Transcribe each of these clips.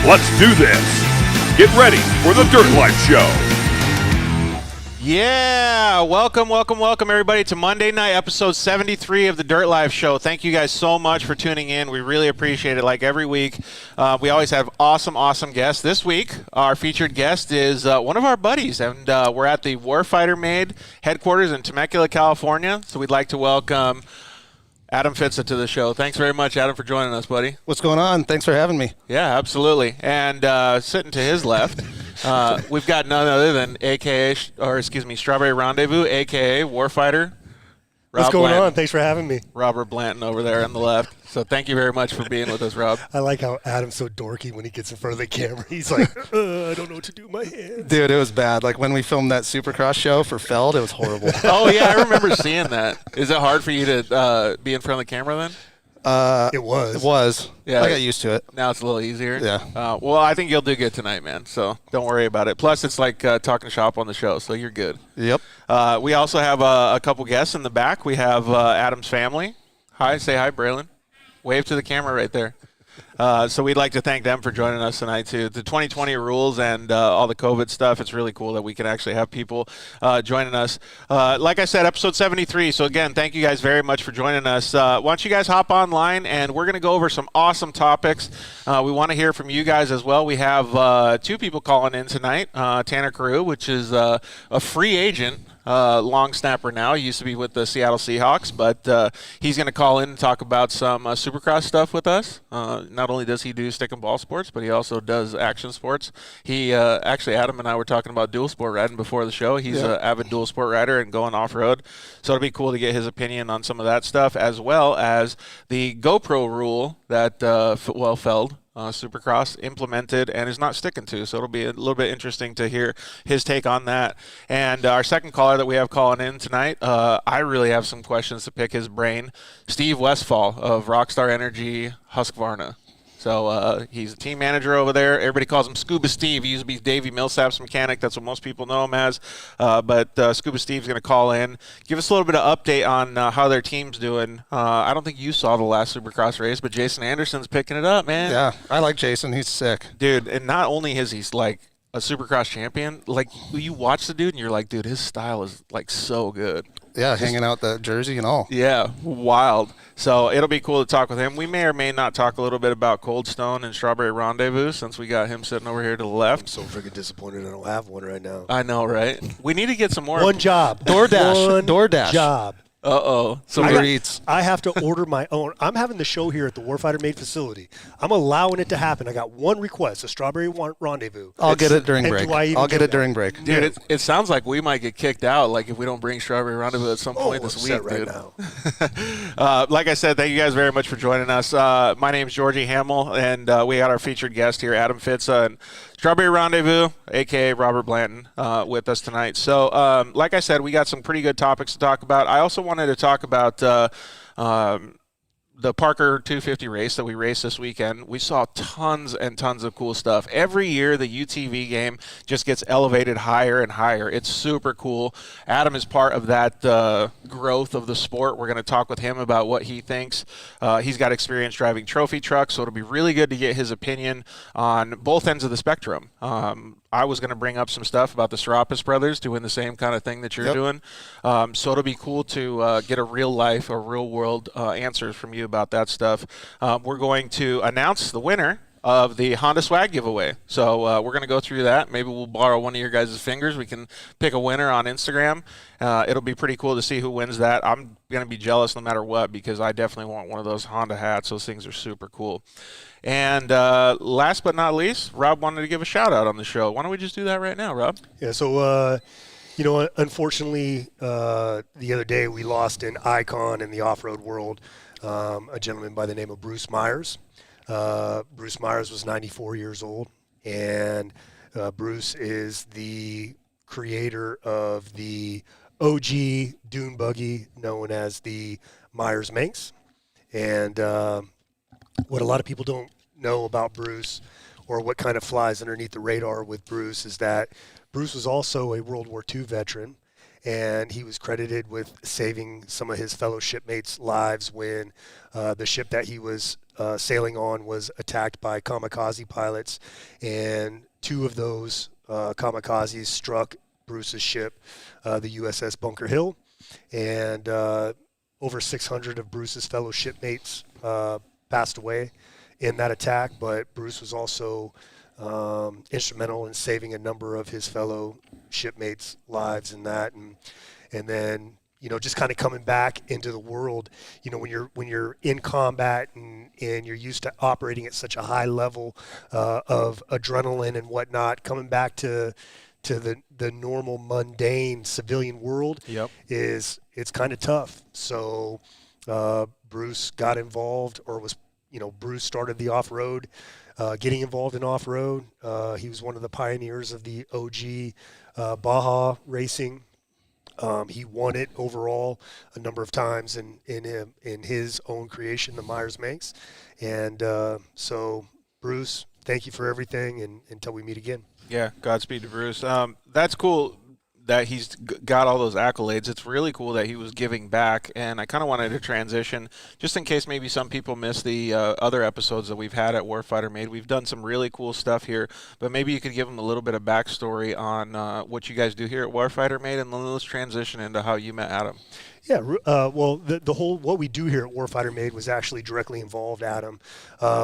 Let's do this. Get ready for the Dirt Life Show. Yeah, welcome everybody to Monday night, episode 73 of the Dirt Life Show. Thank you guys so much for tuning in. We really appreciate it. Like every week, we always have awesome guests. This week, our featured guest is one of our buddies, and we're at the Warfighter Made headquarters in Temecula, California. So we'd like to welcome Adam Fitza to the show. Thanks very much, Adam, for joining us, buddy. What's going on? Thanks for having me. Yeah, absolutely. And sitting to his left, we've got none other than Strawberry Rendezvous, a.k.a. Warfighter. What's going on? Thanks for having me. Robert Blanton over there on the left. So thank you very much for being with us, Rob. I like how Adam's so dorky when he gets in front of the camera. He's like, I don't know what to do with my hands. Dude, it was bad. Like when we filmed that Supercross show for Feld, it was horrible. Oh, yeah, I remember seeing that. Is it hard for you to be in front of the camera then? It was. It was. Yeah, I got used to it. Now it's a little easier. Yeah. Well, I think you'll do good tonight, man. So don't worry about it. Plus, it's like talking shop on the show, so you're good. Yep. We also have a couple guests in the back. We have Adam's family. Hi, say hi, Braylon. Wave to the camera right there. So we'd like to thank them for joining us tonight, too. The 2020 rules and all the COVID stuff, it's really cool that we can actually have people joining us. Like I said, episode 73. So, again, thank you guys very much for joining us. Why don't you guys hop online, and we're going to go over some awesome topics. We want to hear from you guys as well. We have two people calling in tonight. Tanner Carew, which is a free agent. Long snapper now. He used to be with the Seattle Seahawks, but he's going to call in and talk about some Supercross stuff with us. Not only does he do stick and ball sports, but he also does action sports. He actually, Adam and I were talking about dual sport riding before the show. He's an avid dual sport rider and going off-road. So it'll be cool to get his opinion on some of that stuff, as well as the GoPro rule that Feld Supercross implemented and is not sticking to. So it'll be a little bit interesting to hear his take on that. And our second caller that we have calling in tonight, I really have some questions to pick his brain. Steve Westfall of Rockstar Energy Husqvarna. So he's a team manager over there. Everybody calls him Scuba Steve. He used to be Davey Millsap's mechanic. That's what most people know him as. But Scuba Steve's going to call in, give us a little bit of update on how their team's doing. I don't think you saw the last Supercross race, but Jason Anderson's picking it up, man. Yeah, I like Jason. He's sick. Dude, and not only is he like a Supercross champion, like you watch the dude and you're like, dude, his style is like so good. Yeah, hanging out the jersey and all. Yeah, wild. So it'll be cool to talk with him. We may or may not talk a little bit about Cold Stone and Strawberry Rendezvous since we got him sitting over here to the left. I'm so freaking disappointed I don't have one right now. I know, right? We need to get some more. One job. DoorDash. Job. Uh-oh. Some Uber Eats. I have to order my own. I'm having the show here at the Warfighter Made facility. I'm allowing it to happen. I got one request, a Strawberry Rendezvous. I'll get it during break. I'll get it during break. Dude, it sounds like we might get kicked out, like if we don't bring Strawberry Rendezvous at some point this week, right dude. Now. Like I said, thank you guys very much for joining us. My name's Georgie Hamill, and we got our featured guest here, Adam Fitza, and Strawberry Rendezvous, a.k.a. Robert Blanton, with us tonight. So, like I said, we got some pretty good topics to talk about. I also wanted to talk about the Parker 250 race that we raced this weekend. We saw tons and tons of cool stuff. Every year, the UTV game just gets elevated higher and higher. It's super cool. Adam is part of that growth of the sport. We're going to talk with him about what he thinks. He's got experience driving trophy trucks, so it'll be really good to get his opinion on both ends of the spectrum. I was going to bring up some stuff about the Serapis brothers doing the same kind of thing that you're doing. So it'll be cool to get a real life or real world answers from you about that stuff. We're going to announce the winner of the Honda Swag giveaway. So we're going to go through that. Maybe we'll borrow one of your guys' fingers. We can pick a winner on Instagram. It'll be pretty cool to see who wins that. I'm going to be jealous no matter what because I definitely want one of those Honda hats. Those things are super cool. And last but not least, Rob wanted to give a shout out on the show. Why don't we just do that right now, Rob? Yeah, so, unfortunately, the other day we lost an icon in the off-road world, a gentleman by the name of Bruce Myers. Bruce Myers was 94 years old, and Bruce is the creator of the OG dune buggy known as the Myers Manx. And what a lot of people don't know about Bruce, or what kind of flies underneath the radar with Bruce, is that Bruce was also a World War II veteran, and he was credited with saving some of his fellow shipmates' lives when the ship that he was sailing on was attacked by kamikaze pilots, and 2 of those kamikazes struck Bruce's ship, the USS Bunker Hill, and over 600 of Bruce's fellow shipmates passed away in that attack, but Bruce was also instrumental in saving a number of his fellow shipmates' lives in that, and then just kind of coming back into the world, when you're in combat and you're used to operating at such a high level of adrenaline and whatnot, coming back to the normal mundane civilian world it's kind of tough. So Bruce got involved, or was Bruce started the off-road, getting involved in off-road. He was one of the pioneers of the OG Baja racing. He won it overall a number of times in his own creation, the Myers Manx. And so Bruce, thank you for everything, and until we meet again. Yeah, Godspeed to Bruce. That's cool that he's got all those accolades. It's really cool that he was giving back, and I kind of wanted to transition, just in case maybe some people missed the other episodes that we've had at Warfighter Made. We've done some really cool stuff here, but maybe you could give them a little bit of backstory on what you guys do here at Warfighter Made, and then let's transition into how you met Adam. Yeah, well, the whole what we do here at Warfighter Made was actually directly involved Adam.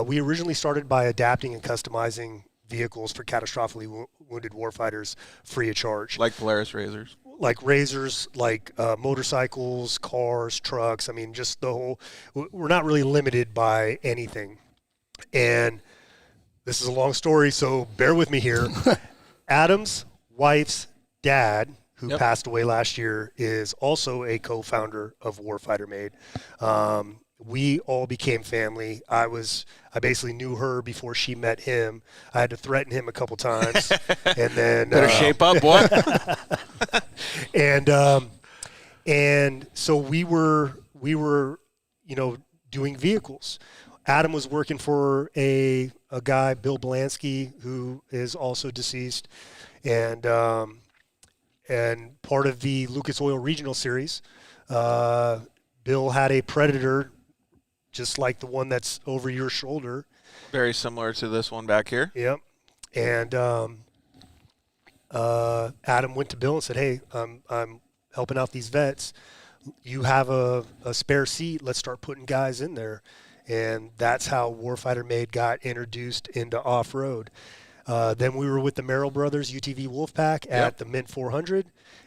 We originally started by adapting and customizing vehicles for catastrophically wounded warfighters free of charge. Like Polaris Razors. Like razors, like motorcycles, cars, trucks. I mean, just the whole, we're not really limited by anything. And this is a long story, so bear with me here. Adam's wife's dad, who passed away last year, is also a co-founder of Warfighter Made. We all became family. I basically knew her before she met him. I had to threaten him a couple times, and then better shape up, boy. and so we were doing vehicles. Adam was working for a guy, Bill Belansky, who is also deceased, and part of the Lucas Oil Regional Series. Bill had a Predator, just like the one that's over your shoulder. Very similar to this one back here. Yep. And Adam went to Bill and said, "Hey, I'm helping out these vets. You have a spare seat. Let's start putting guys in there." And that's how Warfighter Made got introduced into off-road. Then we were with the Merrill Brothers UTV Wolfpack at the Mint 400,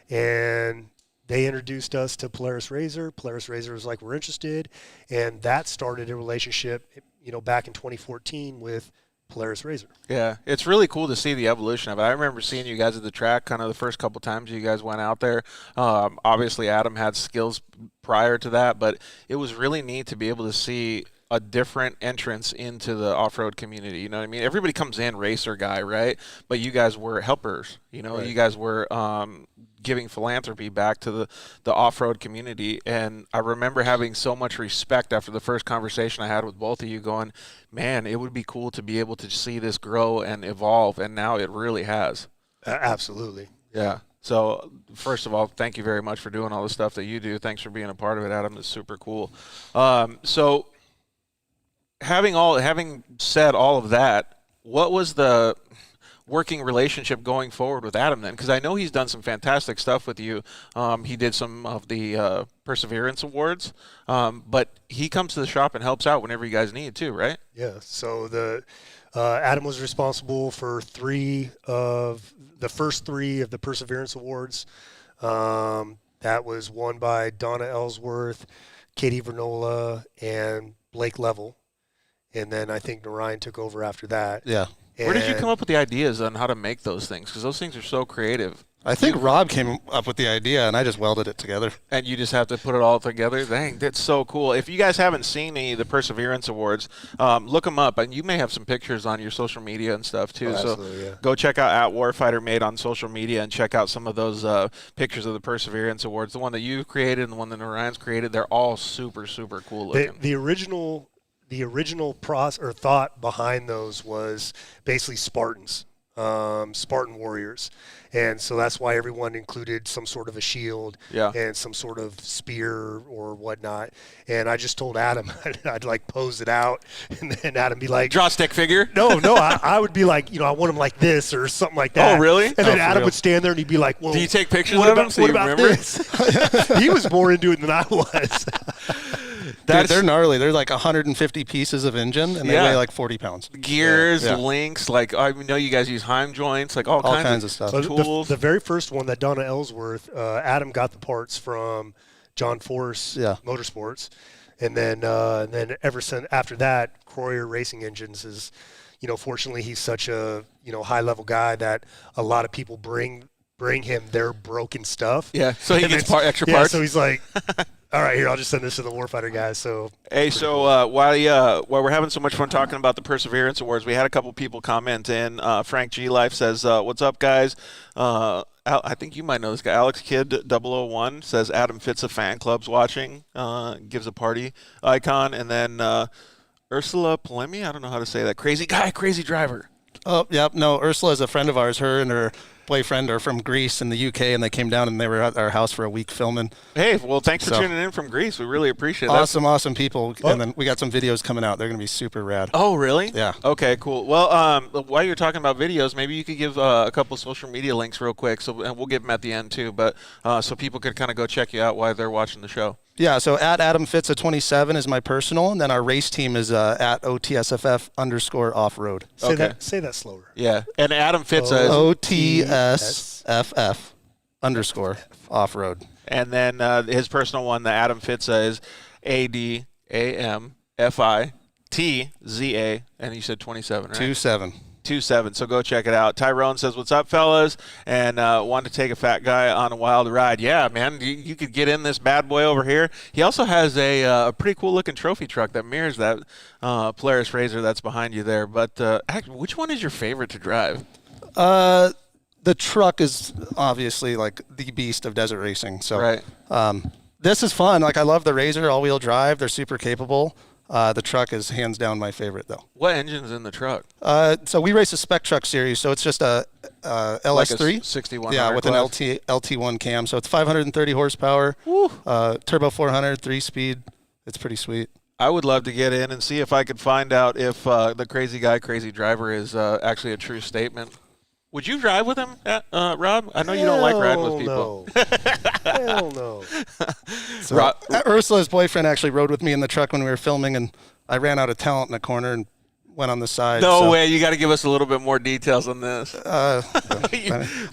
and they introduced us to Polaris Razor. Polaris Razor was like, "We're interested," and that started a relationship, back in 2014 with Polaris Razor. Yeah, it's really cool to see the evolution of it. I remember seeing you guys at the track kind of the first couple times you guys went out there. Obviously, Adam had skills prior to that, but it was really neat to be able to see a different entrance into the off-road community. You know what I mean? Everybody comes in racer guy, right? But you guys were helpers. Right. You guys were giving philanthropy back to the off-road community. And I remember having so much respect after the first conversation I had with both of you, going, man, it would be cool to be able to see this grow and evolve. And now it really has. Absolutely. Yeah. So first of all, thank you very much for doing all the stuff that you do. Thanks for being a part of it, Adam. It's super cool. So having said all of that, what was the working relationship going forward with Adam then? Because I know he's done some fantastic stuff with you. He did some of the Perseverance Awards, but he comes to the shop and helps out whenever you guys need too, right? Yeah. So Adam was responsible for the first three of the Perseverance Awards. That was won by Donna Ellsworth, Katie Vernola, and Blake Level. And then I think Narayan took over after that. Yeah. Where did you come up with the ideas on how to make those things? Because those things are so creative. I think Rob came up with the idea, and I just welded it together. And you just have to put it all together? Dang, that's so cool. If you guys haven't seen any of the Perseverance Awards, look them up. And you may have some pictures on your social media and stuff, too. So go check out @Warfighter Made on social media and check out some of those pictures of the Perseverance Awards. The one that you created and the one that Narayan's created, they're all super, super cool looking. The original thought behind those was basically Spartans. Spartan warriors. And so that's why everyone included some sort of a shield and some sort of spear or whatnot. And I just told Adam I'd like pose it out, and then Adam be like, draw a stick figure? No, I would be like, I want him like this or something like that. Oh, really? And then Adam would stand there and he'd be like, well, do you take pictures what of about, him so what you about remember? this? He was more into it than I was. Dude, they're gnarly. They're like 150 pieces of engine, and they weigh like 40 pounds. Gears, links, like I know you guys use Heim joints, like all kinds of stuff. So tools. The very first one that Donna Ellsworth, Adam got the parts from John Force Motorsports, and then ever since after that, Croyer Racing Engines is, fortunately he's such a high level guy that a lot of people bring him their broken stuff. Yeah, so he gets extra parts. Yeah, so he's like, all right, here, I'll just send this to the Warfighter guys. So hey, so while we're having so much fun talking about the Perseverance Awards, we had a couple people comment in. Frank G Life says, "What's up, guys?" I think you might know this guy. Alex Kidd 001 says Adam Fitza fan club's watching. Gives a party icon, and then Ursula Polemi. I don't know how to say that. Crazy guy, crazy driver. Oh, yep. No, Ursula is a friend of ours. Her and her boyfriend are from Greece in the UK, and they came down and they were at our house for a week filming. Hey, well, thanks for tuning in from Greece. We really appreciate it. Awesome people. And then we got some videos coming out. They're going to be super rad. Oh, really? Yeah. Okay, cool. Well, while you're talking about videos, maybe you could give a couple social media links real quick, and we'll give them at the end too, but so people could kind of go check you out while they're watching the show. Yeah, so at Adam Fitza 27 is my personal, and then our race team is at OTSFF_offroad. Say that slower. Yeah, and Adam Fitza is OTSFF_offroad. And then his personal one, the Adam Fitza, is ADAMFITZA, and you said 27, right? 27. So go check it out. Tyrone says, "What's up, fellas?" And wanted to take a fat guy on a wild ride. Yeah, man, you could get in this bad boy over here. He also has a pretty cool looking trophy truck that mirrors that Polaris Razor that's behind you there. But which one is your favorite to drive? The truck is obviously like the beast of desert racing. So right. This is fun. Like I love the Razor all-wheel drive. They're super capable. The truck is hands down my favorite, though. What engine's in the truck? So we race a spec truck series, so it's just a LS3. Like a 6100 yeah, with class. an LT1 cam. So it's 530 horsepower, turbo 400, 3-speed. It's pretty sweet. I would love to get in and see if I could find out if the crazy guy, crazy driver is actually a true statement. Would you drive with him, Rob? I know you don't like riding with people. Hell no. So, Ursula's boyfriend actually rode with me in the truck when we were filming, and I ran out of talent in the corner and went on the side. No way. You got to give us a little bit more details on this. I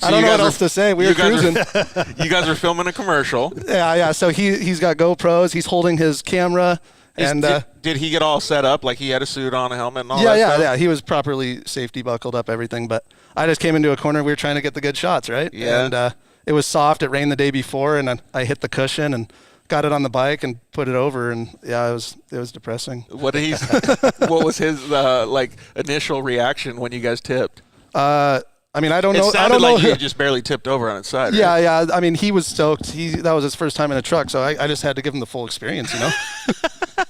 don't know what else to say. We were cruising. You guys were filming a commercial. Yeah. So he's got GoPros. He's holding his camera. And did he get all set up? Like he had a suit on, a helmet, and all that stuff? Yeah. He was properly safety buckled up, everything. But I just came into a corner. We were trying to get the good shots, right? Yeah. And it was soft. It rained the day before, and I hit the cushion and got it on the bike and put it over. And yeah, it was depressing. What was his like initial reaction when you guys tipped? I mean, I don't know. It sounded like you just barely tipped over on its side. Yeah, right? yeah. I mean, he was stoked. That was his first time in a truck, so I just had to give him the full experience, you know?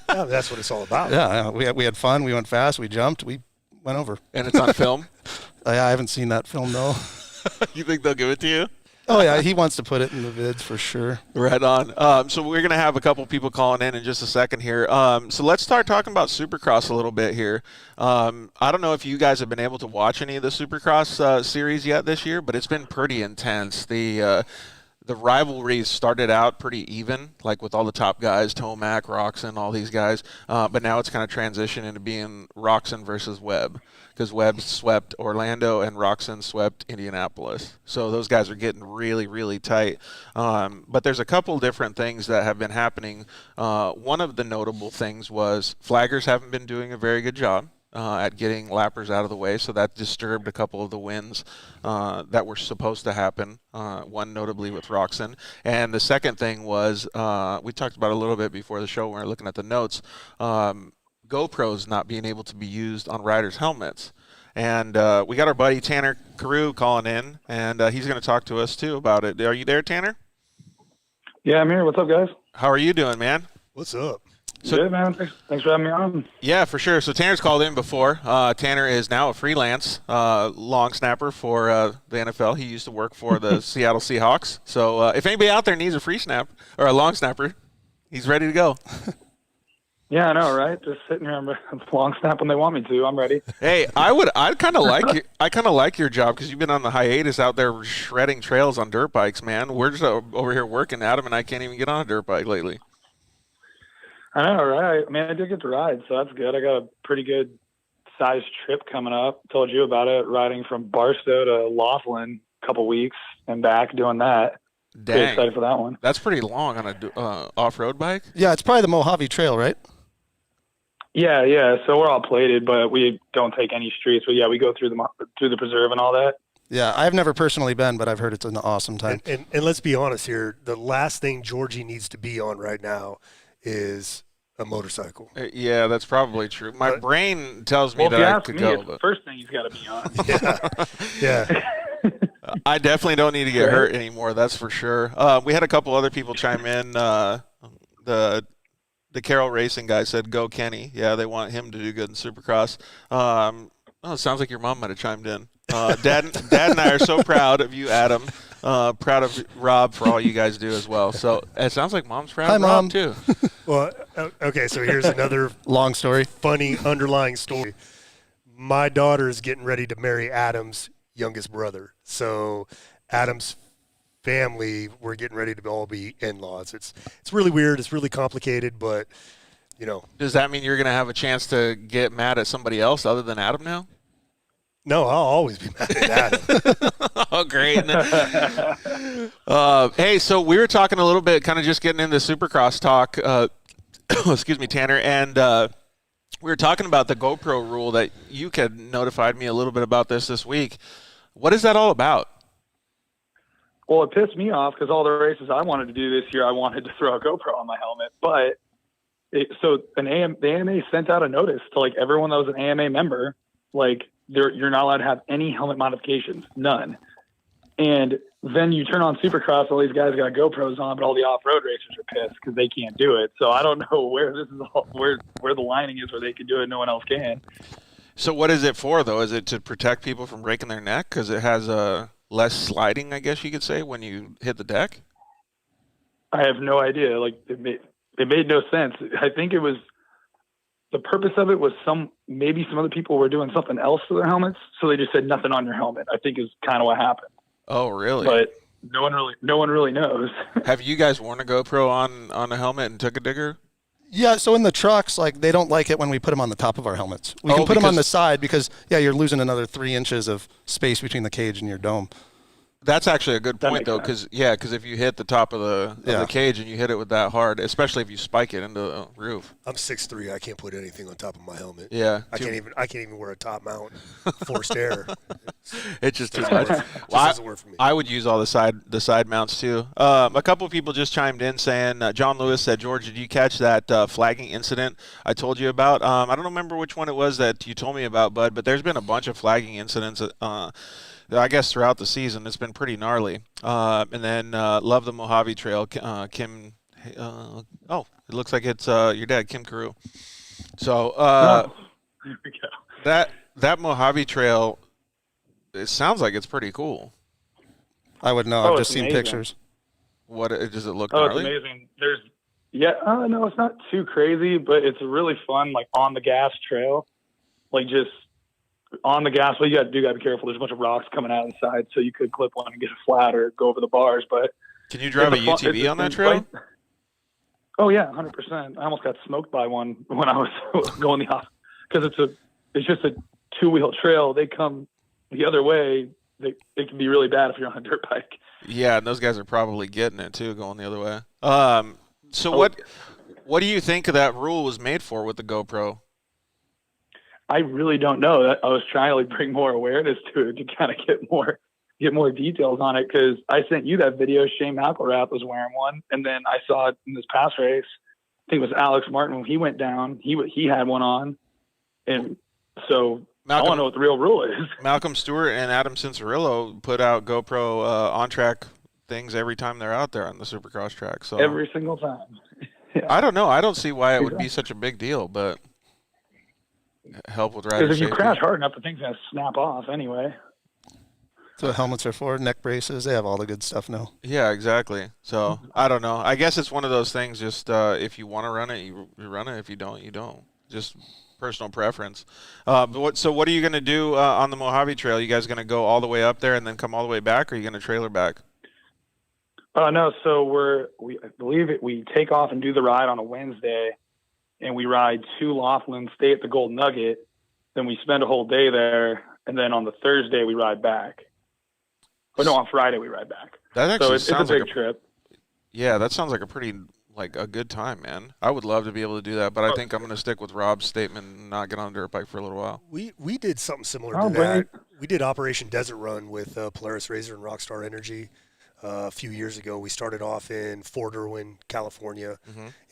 Yeah, that's what it's all about. Yeah. We had fun. We went fast. We jumped. We went over. And it's on film? Yeah, I haven't seen that film, though. You think they'll give it to you? Oh, yeah. He wants to put it in the vids for sure. Right on. So we're going to have a couple people calling in just a second here. So let's start talking about Supercross a little bit here. I don't know if you guys have been able to watch any of the Supercross series yet this year, but it's been pretty intense. The rivalries started out pretty even, like with all the top guys, Tomac, Roxon, all these guys. But now it's kind of transitioned into being Roxon versus Webb, because Webb swept Orlando and Roxon swept Indianapolis. So those guys are getting really, really tight. But there's a couple different things that have been happening. One of the notable things was flaggers haven't been doing a very good job at getting lappers out of the way, so that disturbed a couple of the wins that were supposed to happen, one notably with Roxon. And the second thing was, we talked about a little bit before the show when we were looking at the notes, GoPros not being able to be used on riders' helmets. And we got our buddy Tanner Carew calling in, and he's going to talk to us too about it. Are you there, Tanner? Yeah, I'm here. What's up, guys? How are you doing, man? What's up? So, good, man. Thanks for having me on. Yeah, for sure. So Tanner's called in before. Tanner is now a freelance long snapper for the NFL. He used to work for the Seattle Seahawks. So if anybody out there needs a free snap or a long snapper, he's ready to go. Yeah, I know, right? Just sitting here, I'm long snap when they want me to. I'm ready. Hey, I kind of like your job because you've been on the hiatus out there shredding trails on dirt bikes, man. We're just over here working. Adam and I can't even get on a dirt bike lately. I know, right? I mean, I did get to ride, so that's good. I got a pretty good sized trip coming up. Told you about it, riding from Barstow to Laughlin a couple weeks and back doing that. Dang. Pretty excited for that one. That's pretty long on a off-road bike. Yeah, it's probably the Mojave Trail, right? Yeah. So we're all plated, but we don't take any streets. But yeah, we go through the preserve and all that. Yeah, I've never personally been, but I've heard it's an awesome time. And let's be honest here. The last thing Georgie needs to be on right now is a motorcycle. Yeah, that's probably true. My brain tells me Well, that if you I ask could me, go. it's the first thing he's got to be on. Yeah. I definitely don't need to get hurt anymore. That's for sure. We had a couple other people chime in. The Carroll Racing guy said, "Go Kenny." Yeah, they want him to do good in Supercross. It sounds like your mom might have chimed in. Dad and I are so proud of you, Adam. Proud of Rob for all you guys do as well. So it sounds like Mom's proud of Rob, Mom. too. Well, okay, so here's another Long story. funny underlying story. My daughter is getting ready to marry Adam's youngest brother. So Adam's family, we're getting ready to all be in-laws. It's really weird. It's really complicated, but, you know. Does that mean you're going to have a chance to get mad at somebody else other than Adam now? No, I'll always be mad at Adam. Oh, great. Hey, so we were talking a little bit, kind of just getting into Supercross talk. Excuse me, Tanner. And we were talking about the GoPro rule that you had notified me a little bit about this week. What is that all about? Well, it pissed me off because all the races I wanted to do this year, I wanted to throw a GoPro on my helmet. But the AMA sent out a notice to like everyone that was an AMA member, like you're not allowed to have any helmet modifications, none. And then you turn on Supercross, all these guys got GoPros on, but all the off-road racers are pissed because they can't do it. So I don't know where this is all, where the lining is where they can do it, no one else can. So what is it for, though? Is it to protect people from breaking their neck because it has less sliding, I guess you could say, when you hit the deck? I have no idea. Like it made no sense. I think it was the purpose of it was maybe some other people were doing something else to their helmets, so they just said nothing on your helmet. I think is kind of what happened. Oh, really? But no one really knows. Have you guys worn a GoPro on a helmet and took a digger? Yeah, so in the trucks, like they don't like it when we put them on the top of our helmets. We can put them on the side because, you're losing another 3 inches of space between the cage and your dome. That's actually a good point, though, because if you hit the top of the cage and you hit it with that hard, especially if you spike it into the roof. I'm 6'3". I can't put anything on top of my helmet. Yeah. I can't even wear a top mount, forced air. It's just too much. Doesn't work for me. I would use all the side mounts too. A couple of people just chimed in saying, John Lewis said, George, did you catch that flagging incident I told you about? I don't remember which one it was that you told me about, Bud, but there's been a bunch of flagging incidents I guess throughout the season. It's been pretty gnarly. And then love the Mojave Trail, Kim. It looks like it's your dad, Kim Carew. So There we go. that Mojave Trail, it sounds like it's pretty cool. I would know. I've just seen pictures. What does it look? Oh, gnarly? it's amazing. No, it's not too crazy, but it's really fun. Like on the gas trail, like just. On the gas, well, you got to be careful. There's a bunch of rocks coming out of the side, so you could clip one and get it flat or go over the bars. But can you drive a UTV on that trail? Oh yeah, 100%. I almost got smoked by one when I was going the off because it's just a 2-wheel trail. They come the other way. It can be really bad if you're on a dirt bike. Yeah, and those guys are probably getting it too, going the other way. What do you think of that rule was made for with the GoPro? I really don't know. I was trying to like bring more awareness to it to kind of get more details on it because I sent you that video. Shane McElrath was wearing one, and then I saw it in this past race. I think it was Alex Martin when he went down. He had one on, and so I want to know what the real rule is. Malcolm Stewart and Adam Cincerillo put out GoPro on track things every time they're out there on the Supercross track. So every single time. I don't know. I don't see why it would be such a big deal, but help with rider Because if you safety. crash hard enough, the thing's going to snap off anyway. That's what helmets are for. Neck braces. They have all the good stuff now. Yeah, exactly. So I don't know. I guess it's one of those things. Just if you want to run it, you run it. If you don't, you don't. Just personal preference. So what are you going to do on the Mojave Trail? You guys going to go all the way up there and then come all the way back, or are you going to trailer back? No, so I believe we take off and do the ride on a Wednesday, and we ride to Laughlin, stay at the Gold Nugget, then we spend a whole day there, and then on the Thursday we ride back. Or no, on Friday we ride back. That actually it's a sounds big like trip. Yeah, that sounds like a good time, man. I would love to be able to do that, but I think I'm going to stick with Rob's statement and not get on a dirt bike for a little while. We did something similar to that. We did Operation Desert Run with Polaris Razor and Rockstar Energy a few years ago. We started off in Fort Irwin, California,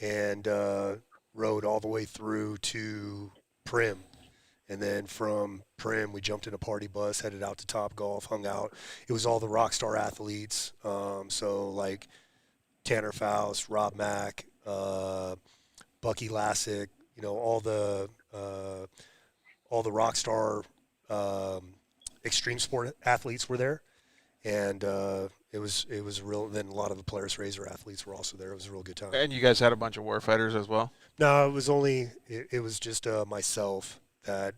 and rode all the way through to Prim. And then from Prim, we jumped in a party bus, headed out to Topgolf, hung out. It was all the Rockstar athletes. So like Tanner Faust, Rob Mack, Bucky Lassick, all the Rockstar extreme sport athletes were there. And it was real. Then a lot of the Polaris Razor athletes were also there. It was a real good time. And you guys had a bunch of warfighters as well? No, it was just myself that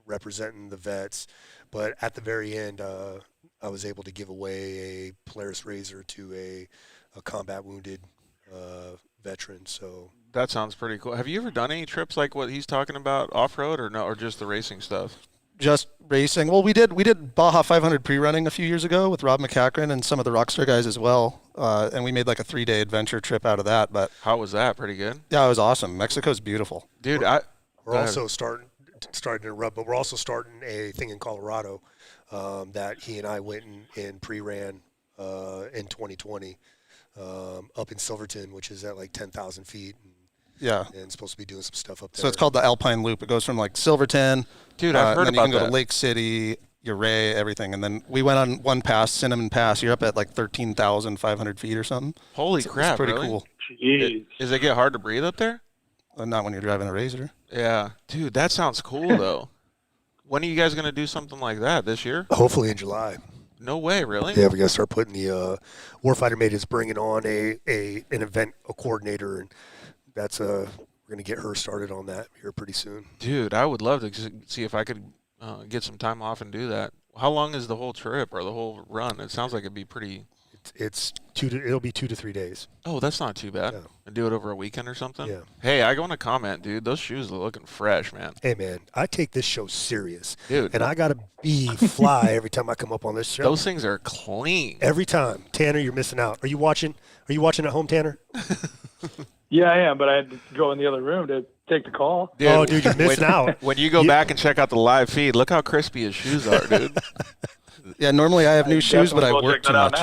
representing the vets. But at the very end, I was able to give away a Polaris Razor to a combat wounded veteran. So that sounds pretty cool. Have you ever done any trips like what he's talking about off-road, or no, or just the racing stuff? Just racing. Well, we did Baja 500 pre-running a few years ago with Rob McCachran and some of the Rockstar guys as well, and we made like a 3-day adventure trip out of that. But how was that? Pretty good. Yeah, it was awesome. Mexico's beautiful, dude. We're also starting to interrupt, but we're also starting a thing in Colorado that he and I went and pre-ran in 2020 up in Silverton, which is at like 10,000 feet. Yeah, and supposed to be doing some stuff up there. So it's called the Alpine Loop. It goes from like Silverton, dude. I've heard and then about you can go to Lake City, Uray, everything, and then we went on one pass, Cinnamon Pass. You're up at like 13,500 feet or something. Holy crap! It's pretty really? Cool. Jeez. Does it get hard to breathe up there? Not when you're driving a Razor. Yeah, dude, that sounds cool though. When are you guys gonna do something like that this year? Hopefully in July. No way, really? Yeah, we got to start putting the Warfighter Mate is bringing on an event coordinator, and that's we're gonna get her started on that here pretty soon. Dude, I would love to see if I could get some time off and do that. How long is the whole trip or the whole run? It sounds like it'd be pretty. It'll be 2 to 3 days. Oh, that's not too bad. Yeah. And do it over a weekend or something? Yeah. Hey, I want to comment, dude. Those shoes are looking fresh, man. Hey, man, I take this show serious. Dude. And I got to be fly every time I come up on this show. Those things are clean. Every time. Tanner, you're missing out. Are you watching at home, Tanner? Yeah, I am, but I had to go in the other room to take the call. Dude, dude, you're missing out. When you go back and check out the live feed, look how crispy his shoes are, dude. Yeah, normally I have new shoes, but I work too much.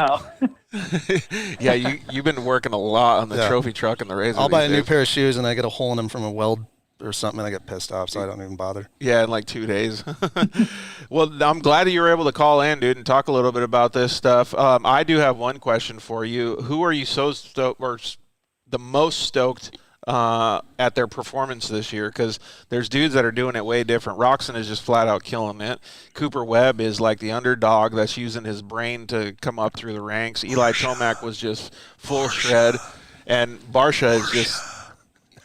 Yeah, you've been working a lot on the trophy truck and the Razor. I'll buy a new pair of shoes and I get a hole in them from a weld or something, and I get pissed off, so I don't even bother. Yeah, in like 2 days. Well, I'm glad that you were able to call in, dude, and talk a little bit about this stuff. I do have one question for you. Who are you so stoked, or the most stoked at their performance this year? Because there's dudes that are doing it way different. Roxon is just flat out killing it. Cooper Webb is like the underdog that's using his brain to come up through the ranks. Eli Tomac was just full shred. And Barsha is just,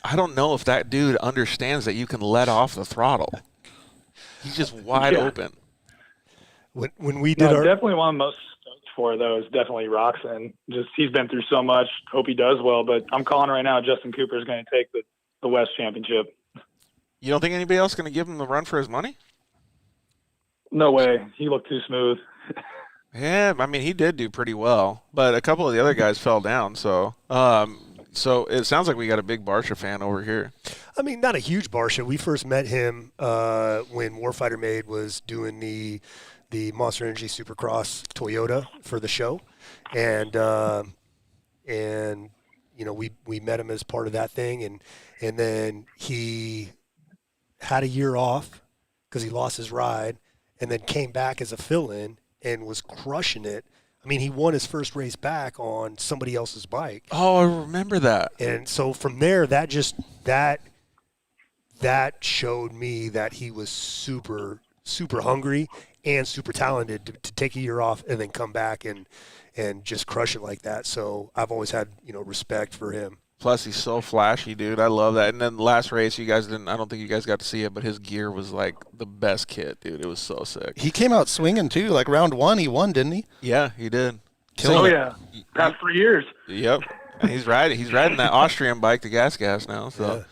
I don't know if that dude understands that you can let off the throttle. He's just wide open. When we did definitely one I'm most stoked for, though, is definitely Roxon. Just he's been through so much. Hope he does well, but I'm calling right now Justin Cooper is going to take the West Championship. You don't think anybody else is going to give him the run for his money? No way. He looked too smooth. Yeah, I mean, he did do pretty well, but a couple of the other guys fell down, so it sounds like we got a big Barsha fan over here. I mean, not a huge Barsha. We first met him when Warfighter Made was doing the Monster Energy Supercross Toyota for the show, and you know, we met him as part of that thing, and then he had a year off because he lost his ride, and then came back as a fill-in and was crushing it. I mean, he won his first race back on somebody else's bike. Oh, I remember that. And so from there, that showed me that he was super, super hungry and super talented to take a year off and then come back and just crush it like that. So I've always had, respect for him. Plus, he's so flashy, dude. I love that. And then the last race, you guys didn't – I don't think you guys got to see it, but his gear was, like, the best kit, dude. It was so sick. He came out swinging, too. Like, round 1, he won, didn't he? Yeah, he did. Killing it. Yeah. Past 3 years. Yep. And he's riding that Austrian bike, the gas now. So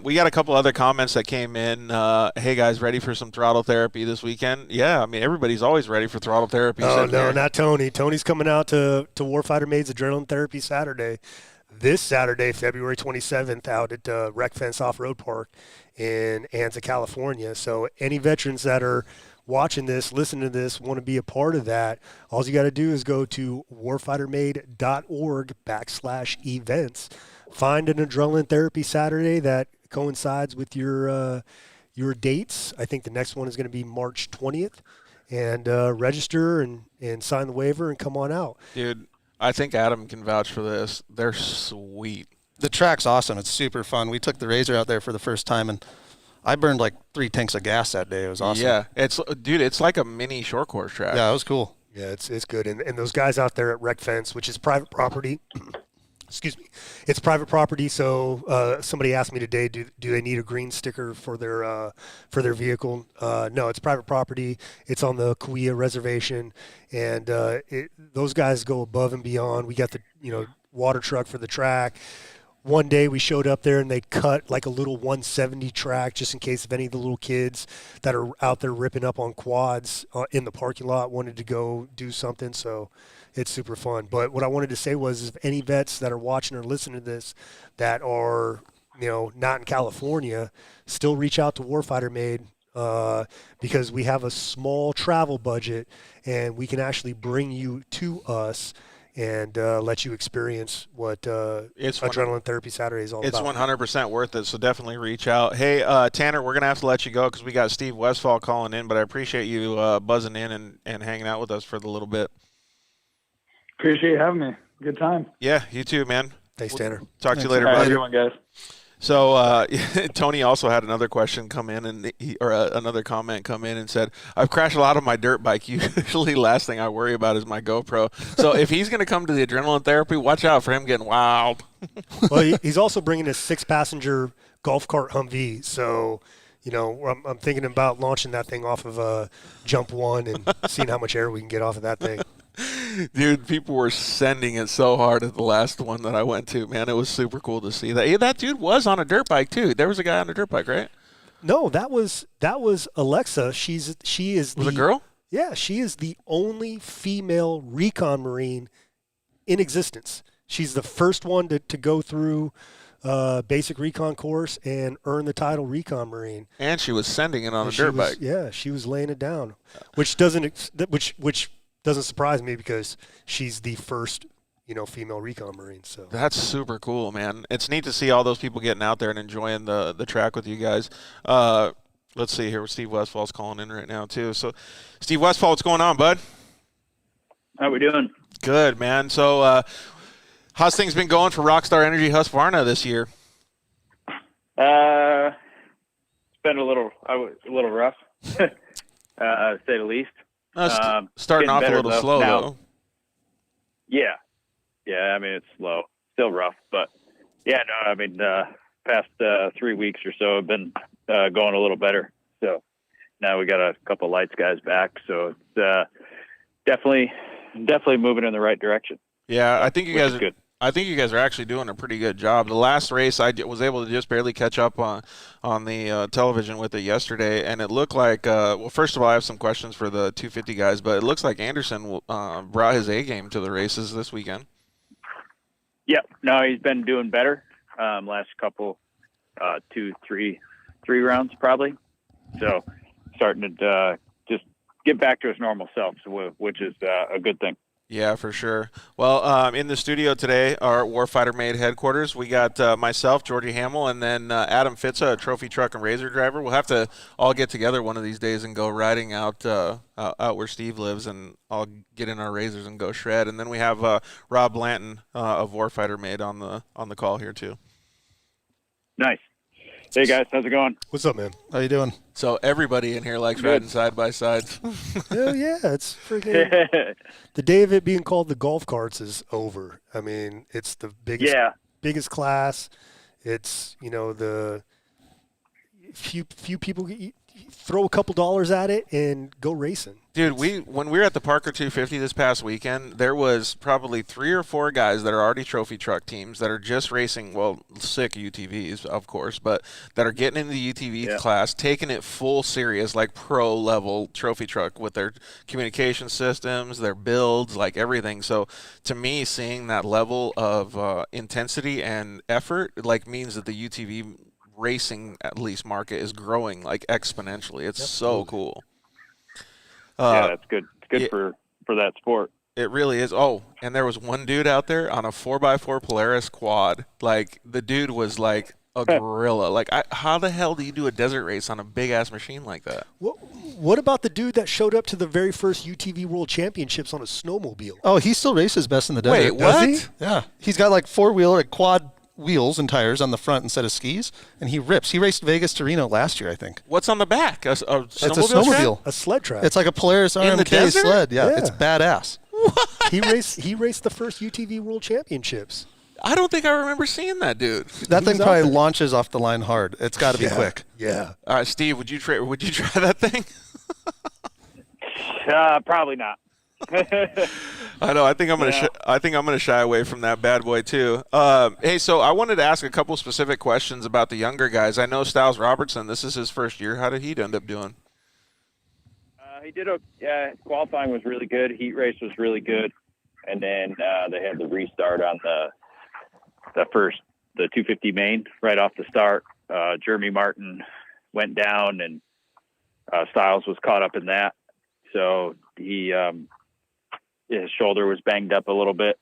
we got a couple other comments that came in. Hey, guys, ready for some throttle therapy this weekend? Yeah, I mean, everybody's always ready for throttle therapy. Oh, no, not Tony. Tony's coming out to Warfighter Made's Adrenaline Therapy Saturday. This Saturday, February 27th, out at Wreck Fence Off-Road Park in Anza, California. So any veterans that are watching this, listening to this, want to be a part of that, all you got to do is go to warfightermade.org/events. Find an Adrenaline Therapy Saturday that coincides with your dates. I think the next one is going to be March 20th. And register and sign the waiver and come on out. Dude, I think Adam can vouch for this. They're sweet. The track's awesome. It's super fun. We took the Razor out there for the first time, and I burned like 3 tanks of gas that day. It was awesome. Yeah, it's like a mini short course track. Yeah, it was cool. Yeah, it's good. And those guys out there at Wreck Fence, which is private property, excuse me, it's private property. So somebody asked me today, do they need a green sticker for their vehicle? No, it's private property. It's on the Kauai reservation, and those guys go above and beyond. We got the water truck for the track. One day we showed up there and they cut like a little 170 track just in case if any of the little kids that are out there ripping up on quads in the parking lot wanted to go do something. So it's super fun. But what I wanted to say was if any vets that are watching or listening to this that are, not in California, still reach out to Warfighter Made because we have a small travel budget and we can actually bring you to us and let you experience what Adrenaline Therapy Saturday is all about. It's 100% worth it, so definitely reach out. Hey, Tanner, we're going to have to let you go because we got Steve Westfall calling in, but I appreciate you buzzing in and hanging out with us for the little bit. Appreciate you having me. Good time. Yeah, you too, man. Thanks, Tanner. Talk to you later, All right, buddy. everyone, guys. So Tony also had another question come in, and another comment come in and said, "I've crashed a lot on my dirt bike. Usually, last thing I worry about is my GoPro. So if he's going to come to the Adrenaline Therapy, watch out for him getting wild." Well, he's also bringing a 6-passenger golf cart Humvee. So, I'm thinking about launching that thing off of Jump One and seeing how much air we can get off of that thing. Dude, people were sending it so hard at the last one that I went to. Man, it was super cool to see that. Yeah, that dude was on a dirt bike too. There was a guy on a dirt bike, right? No, that was Alexa. She is Was a girl? Yeah, she is the only female recon Marine in existence. She's the first one to go through basic recon course and earn the title recon Marine. And she was sending it on a dirt bike. Yeah, she was laying it down, which doesn't surprise me because she's the first, female recon Marine. So that's super cool, man. It's neat to see all those people getting out there and enjoying the track with you guys. Let's see here. Steve Westfall's calling in right now too. So, Steve Westfall, what's going on, bud? How we doing? Good, man. So, how's things been going for Rockstar Energy Husqvarna this year? It's been a little rough, to say the least. Starting off a little slow, though. Yeah. I mean, it's slow, still rough, but yeah, no, I mean, past 3 weeks or so have been going a little better. So now we got a couple lights guys back, so it's definitely moving in the right direction. Yeah, I think you guys. Good. I think you guys are actually doing a pretty good job. The last race, I was able to just barely catch up on the television with it yesterday, and it looked like, well, first of all, I have some questions for the 250 guys, but it looks like Anderson brought his A game to the races this weekend. Yep. No, he's been doing better last couple, 3 rounds probably. So starting to just get back to his normal self, which is a good thing. Yeah, for sure. Well, in the studio today, our Warfighter Made headquarters, we got myself, Georgie Hamill, and then Adam Fitza, a trophy truck and razor driver. We'll have to all get together one of these days and go riding out where Steve lives, and all get in our razors and go shred. And then we have Rob Blanton of Warfighter Made on the call here too. Nice. Hey guys, how's it going? What's up, man? How you doing? So everybody in here likes riding side by sides. Hell yeah, it's freaking. The day of it being called the golf carts is over. I mean, it's the biggest class. It's, the few people throw a couple dollars at it and go racing. Dude, when we were at the Parker 250 this past weekend, there was probably 3 or 4 guys that are already trophy truck teams that are just racing, sick UTVs, of course, but that are getting into the UTV class, taking it full serious, like pro-level trophy truck with their communication systems, their builds, like everything. So to me, seeing that level of intensity and effort, means that the UTV racing, at least, market is growing, exponentially. It's so cool. That's good. It's good for that sport. It really is. Oh, and there was one dude out there on a 4x4 Polaris quad. The dude was like a gorilla. How the hell do you do a desert race on a big-ass machine like that? What about the dude that showed up to the very first UTV World Championships on a snowmobile? Oh, he still races best in the desert. Wait, what? Does he? Yeah. He's got 4-wheeler, quad wheels and tires on the front instead of skis, and he rips. He raced Vegas to Reno last year, I think. What's on the back? It's a snowmobile. A sled track. It's like a Polaris RMK sled. Yeah, it's badass. What? He raced the first UTV World Championships. I don't think I remember seeing that dude. That thing probably launches off the line hard. It's got to be quick. Yeah. All right, Steve, would you try that thing? Probably not. I know. I think I'm gonna shy away from that bad boy too. Hey, so I wanted to ask a couple specific questions about the younger guys. I know Styles Robertson. This is his first year. How did he end up doing? He did. Qualifying was really good. Heat race was really good, and then they had the restart on the 250 main right off the start. Jeremy Martin went down, and Styles was caught up in that. So his shoulder was banged up a little bit,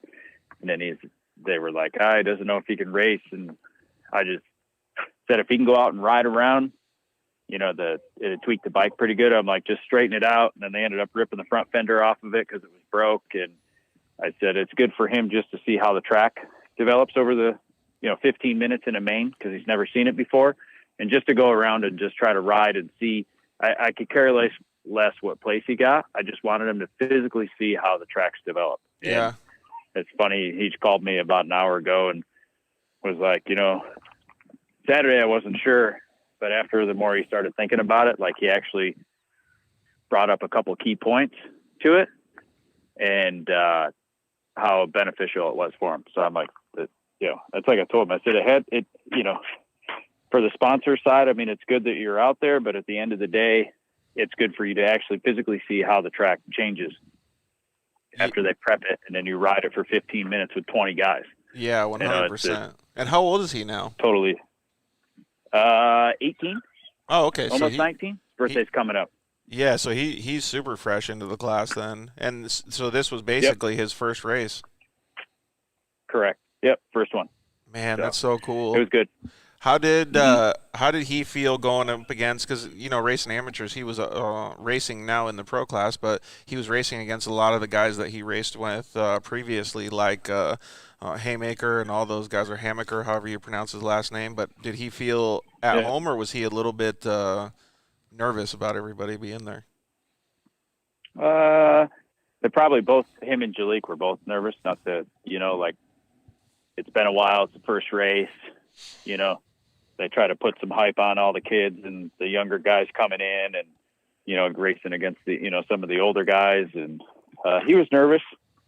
and then they were like, he doesn't know if he can race. And I just said, if he can go out and ride around, it had tweaked the bike pretty good. I'm like, just straighten it out. And then they ended up ripping the front fender off of it because it was broke. And I said, it's good for him just to see how the track develops over the, 15 minutes in a main, because he's never seen it before. And just to go around and just try to ride and see, I could care less what place he got. I just wanted him to physically see how the tracks develop. Yeah. And it's funny. He called me about an hour ago and was like, Saturday I wasn't sure, but after the more he started thinking about it, he actually brought up a couple key points to it and how beneficial it was for him. So I'm like, that's like I told him. I said for the sponsor side, I mean, it's good that you're out there, but at the end of the day, it's good for you to actually physically see how the track changes after they prep it, and then you ride it for 15 minutes with 20 guys. Yeah, 100%. And how old is he now? Totally. 18. Oh, okay. Almost 19. His birthday's coming up. Yeah, so he's super fresh into the class then. And so this was basically his first race. Correct. Yep, first one. Man, that's so cool. It was good. How did he feel going up against, because racing amateurs, he was racing now in the pro class, but he was racing against a lot of the guys that he raced with previously, like Haymaker and all those guys, or Hammaker, however you pronounce his last name. But did he feel at home, or was he a little bit nervous about everybody being there? They probably both, him and Jalik were both nervous. Not that, it's been a while. It's the first race. They try to put some hype on all the kids and the younger guys coming in and, racing against the, some of the older guys. And he was nervous.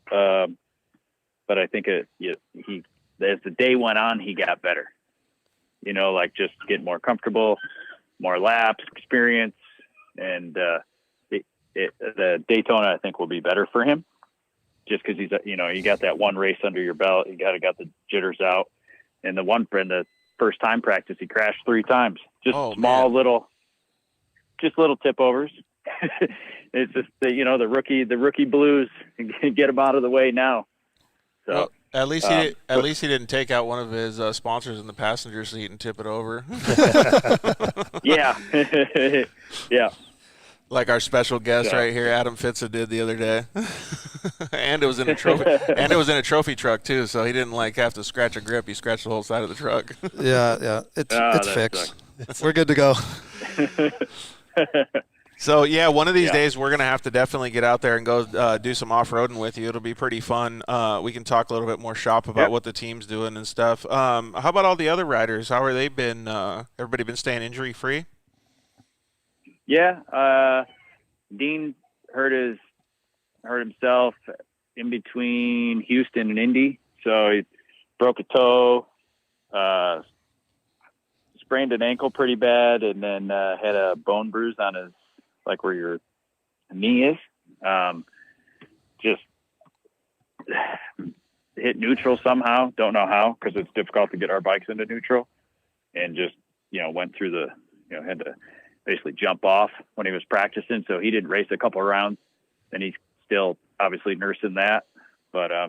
But I think as the day went on, he got better, just getting more comfortable, more laps, experience. And the Daytona, I think, will be better for him just because he's, you got that one race under your belt. You got the jitters out. And the first time practice, he crashed 3 times. Just little tip overs. it's just the rookie blues. Get him out of the way now. So well, at least he didn't take out one of his sponsors in the passenger seat and tip it over. yeah, yeah. Like our special guest right here, Adam Fitza, did the other day, and it was in a trophy, trophy truck too. So he didn't have to scratch a grip; he scratched the whole side of the truck. Yeah, it's fixed. We're good to go. So yeah, one of these days we're gonna have to definitely get out there and go do some off-roading with you. It'll be pretty fun. We can talk a little bit more shop about what the team's doing and stuff. How about all the other riders? How are they been? Everybody been staying injury free? Yeah, Dean hurt himself in between Houston and Indy, so he broke a toe, sprained an ankle pretty bad, and then had a bone bruise on his where your knee is. Just hit neutral somehow. Don't know how, because it's difficult to get our bikes into neutral, and just went through the had to basically jump off when he was practicing, so he didn't race a couple of rounds, and he's still obviously nursing that. But I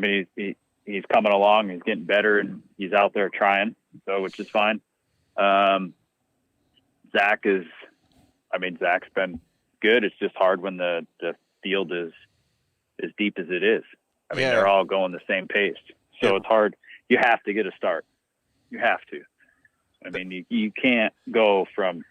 mean, he's coming along, he's getting better, and he's out there trying, so which is fine. Zach's been good. It's just hard when the field is as deep as it is. I mean, they're all going the same pace, so it's hard. You have to get a start. You have to. I mean, you can't go from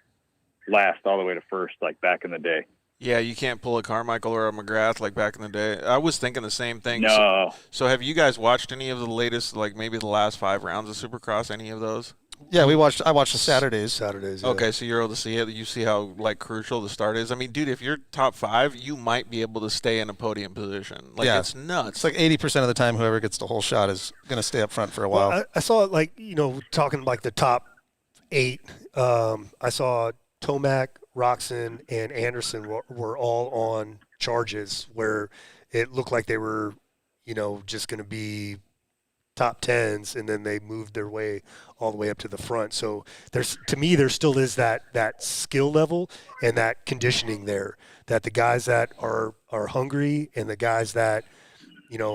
last all the way to first like back in the day. Yeah, you can't pull a Carmichael or a McGrath like back in the day. I was thinking the same thing. No. So have you guys watched any of the latest, maybe the last 5 rounds of Supercross, any of those? Yeah, I watched the Saturdays. Yeah. Okay, so you're able to see it. You see how crucial the start is. I mean, dude, if you're top 5, you might be able to stay in a podium position. It's nuts. It's 80% of the time whoever gets the whole shot is going to stay up front for a while. Well, I saw talking the top 8. I saw Tomac, Roxon, and Anderson were all on charges where it looked like they were, just going to be top 10s, and then they moved their way all the way up to the front. So there still is that skill level and that conditioning there, that the guys that are hungry and the guys that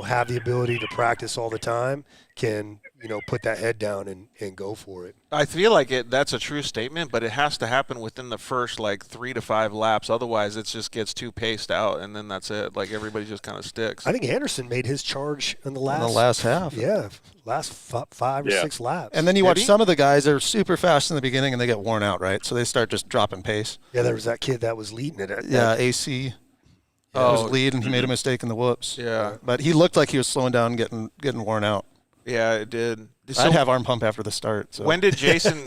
have the ability to practice all the time can put that head down and go for it. I feel like that's a true statement, but it has to happen within the first 3 to 5 laps. Otherwise, it just gets too paced out, and then that's it. Everybody just kind of sticks. I think Anderson made his charge in the last half. Yeah, last 5 or 6 laps. And then you watch some of the guys that are super fast in the beginning, and they get worn out, right? So they start just dropping pace. Yeah, there was that kid that was leading it. AC. He was lead, and he made a mistake in the whoops. Yeah. But he looked like he was slowing down and getting worn out. Yeah, it did. So I'd have arm pump after the start. So. When did Jason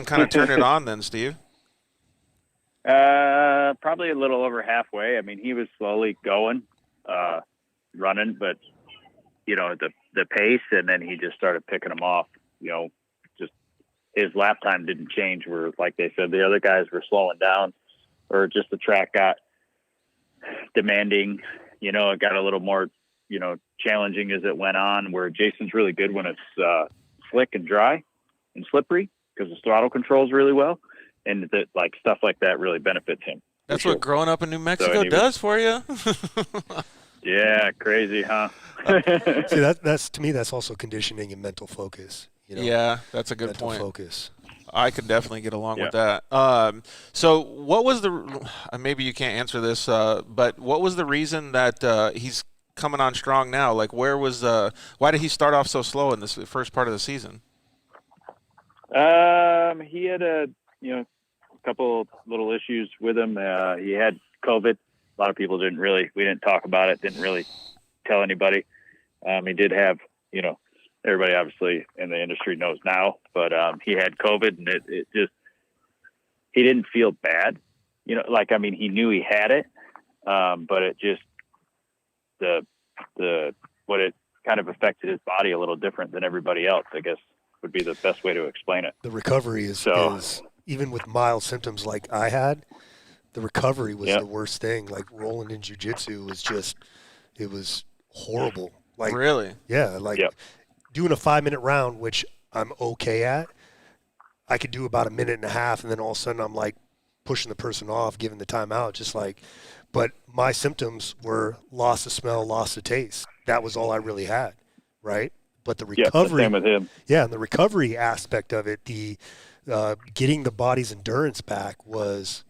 kind of turn it on then, Steve? Probably a little over halfway. I mean, he was slowly going, running, but the pace, and then he just started picking them off. Just his lap time didn't change. Where, like they said, the other guys were slowing down, or just the track got demanding. It got a little more challenging as it went on, where Jason's really good when it's slick and dry and slippery, because the throttle controls really well, and that stuff like that really benefits him. That's what growing up in New Mexico does for you. Yeah, crazy, huh? See, that's to me, that's also conditioning and mental focus. Yeah, that's a good mental point. Focus. I could definitely get along with that. So what was maybe you can't answer this, but what was the reason that he's coming on strong now? Why did he start off so slow in this first part of the season? He had a couple little issues with him. He had COVID. A lot of people we didn't talk about it, didn't really tell anybody. He did have, everybody obviously in the industry knows now, but he had COVID, and it just, he didn't feel bad. He knew he had it, but it just, what it kind of affected his body a little different than everybody else, I guess would be the best way to explain it. The recovery is even with mild symptoms like I had, the recovery was the worst thing. Rolling in jiu-jitsu was it was horrible. Really? Yeah. Doing a 5-minute round, which I'm okay at, I could do about a minute and a half, and then all of a sudden I'm pushing the person off, giving the timeout, just like. But my symptoms were loss of smell, loss of taste. That was all I really had, right? But the recovery, same with him. Yeah, and the recovery aspect of it, the getting the body's endurance back was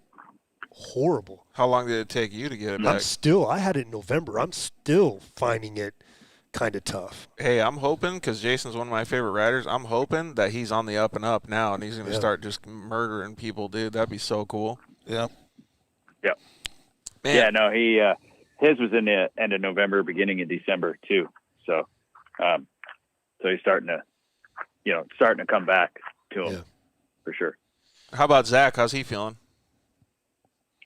horrible. How long did it take you to get it back? I had it in November. I'm still finding it kind of tough. Hey, I'm hoping, because Jason's one of my favorite riders, I'm hoping that he's on the up and up now, and he's going to start just murdering people, dude. That'd be so cool. Yeah. Yep. Man. Yeah, no, he his was in the end of November, beginning of December too. So, so he's starting to come back to him for sure. How about Zach? How's he feeling?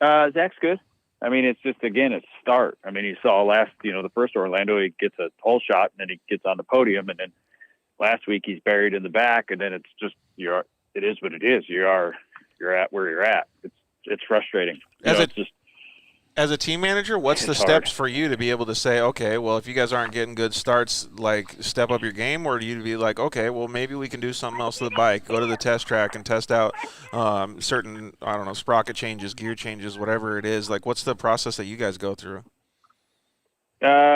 Zach's good. I mean, it's just, again, it's start. I mean, you saw the first Orlando, he gets a hole shot and then he gets on the podium. And then last week he's buried in the back. And then it's just, it is what it is. You're at where you're at. It's frustrating. As a team manager, what's the steps for you to be able to say, okay, well, if you guys aren't getting good starts, like step up your game, or do you be like, okay, well, maybe we can do something else to the bike, go to the test track and test out certain, I don't know, sprocket changes, gear changes, whatever it is. Like, what's the process that you guys go through?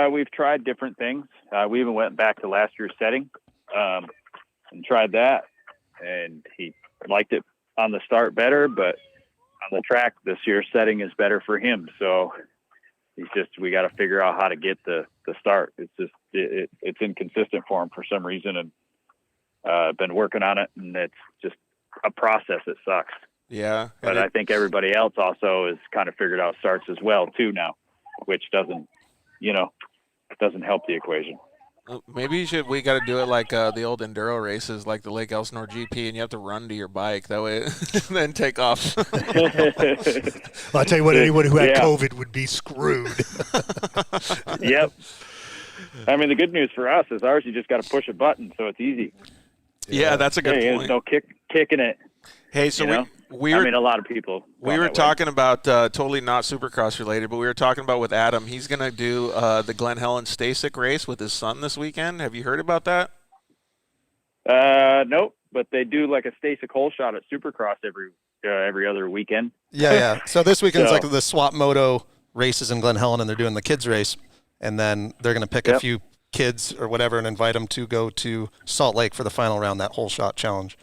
We've tried different things. We even went back to last year's setting and tried that, and he liked it on the start better, but on the track this year's setting is better for him. So we got to figure out how to get the start. It's just, it's inconsistent for him for some reason. And been working on it, and it's just a process. It sucks. Yeah. But I think everybody else also has kind of figured out starts as well too now, which doesn't help the equation. Maybe we got to do it like the old enduro races, like the Lake Elsinore GP, and you have to run to your bike. That way, then take off. Well, I'll tell you what, anyone who had COVID would be screwed. Yep. I mean, the good news for us is ours, you just got to push a button, so it's easy. Yeah, that's a good point. There's no kicking it. Hey, so a lot of people. We were talking about totally not Supercross related, but we were talking about with Adam. He's going to do the Glen Helen Stasic race with his son this weekend. Have you heard about that? Nope, but they do like a Stasic hole shot at Supercross every other weekend. Yeah. So this weekend's like the Swap Moto races in Glen Helen, and they're doing the kids race, and then they're going to pick a few kids or whatever and invite them to go to Salt Lake for the final round, that hole shot challenge.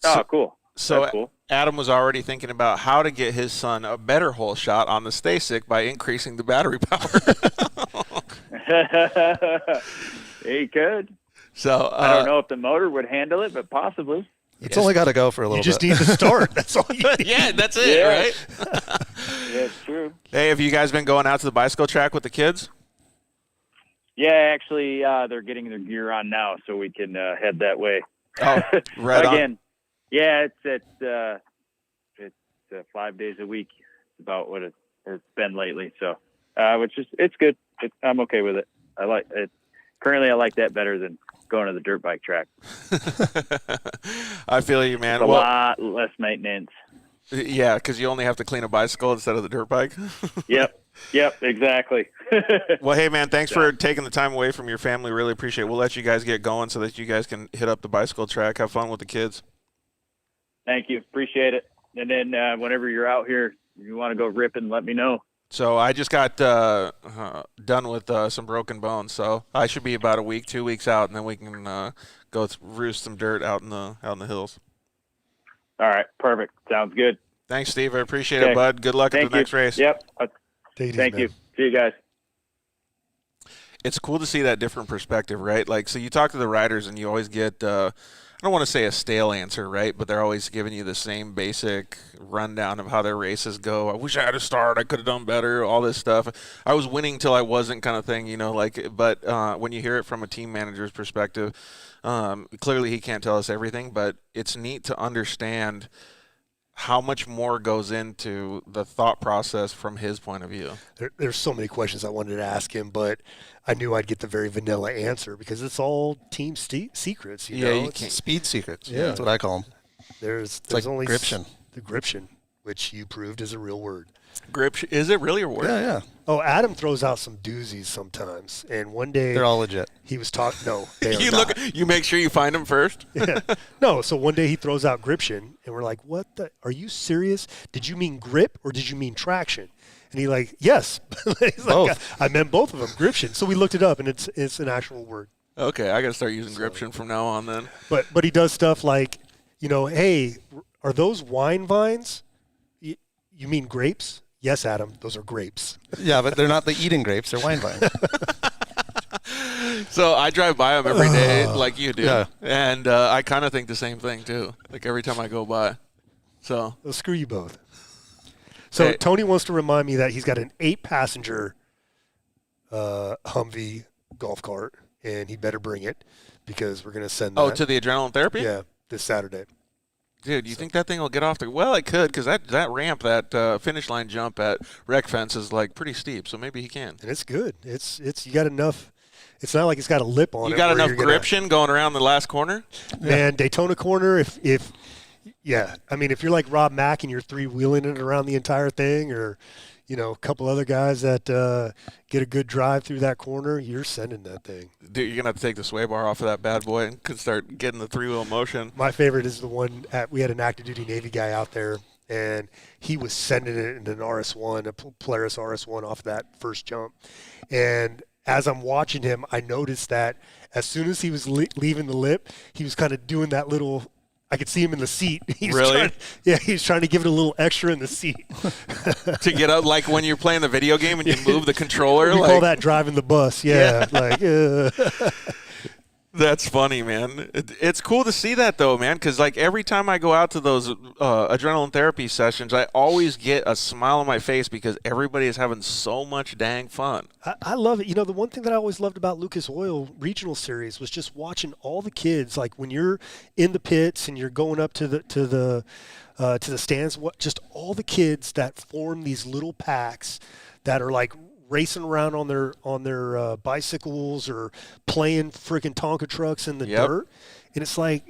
Oh, cool. So that's cool. Adam was already thinking about how to get his son a better hole shot on the Stasic by increasing the battery power. He could. So I don't know if the motor would handle it, but possibly. It's only got to go for a little bit. You just need to start. That's all you need. Yeah, that's it, right? Yeah, it's true. Hey, have you guys been going out to the bicycle track with the kids? Yeah, actually, they're getting their gear on now, so we can head that way. Oh, right again. on. Yeah, it's 5 days a week. It's about what it's been lately. So, it's good. I'm okay with it. I like it. Currently, I like that better than going to the dirt bike track. I feel you, man. It's a lot less maintenance. Yeah, because you only have to clean a bicycle instead of the dirt bike. Yep, exactly. Well, hey, man, thanks for taking the time away from your family. Really appreciate it. We'll let you guys get going so that you guys can hit up the bicycle track. Have fun with the kids. Thank you. Appreciate it. And then whenever you're out here, if you want to go ripping, let me know. So I just got done with some broken bones, so I should be about a week, 2 weeks out, and then we can go roost some dirt out in the hills. All right, perfect. Sounds good. Thanks, Steve. I appreciate it, bud. Good luck at the next race. Yep. Thank you. See you guys. It's cool to see that different perspective, right? Like, so you talk to the riders, and you always get I don't want to say a stale answer, right? But they're always giving you the same basic rundown of how their races go. I wish I had a start. I could have done better. All this stuff. I was winning till I wasn't, kind of thing, But when you hear it from a team manager's perspective, clearly he can't tell us everything. But it's neat to understand how much more goes into the thought process from his point of view. There's so many questions I wanted to ask him, but I knew I'd get the very vanilla answer because it's all team secrets. You know? You can't. Speed secrets. Yeah. That's what I call them. There's like only gription. The gription. which you proved is a real word. Grip, is it really a word? Yeah. Oh, Adam throws out some doozies sometimes. And one day They're all legit. he was talking. No, they are You not. you make sure you find them first. Yeah. No, so one day he throws out gription, and we're like, "What the? Are you serious? Did you mean grip or did you mean traction?" And he's like, "Yes." He's Both. like, I meant both of them. Gription. So we looked it up, and it's an actual word. Okay, I got to start using gription from now on then. But he does stuff like, hey, are those wine vines? You mean grapes? Yes, Adam, those are grapes. Yeah, but they're not the eating grapes. They're wine vines. So I drive by them every day like you do. Yeah. And I kind of think the same thing too, like every time I go by. So Well, screw you both. So Hey. Tony wants to remind me that he's got an 8-passenger Humvee golf cart, and he better bring it because we're going to send that. Oh, to the adrenaline therapy? Yeah, this Saturday. Dude, you think that thing will get off the – well, it could because that ramp, that finish line jump at Rec Fence is like pretty steep, so maybe he can. And it's good. It's you got enough. It's not like it's got a lip on it. You got where enough you're gonna- gription going around the last corner? Man, Daytona corner, if I mean, if you're like Rob Mack and you're three-wheeling it around the entire thing, or, a couple other guys that get a good drive through that corner, you're sending that thing. Dude, you're going to have to take the sway bar off of that bad boy and could start getting the three-wheel motion. My favorite is the one we had an active duty Navy guy out there, and he was sending it in an RS1, a Polaris RS1 off that first jump. And as I'm watching him, I noticed that as soon as he was leaving the lip, he was kind of doing that little. I could see him in the seat. Really? He's trying to give it a little extra in the seat. To get up, like when you're playing the video game and you move the controller. We like, call that driving the bus. Yeah. That's funny, man. It's cool to see that, though, man, because, like, every time I go out to those adrenaline therapy sessions, I always get a smile on my face because everybody is having so much dang fun. I love it. The one thing that I always loved about Lucas Oil Regional Series was just watching all the kids. Like when you're in the pits and you're going up to the stands, just all the kids that form these little packs that are like racing around on their bicycles or playing freaking Tonka trucks in the dirt. And it's like,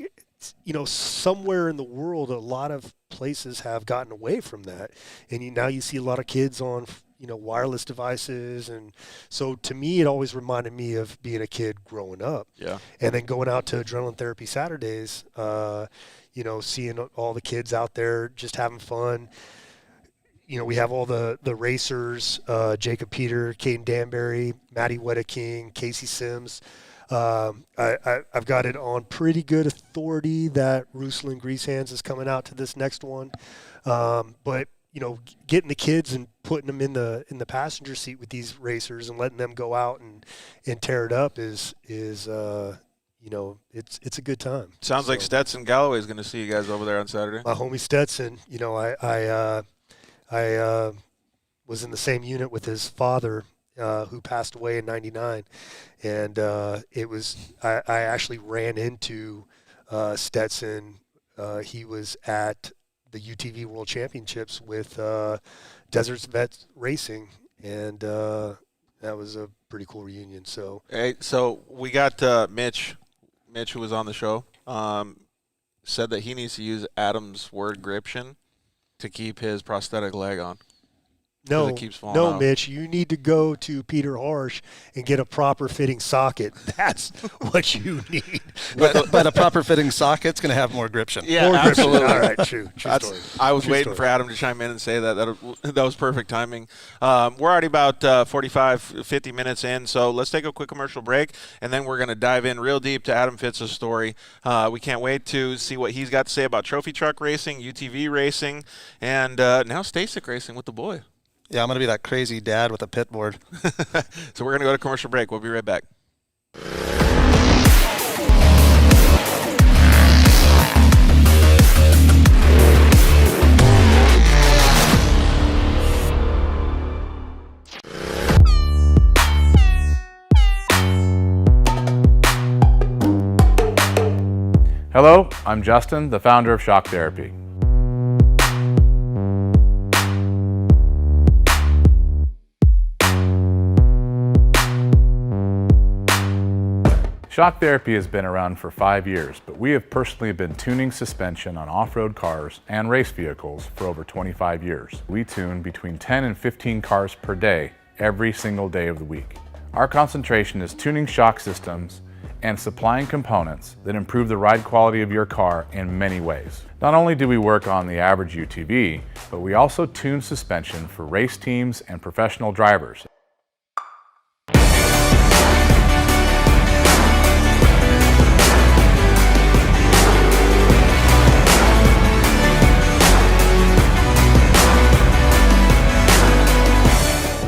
somewhere in the world, a lot of places have gotten away from that. And now you see a lot of kids on, wireless devices. And so to me, it always reminded me of being a kid growing up. Yeah. And then going out to Adrenaline Therapy Saturdays, seeing all the kids out there just having fun. We have all the racers, Jacob Peter, Caden Danbury, Matty Wedeking, Casey Sims. I've got it on pretty good authority that Ruslan Greasehands is coming out to this next one. But, getting the kids and putting them in the passenger seat with these racers and letting them go out and tear it up is it's a good time. Sounds like Stetson Galloway is going to see you guys over there on Saturday. My homie Stetson, I was in the same unit with his father, who passed away in '99, and I actually ran into Stetson. He was at the UTV World Championships with Deserts Vets Racing, and that was a pretty cool reunion. So, Hey, so we got Mitch, who was on the show, said that he needs to use Adam's word gription to keep his prosthetic leg on. No, it keeps falling out. Mitch, you need to go to Peter Harsh and get a proper fitting socket. That's what you need. But a proper fitting socket's going to have more gription. Yeah, More absolutely. gription. All right, true story. I was True waiting story. for Adam to chime in and say that. That was perfect timing. We're already about 45, 50 minutes in, so let's take a quick commercial break, and then we're going to dive in real deep to Adam Fitza's story. We can't wait to see what he's got to say about trophy truck racing, UTV racing, and now Stasic racing with the boy. Yeah, I'm going to be that crazy dad with a pit board. So we're going to go to commercial break. We'll be right back. Hello, I'm Justin, the founder of Shock Therapy. Shock therapy has been around for 5 years, but we have personally been tuning suspension on off-road cars and race vehicles for over 25 years. We tune between 10 and 15 cars per day, every single day of the week. Our concentration is tuning shock systems and supplying components that improve the ride quality of your car in many ways. Not only do we work on the average UTV, but we also tune suspension for race teams and professional drivers.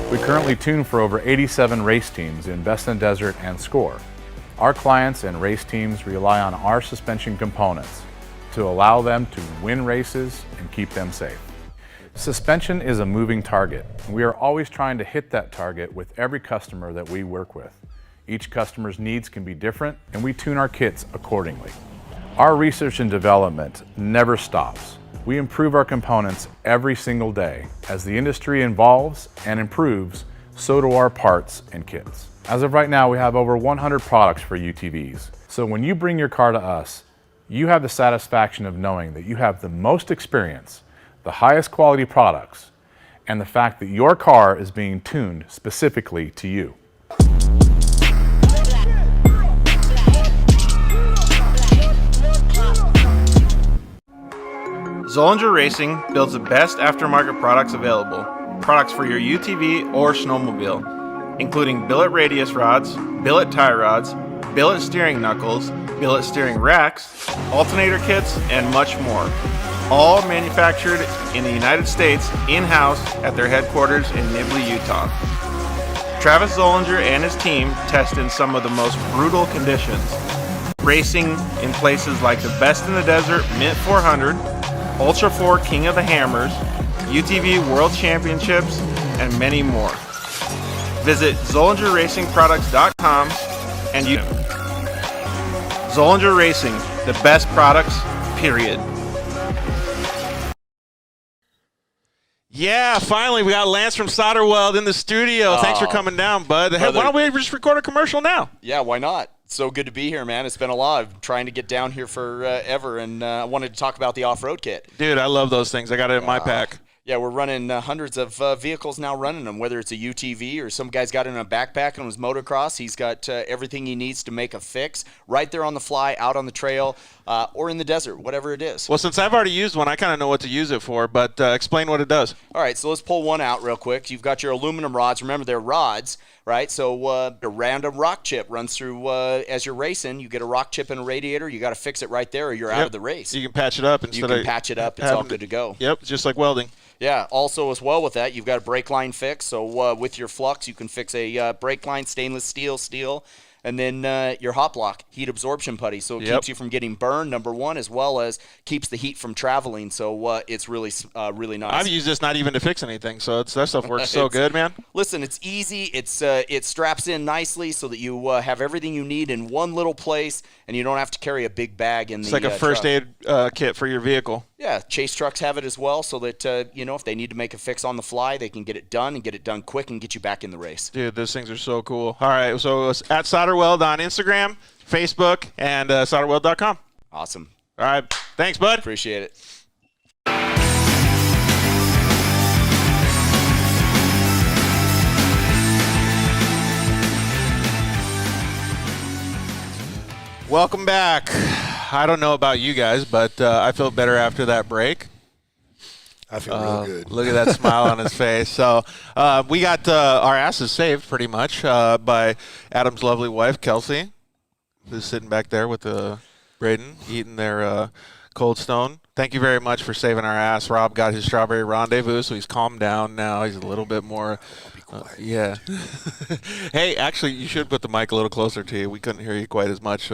We currently tune for over 87 race teams in Best in Desert and Score. Our clients and race teams rely on our suspension components to allow them to win races and keep them safe. Suspension is a moving target. We are always trying to hit that target with every customer that we work with. Each customer's needs can be different, and we tune our kits accordingly. Our research and development never stops. We improve our components every single day. As the industry evolves and improves, so do our parts and kits. As of right now, we have over 100 products for UTVs. So when you bring your car to us, you have the satisfaction of knowing that you have the most experience, the highest quality products, and the fact that your car is being tuned specifically to you. Zollinger Racing builds the best aftermarket products available. Products for your UTV or snowmobile, including billet radius rods, billet tie rods, billet steering knuckles, billet steering racks, alternator kits, and much more. All manufactured in the United States in-house at their headquarters in Nibley, Utah. Travis Zollinger and his team test in some of the most brutal conditions, racing in places like the Best in the Desert Mint 400, Ultra 4 King of the Hammers, UTV World Championships, and many more. Visit ZollingerRacingProducts.com and you. Zollinger Racing, the best products, period. Yeah, finally, we got Lance from Solderweld in the studio. Thanks for coming down, bud. Hey, why don't we just record a commercial now? Yeah, why not? So good to be here, man. It's been a lot. I've been trying to get down here forever, and I wanted to talk about the off-road kit. Dude, I love those things. I got it in my pack. Yeah, we're running hundreds of vehicles now running them, whether it's a UTV or some guy's got it in a backpack on his motocross. He's got everything he needs to make a fix right there on the fly, out on the trail, or in the desert, whatever it is. Well, since I've already used one, I kind of know what to use it for, but explain what it does. All right, so let's pull one out real quick. You've got your aluminum rods. Remember, they're rods, right? So a random rock chip runs through as you're racing. You get a rock chip in a radiator. You got to fix it right there or you're out of the race. You can patch it up. You can patch it up. It's all good to go. Yep, just like welding. Yeah, also as well with that, you've got a brake line fix. So with your flux, you can fix a brake line, stainless steel, and then your hot block, heat absorption putty. So it keeps you from getting burned, number one, as well as keeps the heat from traveling. So it's really nice. I've used this not even to fix anything, so that stuff works so good, man. Listen, it's easy. It straps in nicely so that you have everything you need in one little place, and you don't have to carry a big bag in it's the like a first truck. aid kit for your vehicle. Yeah, Chase trucks have it as well, so that if they need to make a fix on the fly, they can get it done and get it done quick and get you back in the race. Dude, those things are so cool. All right, so it's at Solderweld on Instagram, Facebook, and solderweld.com. Awesome. All right, thanks, bud. Appreciate it. Welcome back. I don't know about you guys, but I feel better after that break. I feel real good. Look at that smile on his face. So we got our asses saved pretty much by Adam's lovely wife, Kelsey, who's sitting back there with Braden eating their Cold Stone. Thank you very much for saving our ass. Rob got his strawberry rendezvous, so he's calmed down now. He's a little bit more yeah. Hey, actually, you should put the mic a little closer to you. We couldn't hear you quite as much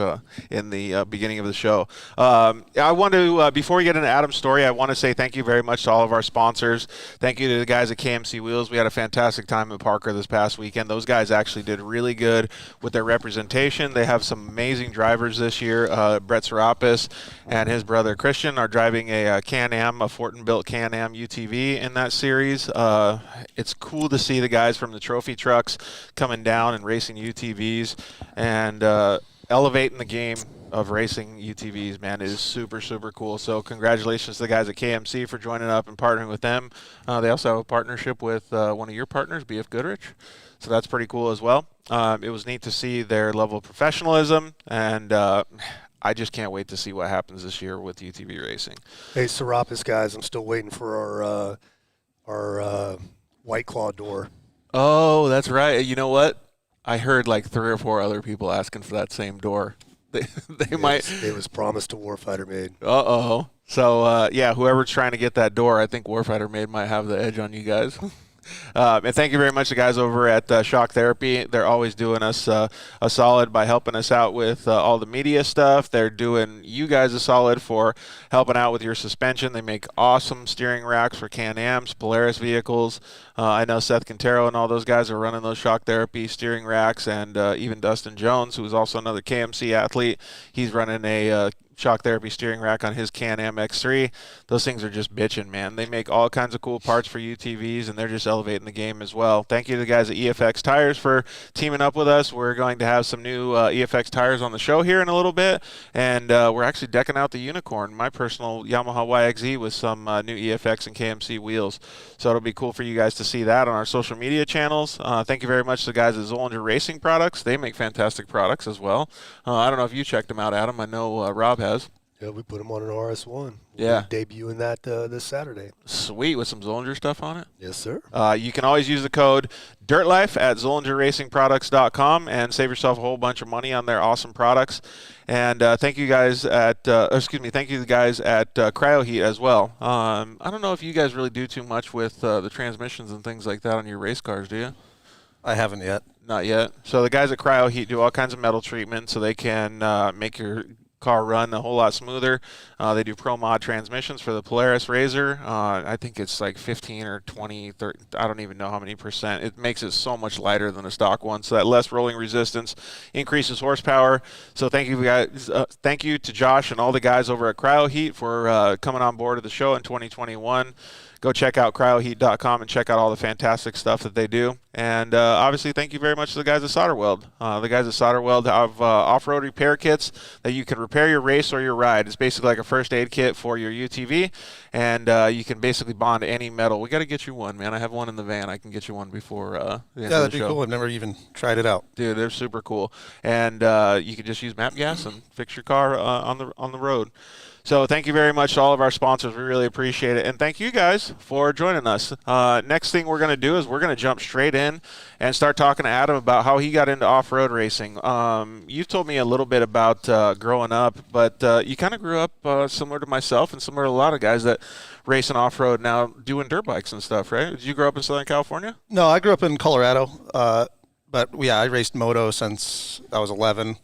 in the beginning of the show. I want to, before we get into Adam's story, I want to say thank you very much to all of our sponsors. Thank you to the guys at KMC Wheels. We had a fantastic time in Parker this past weekend. Those guys actually did really good with their representation. They have some amazing drivers this year. Brett Serapis and his brother Christian are driving a Can-Am, a Fortin-built Can-Am UTV in that series. It's cool to see the guys from the trophy trucks coming down and racing UTVs, and elevating the game of racing UTVs, man. It is super, super cool. So congratulations to the guys at KMC for joining up and partnering with them. They also have a partnership with one of your partners, BF Goodrich. So that's pretty cool as well. It was neat to see their level of professionalism, and I just can't wait to see what happens this year with UTV racing. Hey, Serapis guys, I'm still waiting for our White Claw door. Oh, that's right. You know what? I heard like 3 or 4 other people asking for that same door. They might. It was promised to Warfighter Made. Uh-oh. So, yeah, whoever's trying to get that door, I think Warfighter Made might have the edge on you guys. And thank you very much to the guys over at Shock Therapy. They're always doing us a solid by helping us out with all the media stuff. They're doing you guys a solid for helping out with your suspension. They make awesome steering racks for Can-Ams, Polaris vehicles. I know Seth Quintero and all those guys are running those Shock Therapy steering racks, and even Dustin Jones, who is also another KMC athlete, he's running a Shock Therapy steering rack on his Can-Am X3. Those things are just bitching, man. They make all kinds of cool parts for UTVs, and they're just elevating the game as well. Thank you to the guys at EFX Tires for teaming up with us. We're going to have some new EFX tires on the show here in a little bit, and we're actually decking out the Unicorn, my personal Yamaha YXZ, with some new EFX and KMC wheels. So it'll be cool for you guys to see that on our social media channels. Thank you very much to the guys at Zollinger Racing Products. They make fantastic products as well. I don't know if you checked them out, Adam. I know Rob has. Yeah, we put them on an RS1. Yeah. We're debuting that this Saturday. Sweet, with some Zollinger stuff on it? Yes, sir. You can always use the code DIRTLIFE at ZollingerRacingProducts.com and save yourself a whole bunch of money on their awesome products. And thank you guys at, thank you to the guys at CryoHeat as well. I don't know if you guys really do too much with the transmissions and things like that on your race cars, do you? I haven't yet. Not yet. So the guys at CryoHeat do all kinds of metal treatment so they can make your car run a whole lot smoother. They do Pro Mod transmissions for the Polaris Razor. I think it's like 15 or 20, 30, I don't even know how many percent. It makes it so much lighter than a stock one, so that less rolling resistance increases horsepower. So thank you guys. Thank you to Josh and all the guys over at CryoHeat for coming on board of the show in 2021. Go check out cryoheat.com and check out all the fantastic stuff that they do. And obviously, thank you very much to the guys at Solder Weld. The guys at Solder Weld have off-road repair kits that you can repair your race or your ride. It's basically like a first aid kit for your UTV, and you can basically bond any metal. We got to get you one, man. I have one in the van. I can get you one before the end of the show. Yeah, that'd be cool. I've never even tried it out. Dude, they're super cool. And you can just use MAP gas and fix your car on the road. So thank you very much to all of our sponsors. We really appreciate it. And thank you guys for joining us. Next thing we're going to do is we're going to jump straight in and start talking to Adam about how he got into off-road racing. You've told me a little bit about growing up, but you kind of grew up similar to myself and similar to a lot of guys that race and off-road now doing dirt bikes and stuff, right? Did you grow up in Southern California? No, I grew up in Colorado. But, yeah, I raced moto since I was 11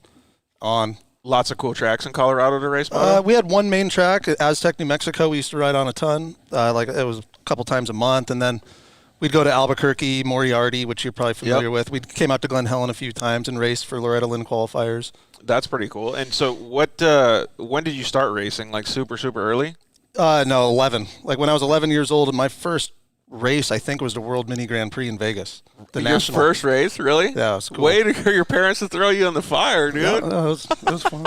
on. Lots of cool tracks in Colorado to race moto? We had one main track, Aztec, New Mexico. We used to ride on a ton. Like it was a couple times a month. And then we'd go to Albuquerque, Moriarty, which you're probably familiar with. We came out to Glen Helen a few times and raced for Loretta Lynn qualifiers. That's pretty cool. And so when did you start racing? Like super, super early? No, 11. Like when I was 11 years old, my first race, I think, was the World Mini Grand Prix in Vegas. Your first race, really? Yeah, it was cool. Way to your parents to throw you in the fire, dude. Yeah, no, it was fun.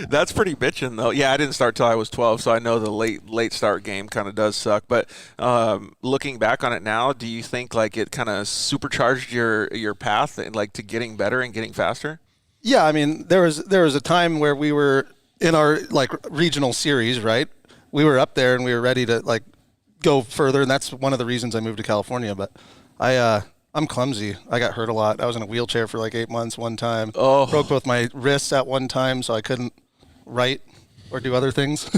That's pretty bitchin', though. Yeah, I didn't start till I was 12, so I know the late start game kind of does suck. But looking back on it now, do you think like it kind of supercharged your path and like to getting better and getting faster? Yeah, I mean, there was a time where we were in our like regional series, right? We were up there and we were ready to like go further, and that's one of the reasons I moved to California. But I'm clumsy. I got hurt a lot. I was in a wheelchair for like 8 months one time. Oh. Broke both my wrists at one time, so I couldn't write or do other things.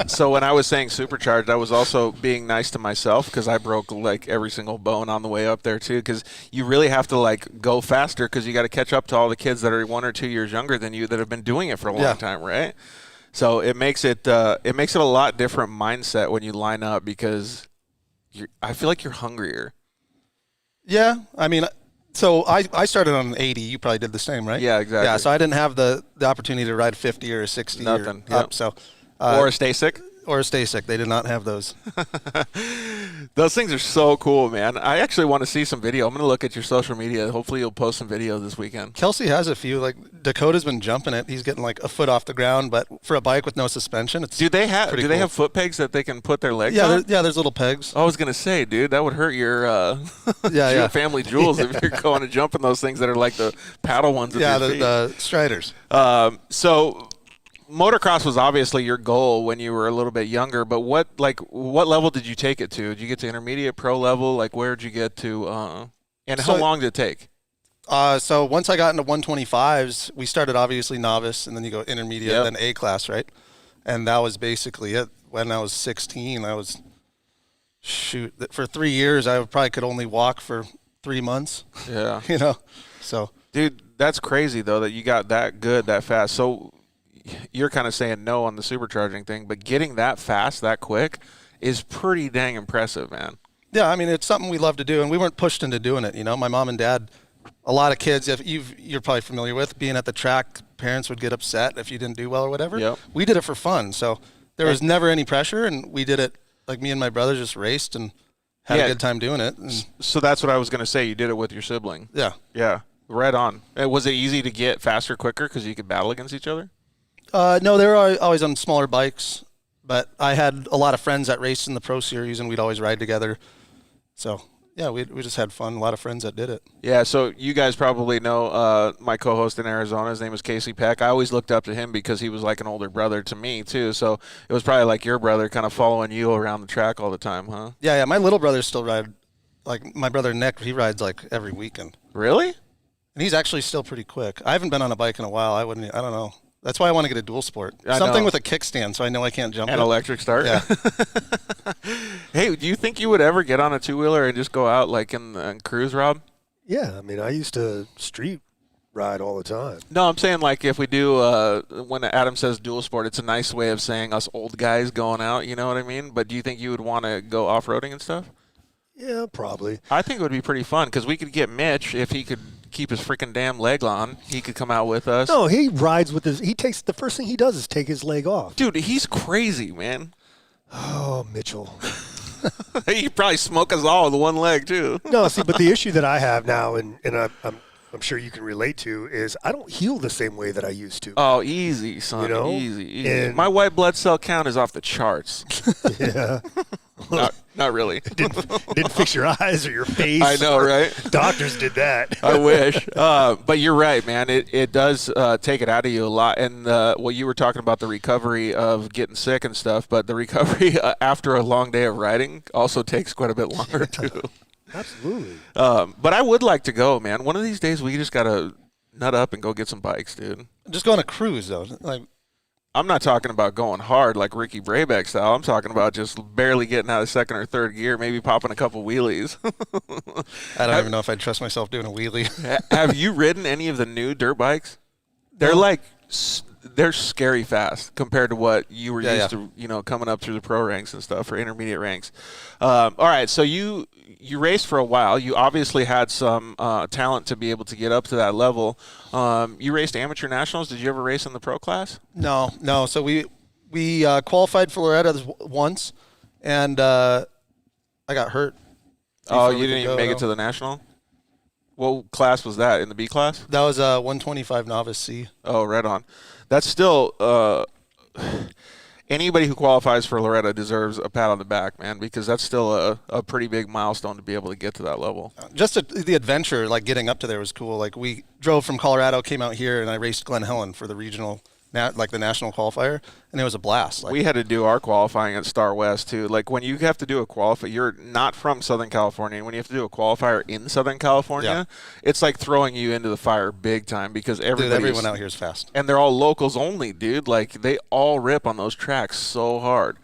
So when I was saying supercharged, I was also being nice to myself because I broke like every single bone on the way up there too, because you really have to like go faster because you got to catch up to all the kids that are 1 or 2 years younger than you that have been doing it for a long time, right? So it makes it a lot different mindset when you line up because I feel like you're hungrier. Yeah, I mean, so I started on an 80. You probably did the same, right? Yeah, exactly. Yeah, so I didn't have the opportunity to ride a 50 or a 60 Nothing. or up. So or a Stasic. or a Stasic. They did not have those. Those things are so cool, man. I actually want to see some video. I'm going to look at your social media. Hopefully you'll post some video this weekend. Kelsey has a few. Like Dakota's been jumping it. He's getting like a foot off the ground, but for a bike with no suspension, it's they have foot pegs that they can put their legs on? on? Yeah, there's little pegs. I was going to say, dude, that would hurt your your family jewels if you're going to jump in those things that are like the paddle ones. Yeah, the Striders. So motocross was obviously your goal when you were a little bit younger, but what level did you take it to? Did you get to intermediate, pro level? Like, where did you get to, and how long did it take? So once I got into 125s, we started obviously novice, and then you go intermediate, then A class, right? And that was basically it. When I was 16, I was, for 3 years, I probably could only walk for 3 months. Yeah. So. Dude, that's crazy, though, that you got that good that fast. So you're kind of saying no on the supercharging thing, but getting that fast, that quick is pretty dang impressive, man. Yeah, I mean, it's something we love to do, and we weren't pushed into doing it. My mom and dad, a lot of kids, you're probably familiar with, being at the track, parents would get upset if you didn't do well or whatever. Yep. We did it for fun, so there was never any pressure, and we did it, like me and my brother just raced and had a good time doing it. So that's what I was going to say. You did it with your sibling. Yeah. Yeah, right on. Was it easy to get faster, quicker because you could battle against each other? No, they were always on smaller bikes, but I had a lot of friends that raced in the Pro Series, and we'd always ride together. So, yeah, we just had fun. A lot of friends that did it. Yeah, so you guys probably know my co-host in Arizona. His name is Casey Peck. I always looked up to him because he was like an older brother to me, too. So it was probably like your brother kind of following you around the track all the time, huh? Yeah. My little brothers still ride. Like, my brother Nick, he rides, like, every weekend. Really? And he's actually still pretty quick. I haven't been on a bike in a while. I don't know. That's why I want to get a dual sport. Something with a kickstand so I know I can't jump. An electric start? Yeah. Hey, do you think you would ever get on a two-wheeler and just go out like in cruise, Rob? Yeah, I mean, I used to street ride all the time. No, I'm saying like if we do, when Adam says dual sport, it's a nice way of saying us old guys going out, you know what I mean? But do you think you would want to go off-roading and stuff? Yeah, probably. I think it would be pretty fun because we could get Mitch if he could keep his freaking damn leg on. He could come out with us. No, he rides with the first thing he does is take his leg off. Dude, he's crazy, man. Oh, Mitchell. He'd probably smoke us all with one leg, too. No, see, but the issue that I have now, and I'm sure you can relate to, is I don't heal the same way that I used to. Oh, easy, son. Easy. And my white blood cell count is off the charts. Yeah. Not really. Didn't fix your eyes or your face. I know, right? Doctors did that. I wish. But you're right, man. It does take it out of you a lot. And you were talking about the recovery of getting sick and stuff, but the recovery after a long day of riding also takes quite a bit longer, too. Absolutely. But I would like to go, man. One of these days we just got to nut up and go get some bikes, dude. Just go on a cruise, though. Like, I'm not talking about going hard like Ricky Brabeck style. I'm talking about just barely getting out of second or third gear, maybe popping a couple wheelies. I don't even know if I'd trust myself doing a wheelie. Have you ridden any of the new dirt bikes? They're they're scary fast compared to what you were used to, coming up through the pro ranks and stuff, or intermediate ranks. All right, so you raced for a while. You obviously had some talent to be able to get up to that level. You raced amateur nationals. Did you ever race in the pro class? No. So we qualified for Loretta once, and I got hurt. Oh, you didn't even make it to the national? What class was that, in the B class? That was a 125 novice C. Oh, right on. That's still anybody who qualifies for Loretta deserves a pat on the back, man, because that's still a pretty big milestone to be able to get to that level. Just the adventure, like getting up to there was cool. Like we drove from Colorado, came out here, and I raced Glen Helen for the regional, like the national qualifier, and it was a blast. Like, we had to do our qualifying at Star West too. Like when you have to do a qualifier, you're not from Southern California. When you have to do a qualifier in Southern California, it's like throwing you into the fire big time because everyone out here is fast, and they're all locals only, dude. Like they all rip on those tracks so hard.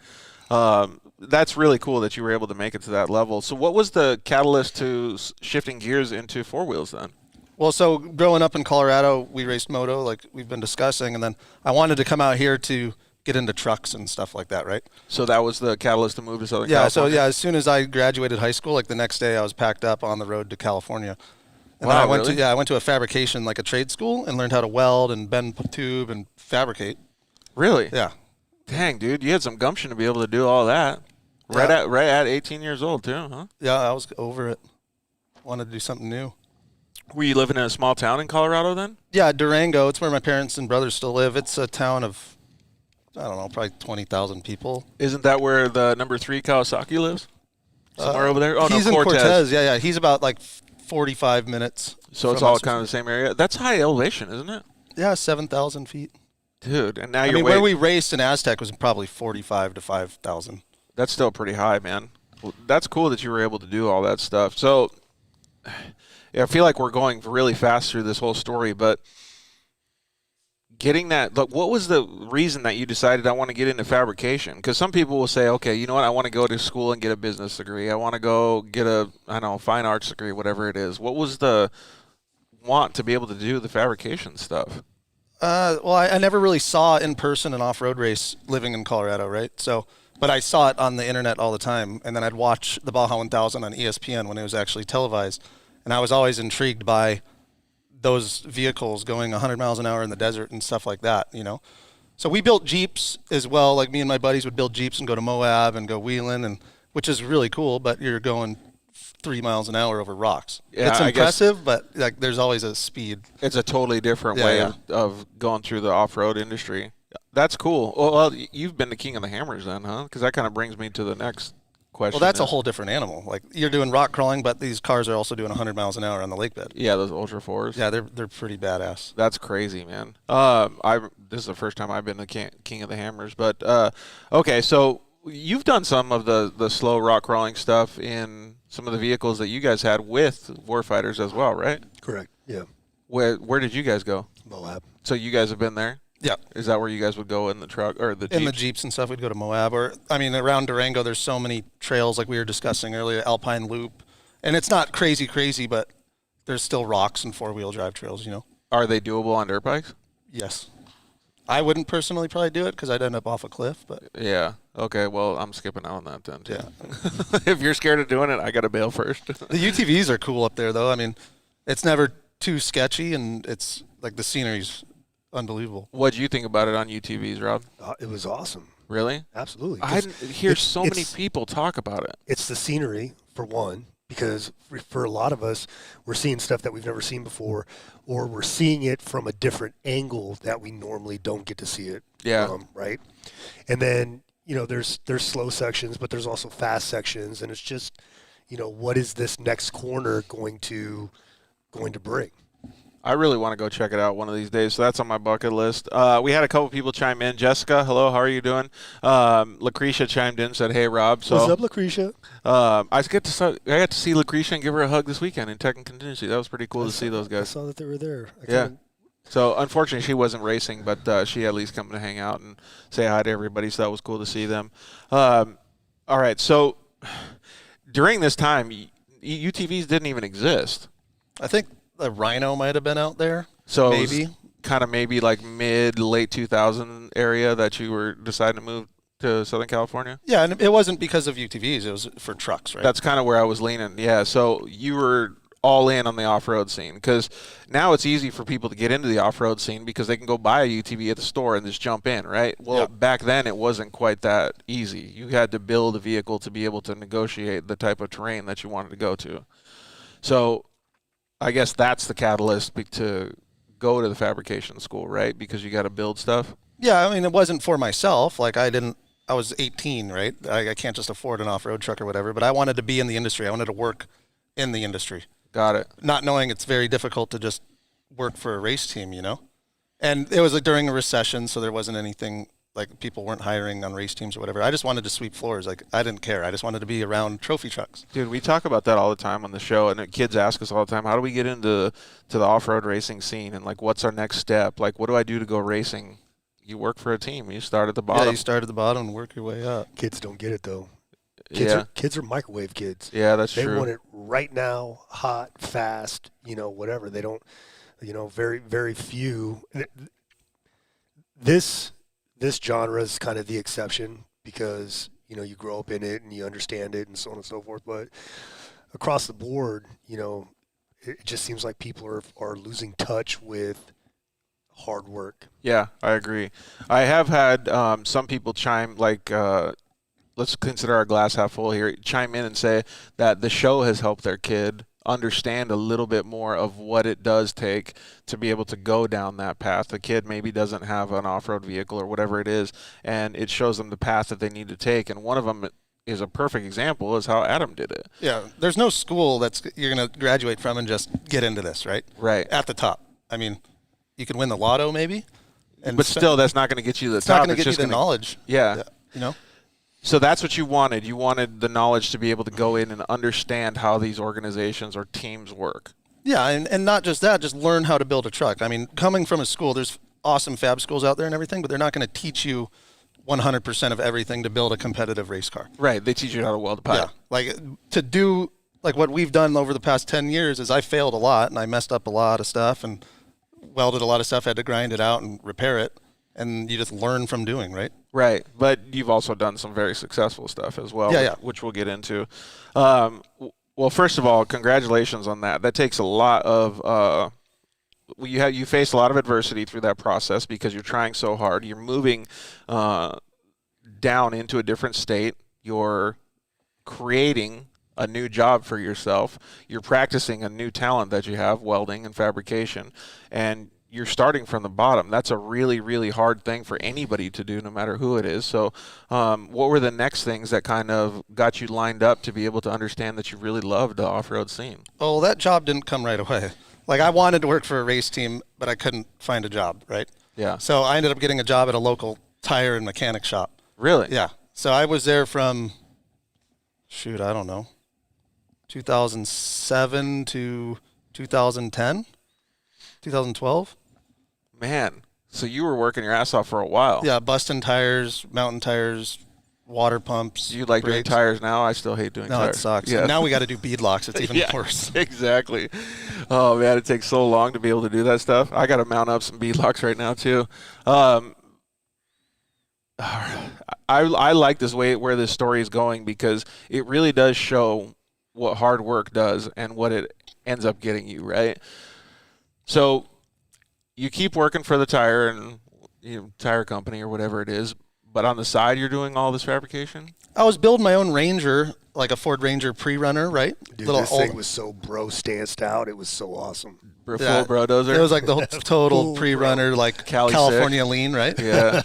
That's really cool that you were able to make it to that level. So what was the catalyst to shifting gears into four wheels then? Well, so growing up in Colorado, we raced moto, like we've been discussing, and then I wanted to come out here to get into trucks and stuff like that, right? So that was the catalyst to move to Southern California? So as soon as I graduated high school, like the next day I was packed up on the road to California. And wow, then I went to a fabrication, like a trade school, and learned how to weld and bend tube and fabricate. Really? Yeah. Dang, dude, you had some gumption to be able to do all that. Right at 18 years old too, huh? Yeah, I was over it. Wanted to do something new. Were you living in a small town in Colorado then? Yeah, Durango. It's where my parents and brothers still live. It's a town of, I don't know, probably 20,000 people. Isn't that where the number 3 Kawasaki lives? Somewhere over there? Oh, he's no, Cortez. in Cortez. Yeah. He's about like 45 minutes. So it's from all us. kind of the same area. That's high elevation, isn't it? Yeah, 7,000 feet. Dude, and now I you're mean, where we raced in Aztec was probably 45 to 5,000. That's still pretty high, man. Well, that's cool that you were able to do all that stuff. So, yeah, I feel like we're going really fast through this whole story, but getting that, like, what was the reason that you decided I want to get into fabrication? Because some people will say, okay, you know what, I want to go to school and get a business degree. I want to go get a, I don't know, fine arts degree, whatever it is. What was the want to be able to do the fabrication stuff? Well, I never really saw in person an off-road race living in Colorado, right? So, but I saw it on the internet all the time, and then I'd watch the Baja 1000 on ESPN when it was actually televised, and I was always intrigued by those vehicles going 100 miles an hour in the desert and stuff like that, you know? So we built Jeeps as well. Like, me and my buddies would build Jeeps and go to Moab and go wheeling, and which is really cool, but you're going 3 miles an hour over rocks. Yeah, it's impressive, but like there's always a speed. It's a totally different way of going through the off-road industry. That's cool. Well, you've been the king of the hammers then, huh? Because that kind of brings me to the next question. Well, that's a whole different animal. Like, you're doing rock crawling, but these cars are also doing 100 miles an hour on the lake bed. Yeah, those Ultra 4s. Yeah, they're pretty badass. That's crazy, man. This is the first time I've been the king of the hammers. But, okay, so you've done some of the slow rock crawling stuff in some of the vehicles that you guys had with warfighters as well, right? Correct. Yeah. Where did you guys go? Moab. So you guys have been there? Yeah. Is that where you guys would go in the truck or the Jeeps? In the Jeeps and stuff, we'd go to Moab. Or, I mean, around Durango, there's so many trails like we were discussing earlier, Alpine Loop. And it's not crazy, but there's still rocks and four-wheel drive trails, you know? Are they doable on dirt bikes? Yes. I wouldn't personally probably do it because I'd end up off a cliff. But yeah. Okay, well, I'm skipping out on that then, too. Yeah. If you're scared of doing it, I got to bail first. The UTVs are cool up there, though. I mean, it's never too sketchy, and it's like the scenery's unbelievable. What do you think about it on UTVs, Rob? It was awesome. Really? Absolutely. I hear so many people talk about it. It's the scenery, for one, because for a lot of us, we're seeing stuff that we've never seen before, or we're seeing it from a different angle that we normally don't get to see it. Yeah. Right? And then, you know, there's slow sections, but there's also fast sections, and it's just, you know, what is this next corner going to bring? I really want to go check it out one of these days, so that's on my bucket list. We had a couple people chime in. Jessica, hello, how are you doing? Lucretia chimed in, said, hey, Rob. So, what's up, Lucretia? I got to see Lucretia and give her a hug this weekend in Tech and Contingency. That was pretty cool to see those guys. I saw that they were there. Yeah. So, unfortunately, she wasn't racing, but she at least come to hang out and say hi to everybody, so that was cool to see them. All right, so during this time, UTVs didn't even exist. I think the Rhino might have been out there. So maybe kind of like late 2000 area that you were deciding to move to Southern California. Yeah, and it wasn't because of UTVs; it was for trucks, right? That's kind of where I was leaning. Yeah, so you were all in on the off-road scene because now it's easy for people to get into the off-road scene because they can go buy a UTV at the store and just jump in, right? Well, back then it wasn't quite that easy. You had to build a vehicle to be able to negotiate the type of terrain that you wanted to go to. So I guess that's the catalyst to go to the fabrication school, right? Because you got to build stuff. Yeah, I mean, it wasn't for myself. Like, I was 18, right? I can't just afford an off-road truck or whatever, but I wanted to be in the industry. I wanted to work in the industry. Got it. Not knowing it's very difficult to just work for a race team, you know? And it was like during a recession, so there wasn't anything, like people weren't hiring on race teams or whatever. I just wanted to sweep floors. Like, I didn't care. I just wanted to be around trophy trucks. Dude, we talk about that all the time on the show, and kids ask us all the time, how do we get into the off-road racing scene? And, like, what's our next step? Like, what do I do to go racing? You work for a team. You start at the bottom. Yeah, you start at the bottom and work your way up. Kids don't get it, though. Kids are microwave kids. Yeah, that's true. They want it right now, hot, fast, you know, whatever. They don't, you know, very, very few. This genre is kind of the exception because, you know, you grow up in it and you understand it and so on and so forth. But across the board, you know, it just seems like people are losing touch with hard work. Yeah, I agree. I have had some people chime, let's consider our glass half full here, chime in and say that the show has helped their kid understand a little bit more of what it does take to be able to go down that path. The kid maybe doesn't have an off-road vehicle or whatever it is, and it shows them the path that they need to take. And one of them is a perfect example is how Adam did it. Yeah, there's no school that's you're going to graduate from and just get into this, right? Right. At the top. I mean, you could win the lotto maybe. But still, that's not going to get you to the it's top. not going to get you the knowledge. Yeah. You know? So that's what you wanted. You wanted the knowledge to be able to go in and understand how these organizations or teams work. Yeah, and not just that, just learn how to build a truck. I mean, coming from a school, there's awesome fab schools out there and everything, but they're not going to teach you 100% of everything to build a competitive race car. Right. They teach you how to weld a pipe. Yeah. Like, to do, like, what we've done over the past 10 years is I failed a lot, and I messed up a lot of stuff, and welded a lot of stuff, had to grind it out and repair it, and you just learn from doing, right? Right, but you've also done some very successful stuff as well, which we'll get into. Well, first of all, congratulations on that. That takes a lot of you face a lot of adversity through that process because you're trying so hard. You're moving down into a different state. You're creating a new job for yourself. You're practicing a new talent that you have, welding and fabrication, and you're starting from the bottom. That's a really, really hard thing for anybody to do, no matter who it is. So what were the next things that kind of got you lined up to be able to understand that you really loved the off-road scene? Oh, that job didn't come right away. Like, I wanted to work for a race team, but I couldn't find a job, right? Yeah. So I ended up getting a job at a local tire and mechanic shop. Really? Yeah. So I was there from, I don't know, 2007 to 2010, 2012. Man, so you were working your ass off for a while. Yeah, busting tires, mountain tires, water pumps. Do you like doing tires now? I still hate doing tires. No, it sucks. Yeah. Now we got to do bead locks. It's even worse. Exactly. Oh, man, it takes so long to be able to do that stuff. I got to mount up some bead locks right now, too. I like this way where this story is going because it really does show what hard work does and what it ends up getting you, right? So you keep working for the tire and tire company or whatever it is, but on the side you're doing all this fabrication? I was building my own Ranger, like a Ford Ranger pre-runner, right? Dude, this thing was so stanced out. It was so awesome. Full bro-dozer? It was like the whole total pre-runner, like California lean, right? Yeah.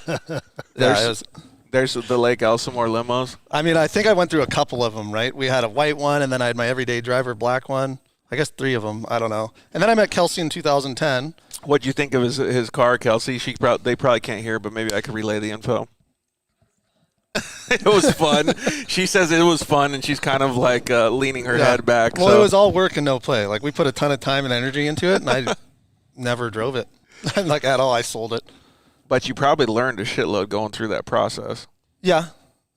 There's the Lake Elsinore limos. I mean, I think I went through a couple of them, right? We had a white one, and then I had my everyday driver black one. I guess 3 of them. I don't know. And then I met Kelsey in 2010. What'd you think of his car, Kelsey? They probably can't hear, but maybe I could relay the info. It was fun. She says it was fun, and she's kind of like leaning her head back. Well, it was all work and no play. Like, we put a ton of time and energy into it, and I never drove it. Like, at all. I sold it. But you probably learned a shitload going through that process. Yeah.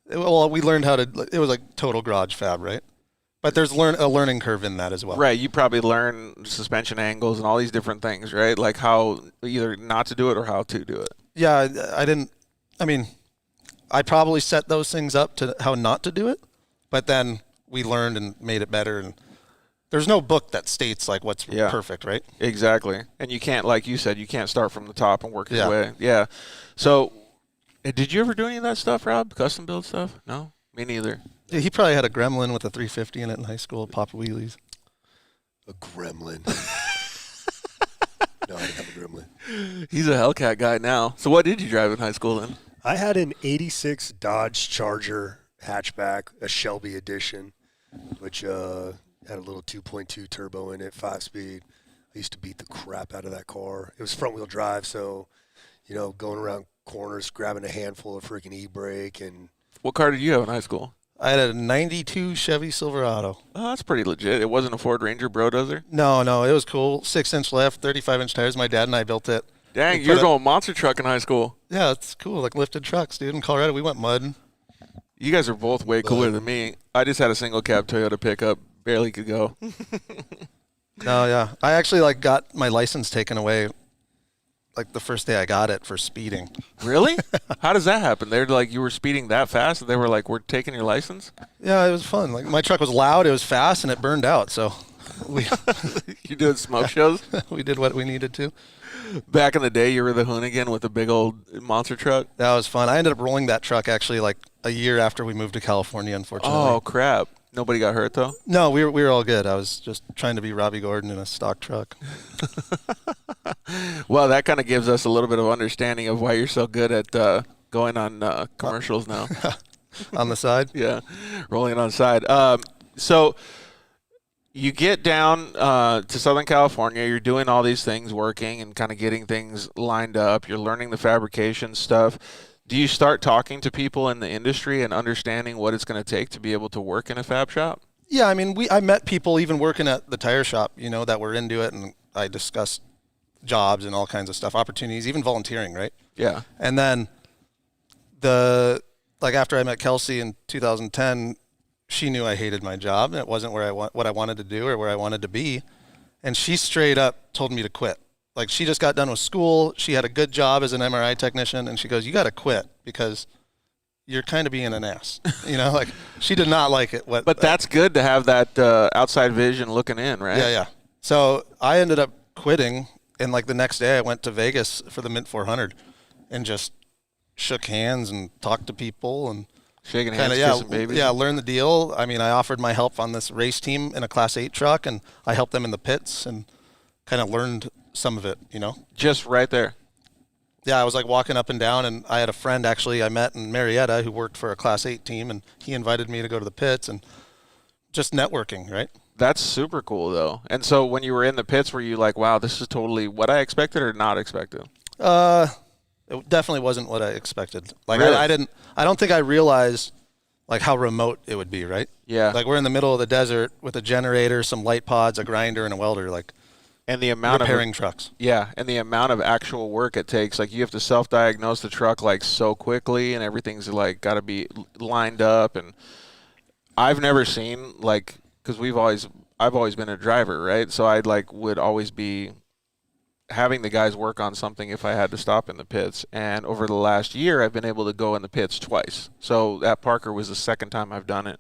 Well, we learned how to – it was like total garage fab, right? But there's a learning curve in that as well. Right. You probably learn suspension angles and all these different things, right? Like how either not to do it or how to do it. Yeah, I probably set those things up to how not to do it, but then we learned and made it better. And there's no book that states like what's perfect, right? Exactly. And you can't, like you said, you can't start from the top and work your way. Yeah. So did you ever do any of that stuff, Rob? Custom build stuff? No? Me neither. Yeah, he probably had a Gremlin with a 350 in it in high school, Papa Wheelies. A Gremlin. No, I didn't have a Gremlin. He's a Hellcat guy now. So what did you drive in high school then? I had an 86 Dodge Charger hatchback, a Shelby edition, which had a little 2.2 turbo in it, 5-speed. I used to beat the crap out of that car. It was front-wheel drive, so, going around corners, grabbing a handful of freaking e-brake. And what car did you have in high school? I had a 92 Chevy Silverado. Oh, that's pretty legit. It wasn't a Ford Ranger Bro-Dozer? No, it was cool. 6-inch left, 35-inch tires. My dad and I built it. Dang, you're going monster truck in high school. Yeah, it's cool. Like lifted trucks, dude. In Colorado, we went mudding. You guys are both way cooler than me. I just had a single cab Toyota pickup. Barely could go. No, yeah. I actually got my license taken away the first day I got it for speeding. Really? How does that happen? They're like, you were speeding that fast and they were like, we're taking your license? Yeah, it was fun. Like, my truck was loud, it was fast, and it burned out, so You doing smoke shows? We did what we needed to. Back in the day, you were the hoonigan with the big old monster truck. That was fun. I ended up rolling that truck actually like a year after we moved to California, unfortunately. Oh, crap. Nobody got hurt, though? No, we were all good. I was just trying to be Robbie Gordon in a stock truck. Well, that kind of gives us a little bit of understanding of why you're so good at going on commercials now. On the side? Yeah, rolling on the side. So you get down to Southern California. You're doing all these things, working and kind of getting things lined up. You're learning the fabrication stuff. Do you start talking to people in the industry and understanding what it's going to take to be able to work in a fab shop? Yeah, I mean, I met people even working at the tire shop, that were into it, and I discussed jobs and all kinds of stuff, opportunities, even volunteering, right? Yeah. And then after I met Kelsey in 2010, she knew I hated my job and it wasn't what I wanted to do or where I wanted to be, and she straight up told me to quit. Like, she just got done with school. She had a good job as an MRI technician, and she goes, "You got to quit because you're kind of being an ass." She did not like it. But that's good to have that outside vision looking in, right? Yeah. So I ended up quitting, and the next day I went to Vegas for the Mint 400 and just shook hands and talked to people and shaking hands, kissing babies. Yeah, learn the deal. I mean, I offered my help on this race team in a Class 8 truck, and I helped them in the pits and kind of learned some of it, Just right there. Yeah, I was walking up and down, and I had a friend actually I met in Marietta who worked for a Class 8 team, and he invited me to go to the pits and just networking, right? That's super cool, though. And so when you were in the pits, were you like, wow, this is totally what I expected or not expected? It definitely wasn't what I expected. Really? I don't think I realized how remote it would be, right? Yeah. We're in the middle of the desert with a generator, some light pods, a grinder, and a welder, and the amount repairing trucks. Yeah, and the amount of actual work it takes. You have to self-diagnose the truck so quickly, and everything's got to be lined up. And I've never seen because I've always been a driver, right? So I would always be having the guys work on something if I had to stop in the pits. And over the last year, I've been able to go in the pits twice. So at Parker was the second time I've done it,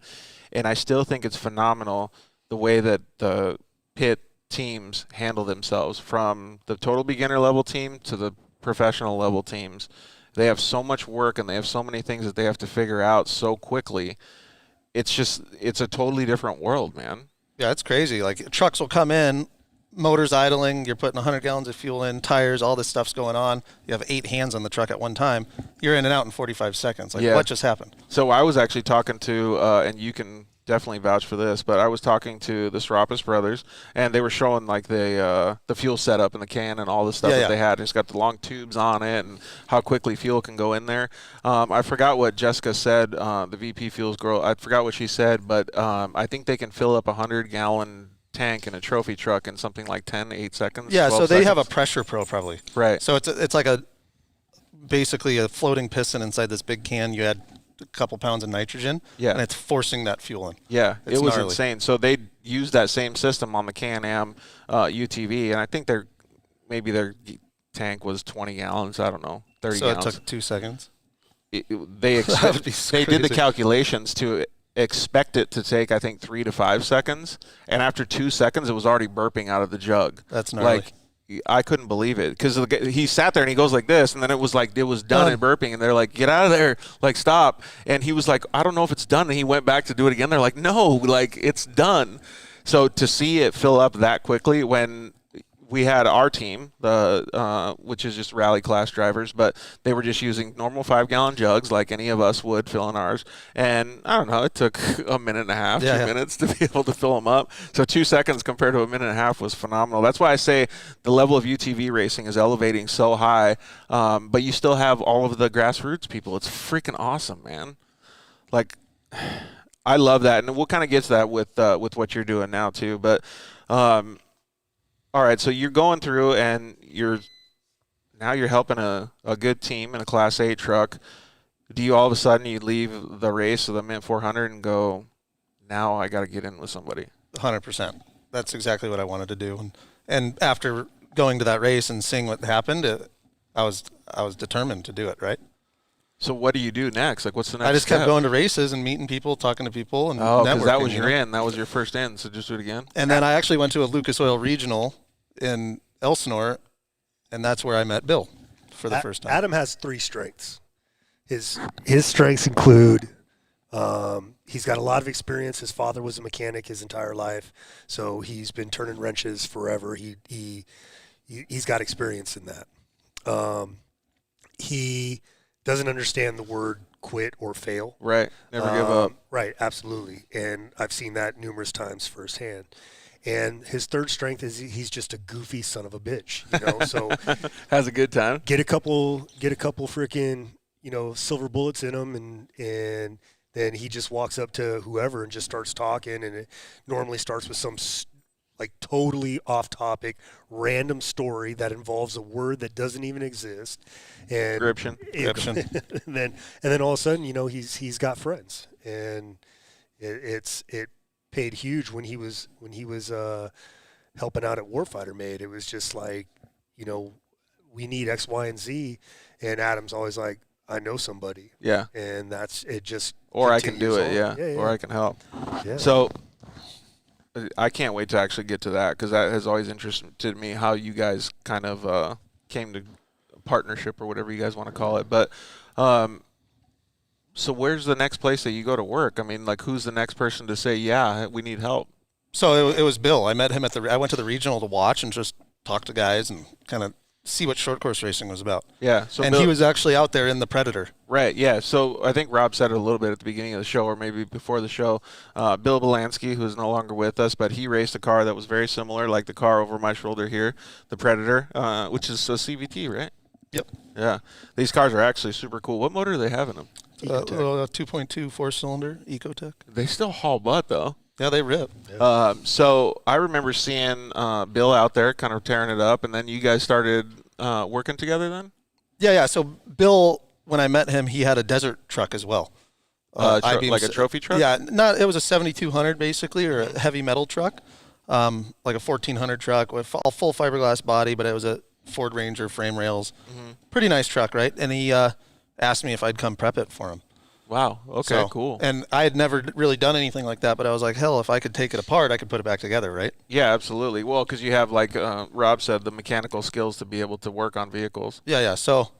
and I still think it's phenomenal the way that the pit teams handle themselves, from the total beginner level team to the professional level teams. They have so much work and they have so many things that they have to figure out so quickly. It's a totally different world, man. Yeah, it's crazy. Trucks will come in, motors idling, you're putting 100 gallons of fuel in, tires, all this stuff's going on. You have 8 hands on the truck at one time. You're in and out in 45 seconds. What just happened? So I was actually talking to, and you can definitely vouch for this, but I was talking to the Serapis brothers, and they were showing the fuel setup and the can and all the stuff that they had. It's got the long tubes on it and how quickly fuel can go in there. I forgot what Jessica said, the VP Fuels girl. I forgot what she said, but I think they can fill up a 100-gallon tank in a trophy truck in something like 8 seconds. Yeah, so they seconds. have a pressure pro probably. Right. So it's basically a floating piston inside this big can. You add a couple pounds of nitrogen, and it's forcing that fuel in. Yeah, it was gnarly. insane. So they used that same system on the Can-Am UTV, and I think their tank was 20 gallons. I don't know, 30 gallons. So it took 2 seconds? They That would be they did the crazy. calculations to expect it to take, I think, 3 to 5 seconds, and after 2 seconds, it was already burping out of the jug. That's gnarly. I couldn't believe it because he sat there and he goes like this, and then it was done and burping, and they're like, "Get out of there, stop!" And he was like, "I don't know if it's done," and he went back to do it again. They're like, "No, it's done." So to see it fill up that quickly when we had our team, which is just rally class drivers, but they were just using normal 5-gallon jugs like any of us would fill in ours. And I don't know, it took a minute and a half, 2 minutes to be able to fill them up. So 2 seconds compared to a minute and a half was phenomenal. That's why I say the level of UTV racing is elevating so high, but you still have all of the grassroots people. It's freaking awesome, man. I love that. And we'll kind of get to that with what you're doing now too. But, all right, so you're going through and you're helping a good team in a Class 8 truck. Do you all of a sudden you leave the race of the Mint 400 and go, now I got to get in with somebody? 100%. That's exactly what I wanted to do. And after going to that race and seeing what happened, I was determined to do it, right? So what do you do next? Like, what's the next I just kept step? going to races and meeting people, talking to people, and Oh, because that networking, was your you know? in. That was your first in. So just do it again. And then I actually went to a Lucas Oil Regional in Elsinore, and that's where I met Bill for the first time. Adam has 3 strengths. His strengths include he's got a lot of experience. His father was a mechanic his entire life, so he's been turning wrenches forever. He's got experience in that. He doesn't understand the word quit or fail. Right. Never give up. Right, absolutely. And I've seen that numerous times firsthand. And his third strength is he's just a goofy son of a bitch, you know. So has a good time. Get a couple freaking, you know, silver bullets in him, and then he just walks up to whoever and just starts talking, and it normally starts with some like totally off topic random story that involves a word that doesn't even exist. And Description. and then all of a sudden, you know, he's got friends, and it paid huge when he was helping out at Warfighter Made. It was just like, you know, we need X, Y, and Z, and Adam's always like, I know somebody. Yeah. And that's it. Just or I can do it. on. Yeah. Or I can help. Yeah. So I can't wait to actually get to that, because that has always interested me, how you guys kind of came to a partnership or whatever you guys want to call it. But so where's the next place that you go to work? I mean, like, who's the next person to say, yeah, we need help? So it was Bill. I met him I went to the regional to watch and just talk to guys and kind of see what short course racing was about. Yeah. So and he was actually out there in the Predator. Right, yeah. So I think Rob said it a little bit at the beginning of the show, or maybe before the show. Bill Belansky, who is no longer with us, but he raced a car that was very similar, like the car over my shoulder here, the Predator, which is a CVT, right? Yep. Yeah. These cars are actually super cool. What motor do they have in them? 2.2 4-cylinder Ecotec. They still haul butt, though. Yeah, they rip. So I remember seeing Bill out there kind of tearing it up, and then you guys started working together then? Yeah. So Bill, when I met him, he had a desert truck as well. Like a trophy truck? Yeah, it was a 7200 basically, or a heavy metal truck, like a 1400 truck with a full fiberglass body, but it was a Ford Ranger frame rails. Mm-hmm. Pretty nice truck, right? And he asked me if I'd come prep it for him. Wow. Okay, cool. And I had never really done anything like that, but I was like, hell, if I could take it apart, I could put it back together, right? Yeah, absolutely. Well, because you have, like Rob said, the mechanical skills to be able to work on vehicles. Yeah. So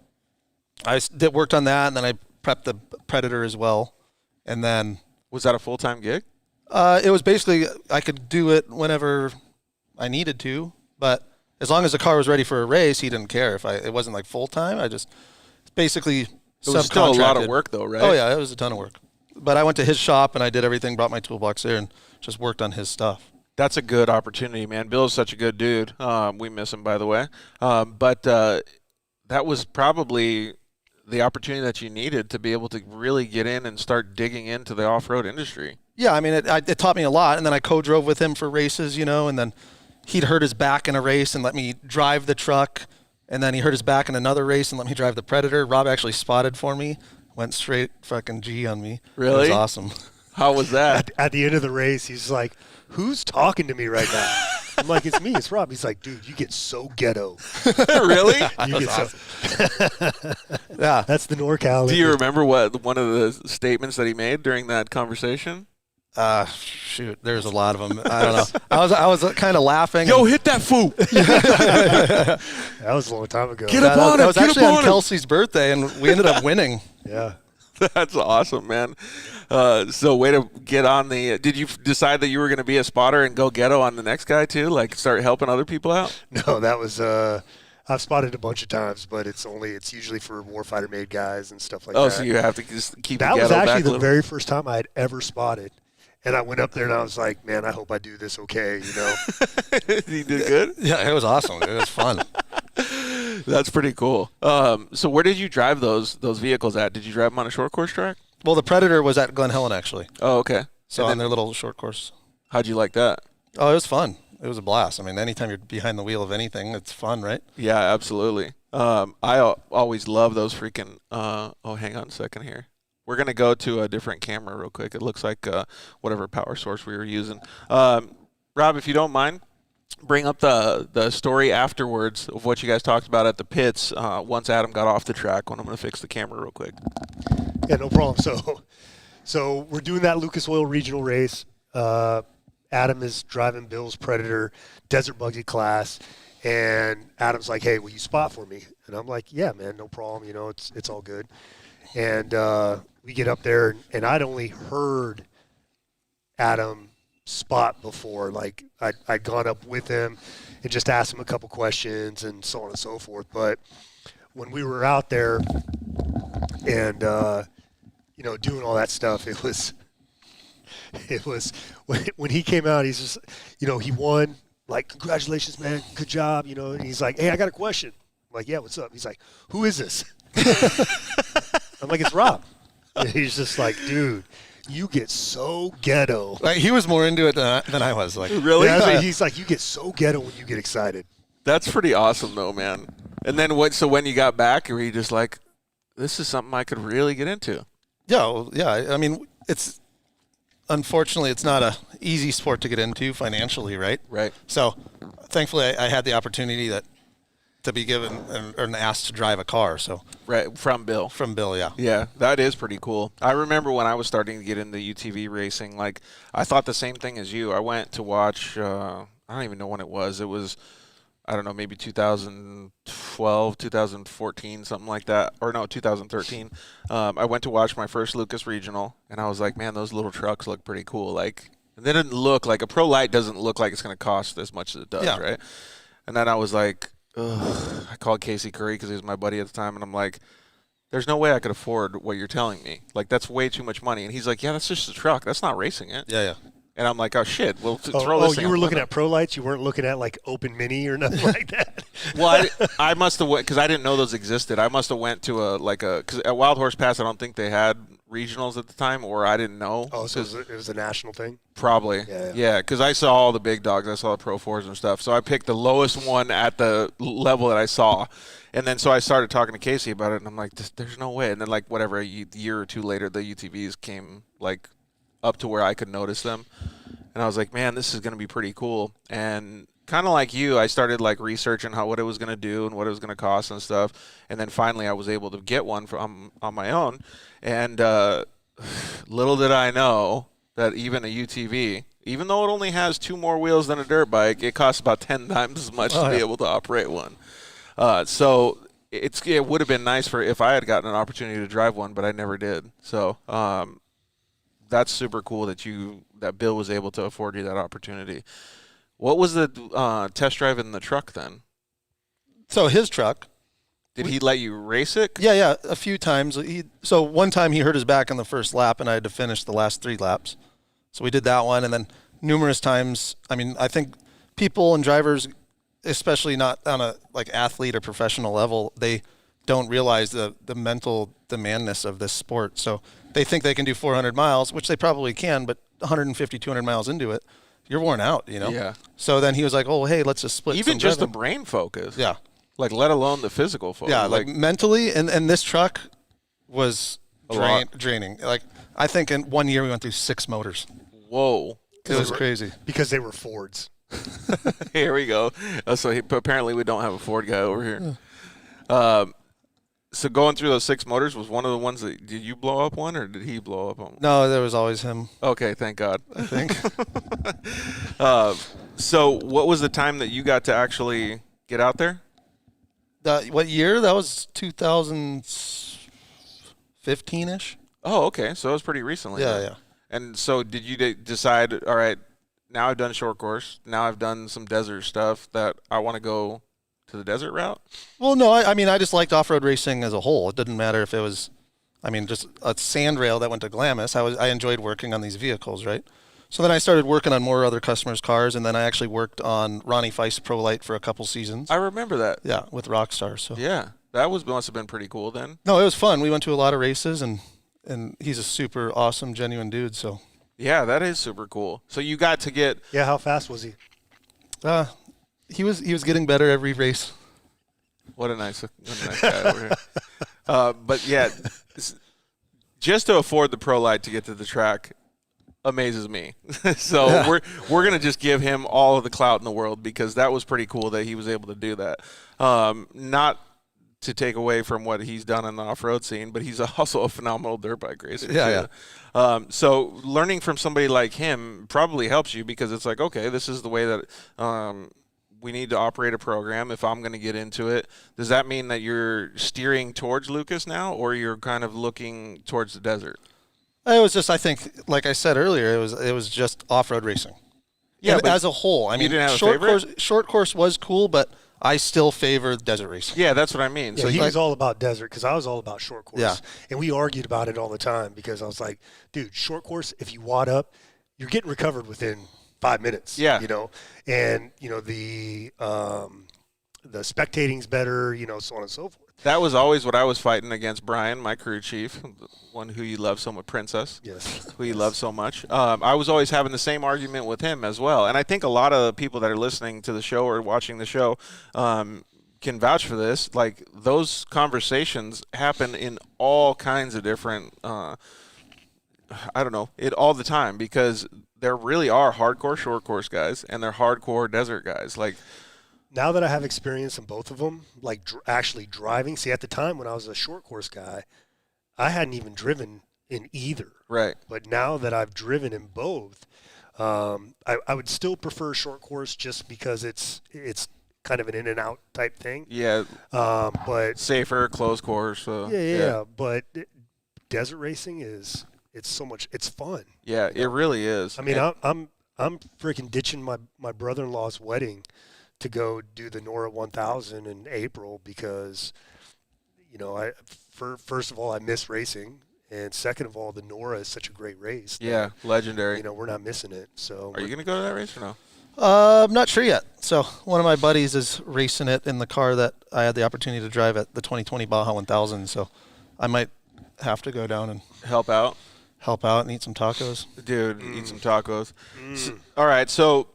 I worked on that, and then I prepped the Predator as well. And then... Was that a full-time gig? It was basically, I could do it whenever I needed to, but as long as the car was ready for a race, he didn't care. If it wasn't like full-time, I just basically... It was still a lot of work, though, right? Oh, yeah, it was a ton of work. But I went to his shop, and I did everything, brought my toolbox there, and just worked on his stuff. That's a good opportunity, man. Bill's such a good dude. We miss him, by the way. But that was probably the opportunity that you needed to be able to really get in and start digging into the off-road industry. Yeah, I mean, it taught me a lot, and then I co-drove with him for races, you know, and then he'd hurt his back in a race and let me drive the truck. And then he hurt his back in another race and let me drive the Predator. Rob actually spotted for me, went straight fucking G on me. Really? It was awesome. How was that? At the end of the race, he's like, who's talking to me right now? I'm like, it's me, it's Rob. He's like, dude, you get so ghetto. Really? You get awesome. Yeah. That's the NorCal. Do you remember what one of the statements that he made during that conversation? Shoot, there's a lot of them. I don't know. I was kind of laughing. Yo, hit that fool. That was a long time ago. Get up on it. That was Get actually up on on Kelsey's birthday, and we ended up winning. Yeah. That's awesome, man. So way to get on the did you decide that you were going to be a spotter and go ghetto on the next guy too? Like start helping other people out? No, that was I've spotted a bunch of times, but it's usually for Warfighter Made guys and stuff like that. Oh, so you have to just keep that the was ghetto actually back a the little? very first time I had ever spotted. And I went up there and I was like, man, I hope I do this okay, you know. You did good? Yeah, it was awesome. It was fun. That's pretty cool. So where did you drive those vehicles at? Did you drive them on a short course track? Well, the Predator was at Glen Helen, actually. Oh, okay. So on their little short course. How'd you like that? Oh, it was fun. It was a blast. I mean, anytime you're behind the wheel of anything, it's fun, right? Yeah, absolutely. I always love those freaking hang on a second here. We're going to go to a different camera real quick. It looks like whatever power source we were using. Rob, if you don't mind, bring up the story afterwards of what you guys talked about at the pits once Adam got off the track. When I'm going to fix the camera real quick. Yeah, no problem. So we're doing that Lucas Oil regional race. Adam is driving Bill's Predator Desert Buggy class, and Adam's like, "Hey, will you spot for me?" And I'm like, "Yeah, man, no problem. You know, it's all good." And we get up there, and I'd only heard Adam spot before. Like I'd gone up with him and just asked him a couple questions and so on and so forth. But when we were out there and you know, doing all that stuff, it was when he came out, he's just, you know, he won. Like, congratulations, man, good job, you know. And he's like, "Hey, I got a question." I'm like, "Yeah, what's up?" He's like, "Who is this?" I'm like, "It's Rob." And he's just like, "Dude, you get so ghetto." Like, he was more into it than I was. Like, Really? Yeah, he's like, "You get so ghetto when you get excited." That's pretty awesome, though, man. And then what? So when you got back, were you just like, "This is something I could really get into"? Yeah. I mean, unfortunately, it's not a easy sport to get into financially, right? Right. So, thankfully, I had the opportunity to be given and asked to drive a car. So, Right, from Bill. from Bill, yeah. Yeah, that is pretty cool. I remember when I was starting to get into UTV racing, like, I thought the same thing as you. I went to watch, I don't even know when it was. It was, I don't know, maybe 2012, 2014, something like that. Or no, 2013. I went to watch my first Lucas Regional, and I was like, man, those little trucks look pretty cool. Like, they didn't look like, a Pro Light doesn't look like it's going to cost as much as it does, Yeah. right? And then I was like, ugh. I called Casey Curry because he was my buddy at the time, and I'm like, there's no way I could afford what you're telling me. Like, that's way too much money. And he's like, yeah, that's just a truck. That's not racing it. Yeah. And I'm like, oh, shit. Well, throw Oh, this thing you on were the looking limit. at Pro Lights? You weren't looking at, like, Open Mini or nothing like that? Well, I must have went, because I didn't know those existed. I must have went to because at Wild Horse Pass, I don't think they had regionals at the time, or I didn't know. Oh, so it was a national thing? Probably. Yeah, because I saw all the big dogs. I saw the Pro 4s and stuff. So I picked the lowest one at the level that I saw. And then so I started talking to Casey about it, and I'm like, there's no way. And then, like, whatever, a year or two later, the UTVs came, like, up to where I could notice them. And I was like, man, this is going to be pretty cool. And kind of like you, I started, like, researching what it was going to do and what it was going to cost and stuff. And then finally I was able to get one on my own. And little did I know that even a UTV, even though it only has 2 more wheels than a dirt bike, it costs about 10 times as much to be able to operate one. So it would have been nice if I had gotten an opportunity to drive one, but I never did. So that's super cool that Bill was able to afford you that opportunity. What was the test drive in the truck then? So his truck. Did he let you race it? Yeah, a few times. So one time he hurt his back on the first lap, and I had to finish the last 3 laps. So we did that one, and then numerous times. I mean, I think people and drivers, especially not on a like athlete or professional level, they don't realize the mental demandness of this sport. So they think they can do 400 miles, which they probably can, but 150, 200 miles into it, you're worn out, you know? Yeah. So then he was like, oh, hey, let's just split Even some just the driving. brain focus. Yeah. Like, let alone the physical focus. Yeah, like mentally, and this truck was lot. draining. Like, I think in 1 year we went through 6 motors. whoa. It was crazy. Because they were Fords. Here we go. Apparently we don't have a Ford guy over here. So going through those 6 motors, was one of the ones that, did you blow up one or did he blow up one? No, there was always him. Okay, thank God. I think. So what was the time that you got to actually get out there? What year? That was 2015-ish. Oh, okay. So it was pretty recently. Yeah, then. yeah. And so did you decide, all right, now I've done short course, now I've done some desert stuff, that I want to go to the desert route? Well, no, I mean, I just liked off-road racing as a whole. It didn't matter if it was, I mean, just a sand rail that went to Glamis. I enjoyed working on these vehicles, right? So then I started working on more other customers' cars, and then I actually worked on Ronnie Feist's Pro Light for a couple seasons. I remember that. Yeah, with Rockstar. So Yeah, that must have been pretty cool then. no, it was fun. We went to a lot of races, and he's a super awesome, genuine dude. So Yeah, that is super cool. So you got to get, Yeah, how fast was he? he was getting better every race. what a nice guy over here. But yeah, just to afford the Pro Light to get to the track, amazes me. So we're gonna just give him all of the clout in the world because that was pretty cool that he was able to do that. Not to take away from what he's done in the off-road scene, but he's also a phenomenal dirt bike racer. Yeah. So learning from somebody like him probably helps you because it's like, okay, this is the way that we need to operate a program if I'm going to get into it. Does that mean that you're steering towards Lucas now, or you're kind of looking towards the desert? It was just, I think, like I said earlier, it was just off-road racing. Yeah, and but as a whole, I mean, didn't have a favorite? short course was cool, but I still favor desert racing. Yeah, that's what I mean. Yeah, So he was all about desert because I was all about short course. Yeah. And we argued about it all the time because I was like, dude, short course, if you wad up, you're getting recovered within 5 minutes. Yeah. You know, and, you know, the spectating's better, you know, so on and so forth. that was always what I was fighting against Brian, my crew chief, the one who you love so much, Princess. Yes. Who you love so much. I was always having the same argument with him as well. And I think a lot of the people that are listening to the show or watching the show can vouch for this. Like, those conversations happen in all kinds of different, I don't know, all the time, because there really are hardcore short course guys and they're hardcore desert guys. Like, Now that I have experience in both of them, like actually driving, see, at the time when I was a short course guy, I hadn't even driven in either. right. But now that I've driven in both, I would still prefer short course just because it's kind of an in and out type thing. Yeah. But Safer, closed course. yeah. But desert racing it's so much. It's fun. Yeah, it really is. I mean, And- I'm freaking ditching my brother-in-law's wedding to go do the Nora 1000 in April because, you know, first of all, I miss racing, and second of all, the Nora is such a great race. yeah, legendary. You know, we're not missing it. So Are you going to go to that race or no? I'm not sure yet. So one of my buddies is racing it in the car that I had the opportunity to drive at the 2020 Baja 1000. So I might have to go down and Help out? help out and eat some tacos. Dude, eat some tacos. All right, so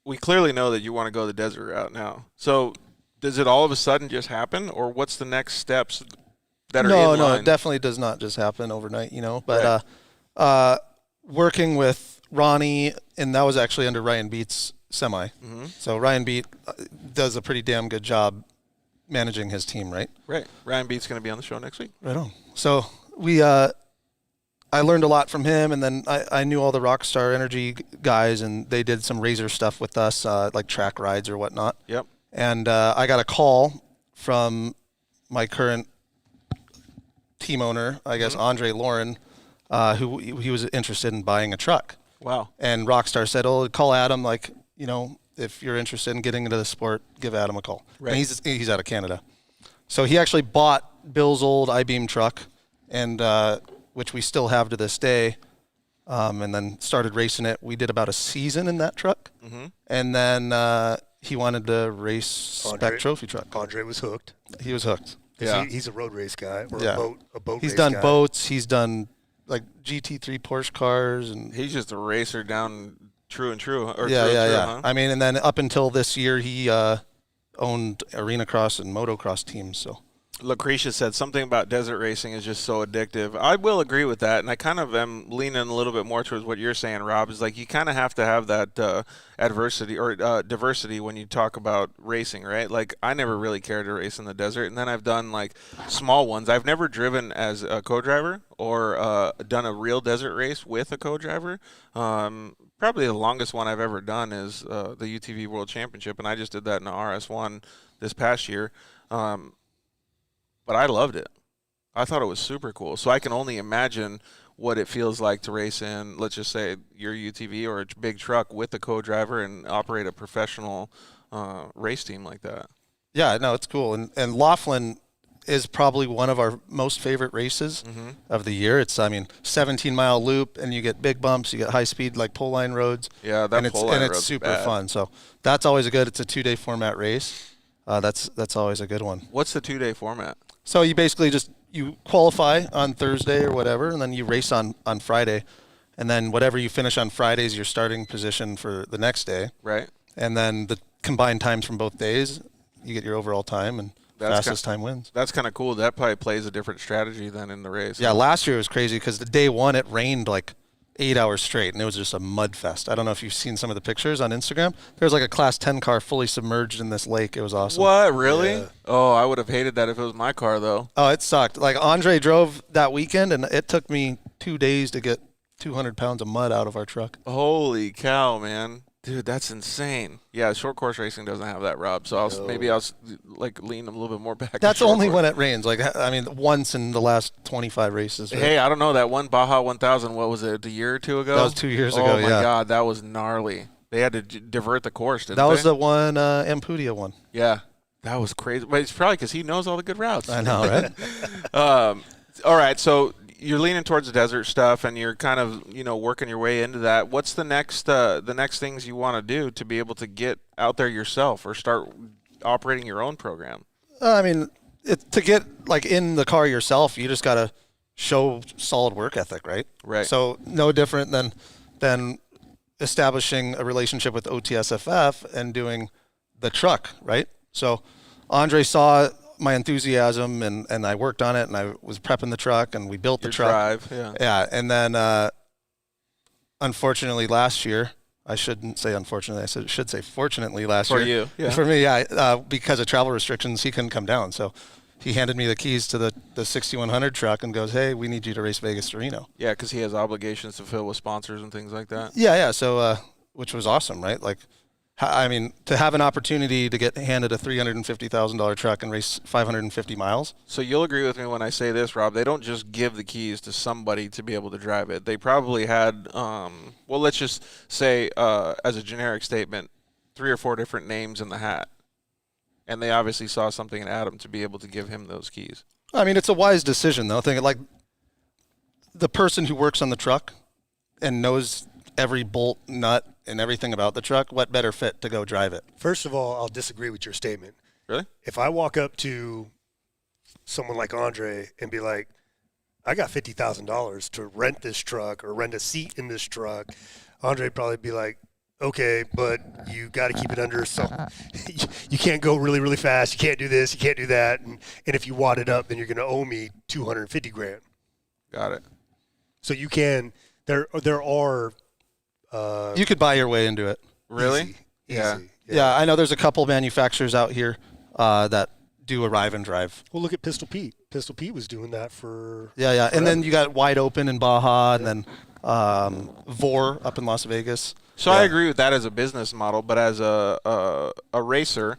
we clearly know that you want to go the desert route now. So does it all of a sudden just happen, or what's the next steps that are in line? It definitely does not just happen overnight, you know. But working with Ronnie, and that was actually under Ryan Beat's semi. Mm-hmm. So Ryan Beat does a pretty damn good job managing his team, right? Right. Ryan Beat's going to be on the show next week. Right on. So I learned a lot from him, and then I knew all the Rockstar Energy guys, and they did some Razor stuff with us, like track rides or whatnot. Yep. And I got a call from my current team owner, I guess, Andre Lauren, who he was interested in buying a truck. Wow. And Rockstar said, "Oh, call Adam. Like, you know, if you're interested in getting into the sport, give Adam a call." Right. And he's out of Canada, so he actually bought Bill's old I-Beam truck, and which we still have to this day, and then started racing it. We did about a season in that truck, and then he wanted to race spec trophy truck. Andre was hooked. He was hooked. Yeah. He's a road race guy or Yeah. a boat He's race done guy. boats. He's done like GT3 Porsche cars, and He's just a racer down true and true. Or yeah. Huh? I mean, and then up until this year, he owned arena cross and motocross teams. So Lucretia said something about desert racing is just so addictive. I will agree with that, and I kind of am leaning a little bit more towards what you're saying, Rob. Is like you kind of have to have that adversity or diversity when you talk about racing, right? Like I never really cared to race in the desert, and then I've done like small ones. I've never driven as a co-driver or done a real desert race with a co-driver. Probably the longest one I've ever done is the UTV World Championship, and I just did that in a RS1 this past year. But I loved it. I thought it was super cool. So I can only imagine what it feels like to race in, let's just say, your UTV or a big truck with a co-driver and operate a professional race team like that. yeah, no, it's cool. And Laughlin is probably one of our most favorite races of the year. It's, 17-mile loop, and you get big bumps, you get high speed like pole line roads. Yeah, that pole line and it's road's super bad. fun. So that's always a good. It's a 2-day format race. That's always a good one. What's the 2-day format? So you basically you qualify on Thursday or whatever, and then you race on Friday, and then whatever you finish on Friday is your starting position for the next day. Right. And then the combined times from both days, you get your overall time, and fastest time wins. That's kind of cool. That probably plays a different strategy than in the race. Yeah, last year was crazy because the day one it rained like 8 hours straight, and it was just a mud fest. I don't know if you've seen some of the pictures on Instagram. There was like a Class 10 car fully submerged in this lake. It was awesome. What, really? Yeah. Oh, I would have hated that if it was my car, though. Oh, it sucked. Like, Andre drove that weekend, and it took me 2 days to get 200 pounds of mud out of our truck. Holy cow, man. Dude, that's insane. Yeah, short course racing doesn't have that, Rob. So maybe I'll like lean a little bit more back. That's only when it rains. Like, I mean, once in the last 25 races. Right? Hey, I don't know, that one Baja 1000, what was it, a year or two ago? That was 2 years ago, Oh, my God, that was gnarly. They had to divert the course, didn't they? That was the one Ampudia one. Yeah, that was crazy. But it's probably because he knows all the good routes. I know, right? All right, so you're leaning towards the desert stuff, and you're kind of, working your way into that. What's the next things you want to do to be able to get out there yourself or start operating your own program? I mean, to get like in the car yourself, you just got to show solid work ethic, right? Right. So no different than establishing a relationship with OTSFF and doing the truck, right? So Andre saw my enthusiasm and I worked on it, and I was prepping the truck, and we built the truck. Drive, yeah. And then unfortunately last year, I shouldn't say unfortunately, I should say fortunately last year. For you, yeah. For me, because of travel restrictions, he couldn't come down. So he handed me the keys to the 6100 truck and goes, "Hey, we need you to race Vegas to Reno." Yeah, because he has obligations to fill with sponsors and things like that. Yeah. So, which was awesome, right? Like, I mean, to have an opportunity to get handed a $350,000 truck and race 550 miles. So you'll agree with me when I say this, Rob. They don't just give the keys to somebody to be able to drive it. They probably had, let's just say, as a generic statement, 3 or 4 different names in the hat. And they obviously saw something in Adam to be able to give him those keys. I mean, it's a wise decision, though. Think like the person who works on the truck and knows every bolt, nut, and everything about the truck, what better fit to go drive it? First of all, I'll disagree with your statement. Really? If I walk up to someone like Andre and be like, I got $50,000 to rent this truck or rent a seat in this truck, Andre would probably be like, okay, but you got to keep it under some. You can't go really, really fast. You can't do this. You can't do that. And if you wad it up, then you're going to owe me $250,000. Got it. So you can. There are. You could buy your way into it. Really? Easy. Yeah, I know there's a couple manufacturers out here that do arrive and drive. Well, look at Pistol Pete. Pistol Pete was doing that for. Yeah. Forever. And then you got Wide Open in Baja, and then Vor up in Las Vegas. So I agree with that as a business model, but as a racer,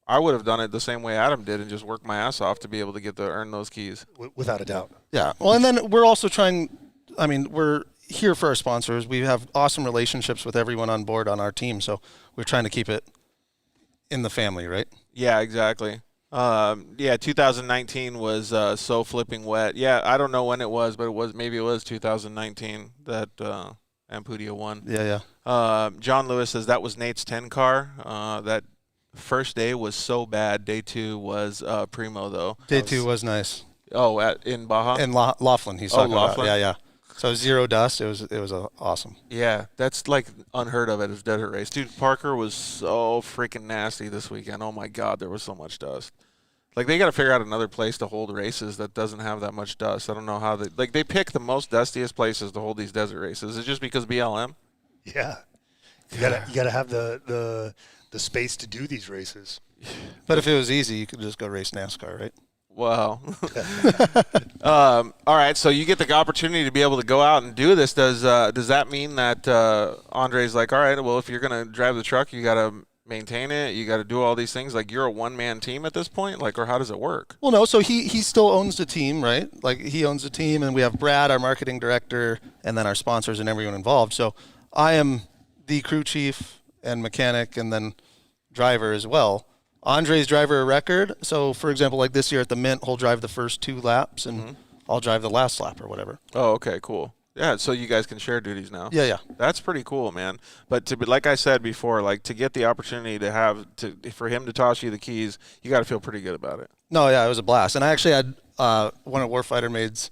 I would have done it the same way Adam did and just worked my ass off to be able to get to earn those keys. Without a doubt. Yeah. Well, and then we're also trying. I mean, we're here for our sponsors. We have awesome relationships with everyone on board on our team, so we're trying to keep it in the family, right? Yeah, exactly. 2019 was so flipping wet. Yeah, I don't know when it was, but maybe it was 2019 that Ampudia won. Yeah. John Lewis says that was Nate's 10 car. That first day was so bad. Day 2 was primo, though. Day 2 was nice. Oh, in Baja? In Laughlin, he's talking Laughlin? about. Yeah. So 0 dust. It was awesome. Yeah, that's like unheard of at his desert race. Dude, Parker was so freaking nasty this weekend. Oh, my God, there was so much dust. Like, they got to figure out another place to hold races that doesn't have that much dust. I don't know how they pick the most dustiest places to hold these desert races. Is it just because BLM? Yeah. You gotta have the space to do these races. But if it was easy, you could just go race NASCAR, right? Wow. All right, so you get the opportunity to be able to go out and do this. Does that mean that Andre's like, all right, well, if you're going to drive the truck, you got to maintain it, you got to do all these things? Like, you're a one-man team at this point? Like, or how does it work? Well, no, so he still owns the team, right? Like, he owns the team, and we have Brad, our marketing director, and then our sponsors and everyone involved. So I am the crew chief and mechanic and then driver as well. Andre's driver a record. So, for example, like this year at the Mint, he'll drive the first 2 laps, and I'll drive the last lap or whatever. Oh, okay, cool. Yeah, so you guys can share duties now. Yeah. That's pretty cool, man. But like I said before, like to get the opportunity for him to toss you the keys, you got to feel pretty good about it. No, yeah, it was a blast. And I actually had one of Warfighter Made's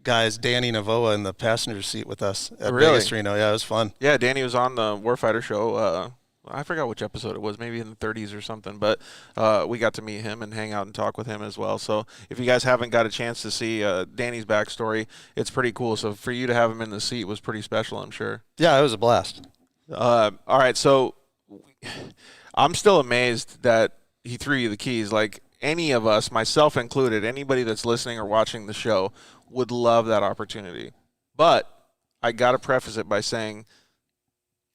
guys, Danny Navoa, in the passenger seat with us at Vegas Reno. Yeah, it was fun. Yeah, Danny was on the Warfighter show I forgot which episode it was, maybe in the 30s or something, but we got to meet him and hang out and talk with him as well. So if you guys haven't got a chance to see Danny's backstory, it's pretty cool. So for you to have him in the seat was pretty special, I'm sure. Yeah, it was a blast. All right, so I'm still amazed that he threw you the keys. Like, any of us, myself included, anybody that's listening or watching the show would love that opportunity. But I got to preface it by saying,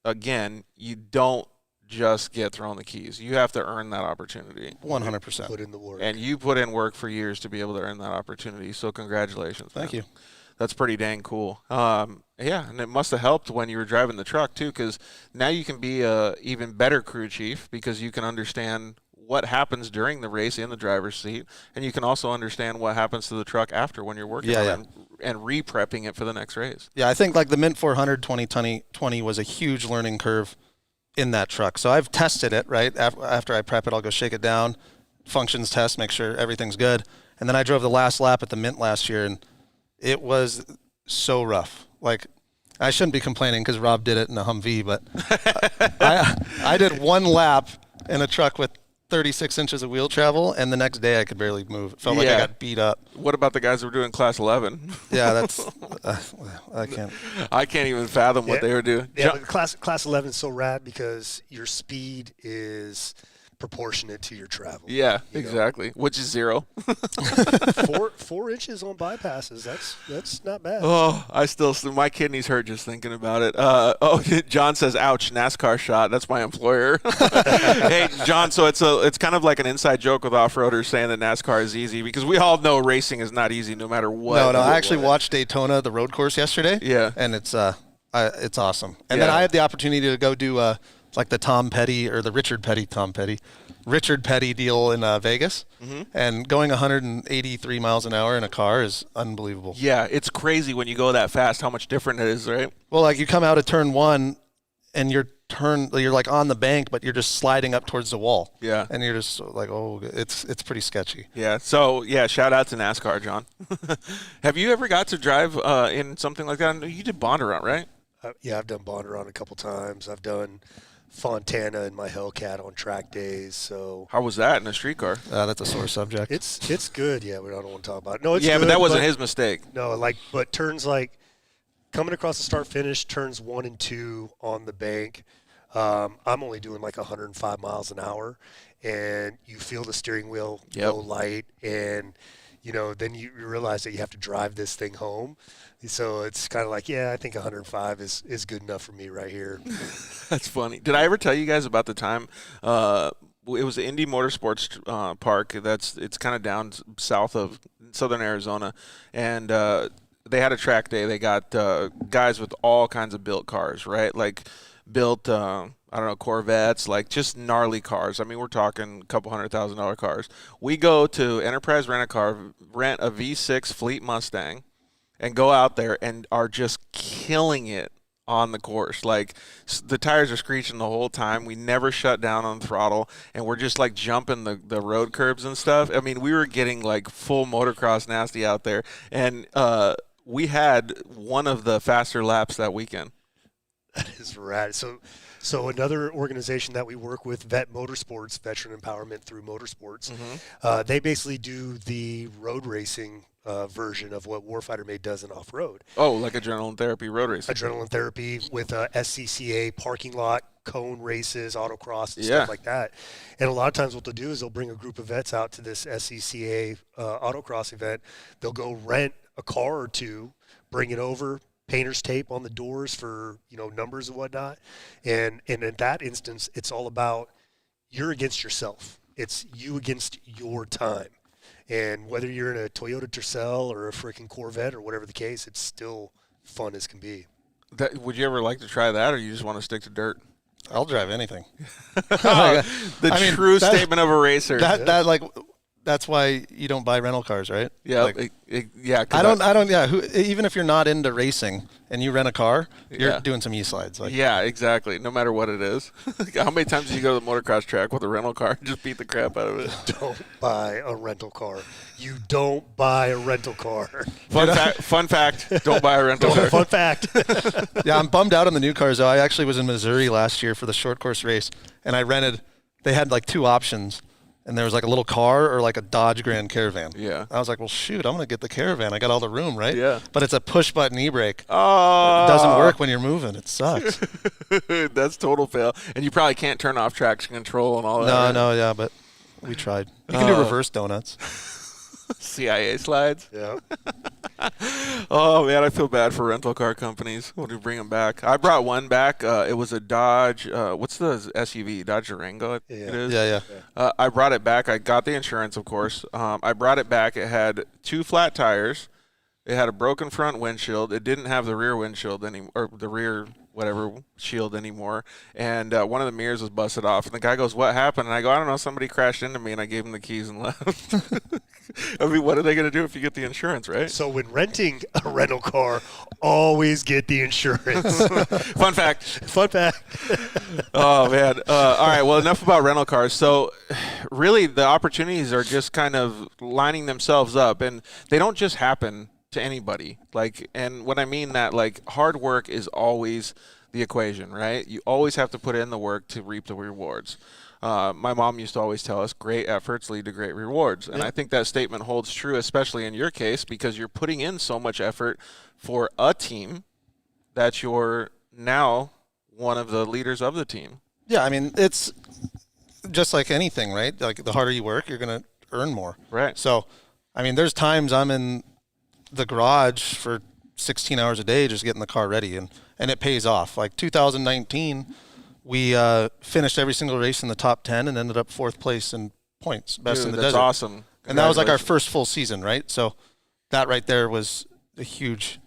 again, you don't just get thrown the keys. You have to earn that opportunity. 100%. Put in the work. And you put in work for years to be able to earn that opportunity. So congratulations. Thank you. That's pretty dang cool. Yeah, and it must have helped when you were driving the truck too, because now you can be a even better crew chief because you can understand what happens during the race in the driver's seat, and you can also understand what happens to the truck after when you're working on it and re-prepping it for the next race. Yeah, I think like the Mint 400 2020 was a huge learning curve in that truck. So I've tested it, right? After I prep it, I'll go shake it down, functions test, make sure everything's good. And then I drove the last lap at the Mint last year, and it was so rough. Like, I shouldn't be complaining because Rob did it in a Humvee, but I did one lap in a truck with 36 inches of wheel travel, and the next day I could barely move. It felt like I got beat up. What about the guys that were doing Class 11? Yeah, that's I can't even fathom what they were doing. Yeah, but class 11 is so rad because your speed is proportionate to your travel. Yeah, exactly. Which is 0. 4 inches on bypasses. That's not bad. Oh, my kidneys hurt just thinking about it. John says, "Ouch, NASCAR shot." That's my employer. Hey, John. So it's kind of like an inside joke with off-roaders saying that NASCAR is easy because we all know racing is not easy no matter what. No. I actually watched Daytona, the road course yesterday. Yeah, and it's awesome. And then I had the opportunity to go do like the Richard Petty deal in Vegas, and going 183 miles an hour in a car is unbelievable. Yeah, it's crazy when you go that fast how much different it is, right? Well, like you come out of turn 1 and you're like on the bank, but you're just sliding up towards the wall. Yeah. And you're just like, oh, it's pretty sketchy. Yeah. So, yeah, shout out to NASCAR, John. Have you ever got to drive in something like that? You did Bondurant, right? Yeah, I've done Bondurant a couple times. I've done Fontana in my Hellcat on track days. So how was that in a street car? That's a sore subject. It's good. Yeah, we don't want to talk about it. No, it's good, but that wasn't his mistake. No, but turns like coming across the start finish, turns 1 and 2 on the bank. I'm only doing like 105 miles an hour, and you feel the steering wheel go light, and then you realize that you have to drive this thing home. So it's kind of like, I think 105 is good enough for me right here. That's funny. Did I ever tell you guys about the time? It was the Indy Motorsports Park. It's kind of down south of southern Arizona, and they had a track day. They got guys with all kinds of built cars, right? Like built, Corvettes, like just gnarly cars. I mean, we're talking a couple $100,000 cars. We go to Enterprise Rent-A-Car, rent a V6 Fleet Mustang, and go out there and are just killing it on the course. Like the tires are screeching the whole time. We never shut down on throttle, and we're just like jumping the road curbs and stuff. I mean, we were getting like full motocross nasty out there, and we had one of the faster laps that weekend. That is rad. So another organization that we work with, Vet Motorsports, Veteran Empowerment Through Motorsports, they basically do the road racing version of what Warfighter Made does in off-road. Oh, like adrenaline therapy road racing. Adrenaline therapy with SCCA parking lot, cone races, autocross, and stuff like that. And a lot of times what they'll do is they'll bring a group of vets out to this SCCA autocross event. They'll go rent a car or two, bring it over, painter's tape on the doors for numbers and whatnot, and in that instance it's all about you're against yourself. It's you against your time, and whether you're in a Toyota Tercel or a freaking Corvette or whatever the case, it's still fun as can be. Would you ever like to try that, or you just want to stick to dirt? I'll drive anything. True statement of a racer. that's why you don't buy rental cars, right? Yeah, Like, yeah. I don't. Yeah. Even if you're not into racing and you rent a car, you're doing some e-slides. Like, yeah, exactly. No matter what it is. How many times do you go to the motocross track with a rental car and just beat the crap out of it? Don't buy a rental car. You don't buy a rental car. Fun fact. Don't buy a rental car. Fun fact. Yeah, I'm bummed out on the new cars though. I actually was in Missouri last year for the short course race, and I rented. They had like 2 options. And there was like a little car or like a Dodge Grand Caravan. Yeah. I was like, well, shoot, I'm going to get the Caravan. I got all the room, right? Yeah. But it's a push-button e-brake. Oh. It doesn't work when you're moving. It sucks. That's total fail. And you probably can't turn off traction control and all that. No, yeah, but we tried. You can do reverse donuts. CIA slides. Yeah. Oh, man, I feel bad for rental car companies when we bring them back. I brought one back. It was a Dodge. What's the SUV? Dodge Durango, it is? Yeah. I brought it back. I got the insurance, of course. I brought it back. It had 2 flat tires. It had a broken front windshield. It didn't have the rear windshield anymore, or the rear whatever shield anymore. And one of the mirrors was busted off. And the guy goes, "What happened?" And I go, "I don't know. Somebody crashed into me." And I gave him the keys and left. I mean, what are they going to do if you get the insurance, right? So when renting a rental car, always get the insurance. Fun fact. Fun fact. Oh, man. All right, well, enough about rental cars. So really the opportunities are just kind of lining themselves up, and they don't just happen to anybody. Like, and when I mean that, like, hard work is always the equation, right? You always have to put in the work to reap the rewards. My mom used to always tell us great efforts lead to great rewards. And I think that statement holds true, especially in your case, because you're putting in so much effort for a team that you're now one of the leaders of the team. Yeah, I mean, it's just like anything, right? Like, the harder you work, you're going to earn more. Right. So, I mean, there's times I'm in the garage for 16 hours a day just getting the car ready, and it pays off. Like 2019, we finished every single race in the top 10 and ended up 4th place in points, best in the desert. That's awesome. And that was like our first full season, right? So that right there was a huge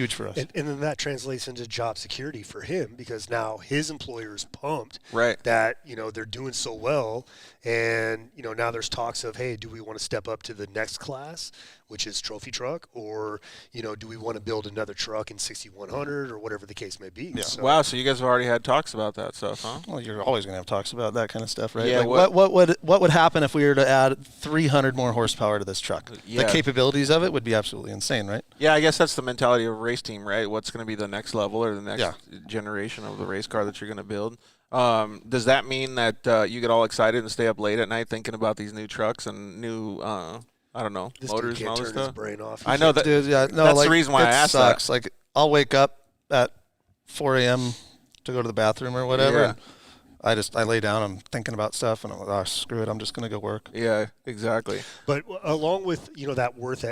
for us. And then that translates into job security for him, because now his employer is pumped that, you know, they're doing so well. And, you know, now there's talks of, hey, do we want to step up to the next class, which is trophy truck, or, you know, do we want to build another truck in 6100 or whatever the case may be? Yeah. So, wow, so you guys have already had talks about that stuff, huh? Well, you're always going to have talks about that kind of stuff, right? Yeah, like what would happen if we were to add 300 more horsepower to this truck? Yeah. The capabilities of it would be absolutely insane, right? Yeah, I guess that's the mentality of a race team, right? What's going to be the next level or the next generation of the race car that you're going to build? Does that mean that you get all excited and stay up late at night thinking about these new trucks and new, I don't know, this motors dude and all can't this turn stuff? his brain off. I know that. Dude, yeah, no, that's like, the reason why I asked sucks. that. Like, I'll wake up at 4 a.m. to go to the bathroom or whatever. Yeah. And I lay down, I'm thinking about stuff, and I'm like, oh, screw it, I'm just going to go work. Yeah, exactly. But along with, you know, that work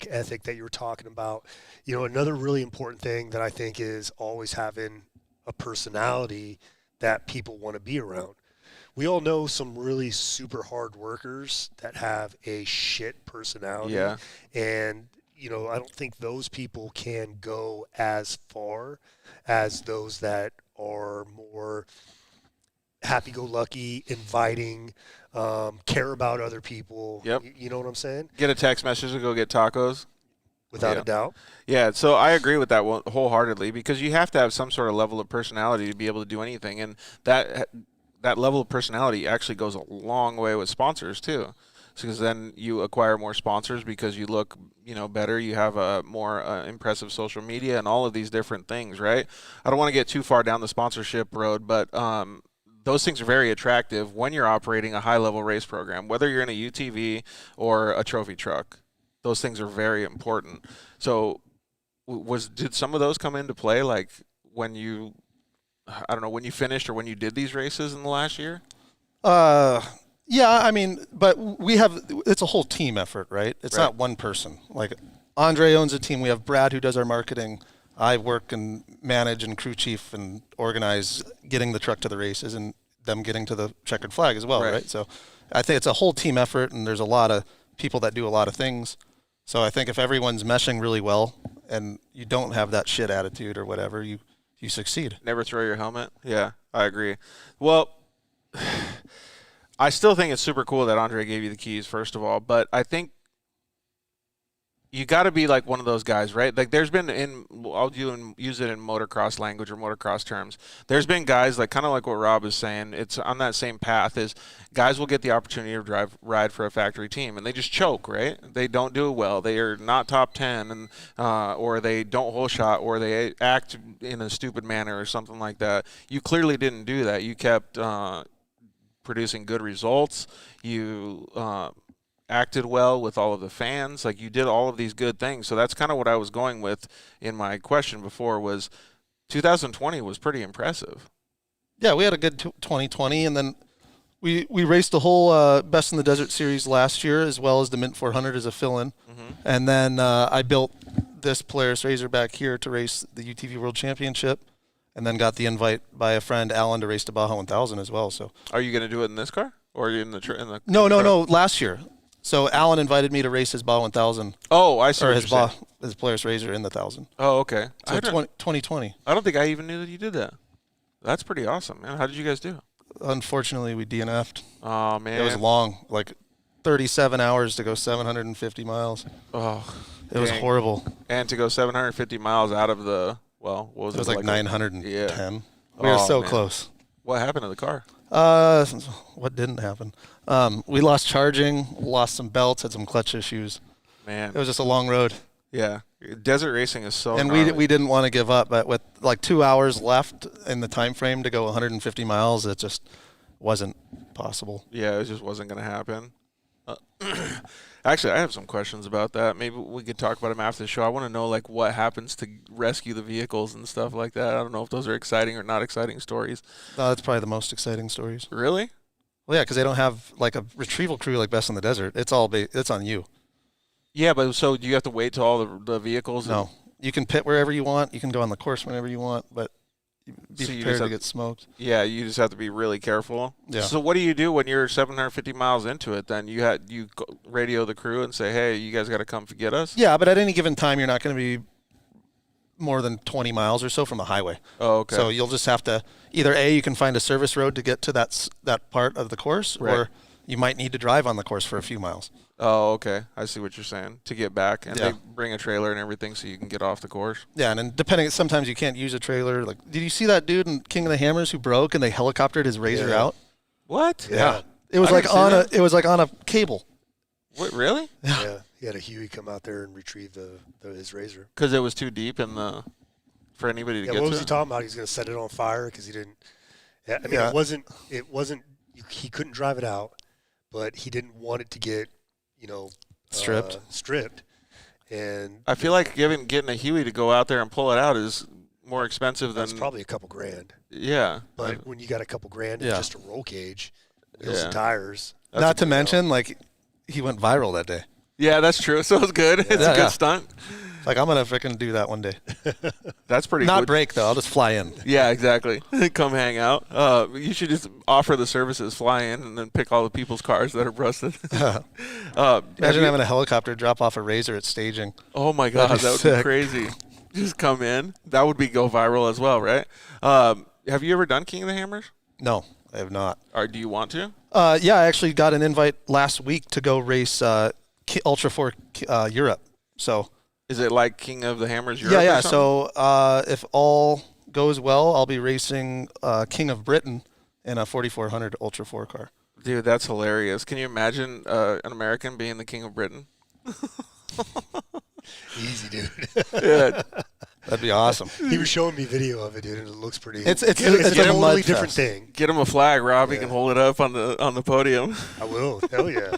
ethic that you were talking about, you know, another really important thing that I think is always having a personality that people want to be around. We all know some really super hard workers that have a shit personality. Yeah. And, you know, I don't think those people can go as far as those that are more happy-go-lucky, inviting, care about other people. Yep. You know what I'm saying? Get a text message to go get tacos. Without a doubt. Yeah, so I agree with that wholeheartedly, because you have to have some sort of level of personality to be able to do anything, and that level of personality actually goes a long way with sponsors too, because then you acquire more sponsors because you look, you know, better. You have a more impressive social media and all of these different things, right? I don't want to get too far down the sponsorship road, but those things are very attractive when you're operating a high-level race program, whether you're in a UTV or a trophy truck. Those things are very important. So did some of those come into play, like when you, I don't know, when you finished or when you did these races in the last year? Yeah, I mean, but it's a whole team effort, right? It's not one person. Like, Andre owns a team. We have Brad, who does our marketing. I work and manage and crew chief and organize getting the truck to the races and them getting to the checkered flag as well, right? So I think it's a whole team effort, and there's a lot of people that do a lot of things. So I think if everyone's meshing really well and you don't have that shit attitude or whatever, you succeed. Never throw your helmet. Yeah, I agree. Well, I still think it's super cool that Andre gave you the keys, first of all, but I think you got to be like one of those guys, right? Like there's been use it in motocross language or motocross terms. There's been guys like kind of like what Rob is saying. It's on that same path is guys will get the opportunity to ride for a factory team and they just choke, right? They don't do it well. They are not top 10 and or they don't hole shot or they act in a stupid manner or something like that. You clearly didn't do that. You kept producing good results. You acted well with all of the fans. Like you did all of these good things. So that's kind of what I was going with in my question before was 2020 was pretty impressive. Yeah, we had a good 2020, and then we raced the whole Best in the Desert series last year as well as the Mint 400 as a fill-in. And then I built this Polaris Razor back here to race the UTV World Championship, and then got the invite by a friend, Alan, to race the Baja 1000 as well. So are you going to do it in this car or are you in the No, last year. So Alan invited me to race his Baja 1000. Oh, I see. Or his Polaris Razor in the 1000. Oh, okay. So 2020. I don't think I even knew that you did that. That's pretty awesome, man. How did you guys do? Unfortunately, we DNF'd. Oh, man. It was long, like 37 hours to go 750 miles. Oh, it was horrible. And to go 750 miles out of the, what was it? It was like 910. Yeah. We were so close. What happened to the car? What didn't happen? We lost charging, lost some belts, had some clutch issues. Man. It was just a long road. Yeah. Desert racing is so And gnarly. we didn't want to give up, but with like 2 hours left in the time frame to go 150 miles, it just wasn't possible. Yeah, it just wasn't going to happen. Actually, I have some questions about that. Maybe we could talk about them after the show. I want to know like what happens to rescue the vehicles and stuff like that. I don't know if those are exciting or not exciting stories. That's probably the most exciting stories. Really? Well, yeah, because they don't have like a retrieval crew like Best in the Desert. It's on you. Yeah, but so do you have to wait till all the vehicles? No, you can pit wherever you want. You can go on the course whenever you want, but be prepared to get smoked. Yeah, you just have to be really careful. Yeah. So what do you do when you're 750 miles into it? Then you radio the crew and say, "Hey, you guys got to come get us." Yeah, but at any given time, you're not going to be more than 20 miles or so from a highway. Oh, okay. So you'll just have to either you can find a service road to get to that part of the course, right, or you might need to drive on the course for a few miles. Oh, okay. I see what you're saying. To get back, and they bring a trailer and everything so you can get off the course. Yeah, and then depending, sometimes you can't use a trailer. Like, did you see that dude in King of the Hammers who broke and they helicoptered his Razor out? What? Yeah. It was like on a cable. What, really? Yeah. He had a Huey come out there and retrieve his Razor. Because it was too deep for anybody to get to. What was he talking about? He was going to set it on fire because he didn't. Yeah, I mean, it wasn't. He couldn't drive it out, but he didn't want it to get, stripped. And I feel like getting a Huey to go out there and pull it out is more expensive than. That's probably a couple grand. Yeah. But when you got a couple grand and just a roll cage, wheels and tires. Not to mention, like, he went viral that day. Yeah, that's true. So it's good. It's a good stunt. Like, I'm going to freaking do that one day. That's pretty good. Not break, though. I'll just fly in. Yeah, exactly. Come hang out. You should just offer the services, fly in, and then pick all the people's cars that are busted. Imagine having a helicopter drop off a Razor at staging. Oh, my God. That would be crazy. Just come in. That would go viral as well, right? Have you ever done King of the Hammers? No, I have not. Or do you want to? Yeah, I actually got an invite last week to go race Ultra 4 Europe. So... Is it like King of the Hammers Europe? Yeah. So if all goes well, I'll be racing King of Britain in a 4400 Ultra 4 car. Dude, that's hilarious. Can you imagine an American being the King of Britain? Easy, dude. Yeah. That'd be awesome. He was showing me video of it, dude, and it looks pretty. It's a totally different thing. Get him a flag, Rob. He can hold it up on the podium. I will. Hell yeah.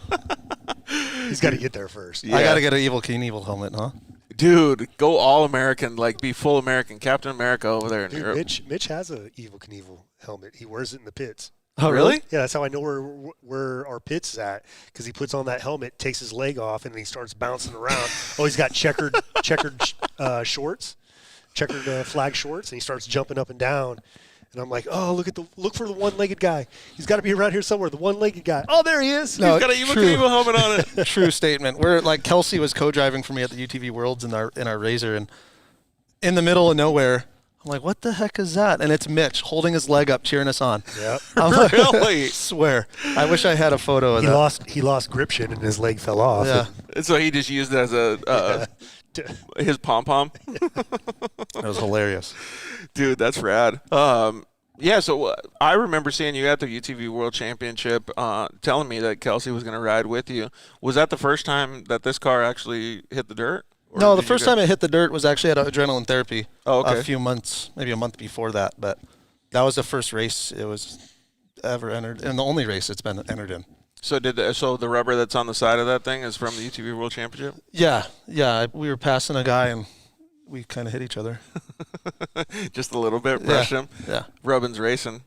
He's got to get there first. Yeah. I got to get an Evil Knievel helmet, huh? Dude, go all American, like be full American, Captain America over there in Europe. Mitch has a Evil Knievel helmet. He wears it in the pits. Oh, really? Yeah, that's how I know where our pits is at, because he puts on that helmet, takes his leg off, and then he starts bouncing around. He's got checkered shorts, checkered flag shorts, and he starts jumping up and down. And I'm like, look for the one-legged guy. He's got to be around here somewhere. The one-legged guy. Oh, there he is. No, he's got an Evil Knievel helmet on it. True statement. We're like, Kelsey was co-driving for me at the UTV Worlds in our Razor, and in the middle of nowhere, I'm like, what the heck is that? And it's Mitch holding his leg up, cheering us on. Yep. I'm like, Really? swear. I wish I had a photo of that. He lost gription and his leg fell off. Yeah. And so he just used it as a his pom-pom. That was hilarious. Dude, that's rad. Yeah, so I remember seeing you at the UTV World Championship telling me that Kelsey was going to ride with you. Was that the first time that this car actually hit the dirt? No, the first time it hit the dirt was actually at adrenaline therapy. Oh, okay. A few months, maybe a month before that. But that was the first race it was ever entered, and the only race it's been entered in. So so the rubber that's on the side of that thing is from the UTV World Championship? Yeah. We were passing a guy, and we kind of hit each other. Just a little bit, brushed him. Yeah. Rubbin's racing.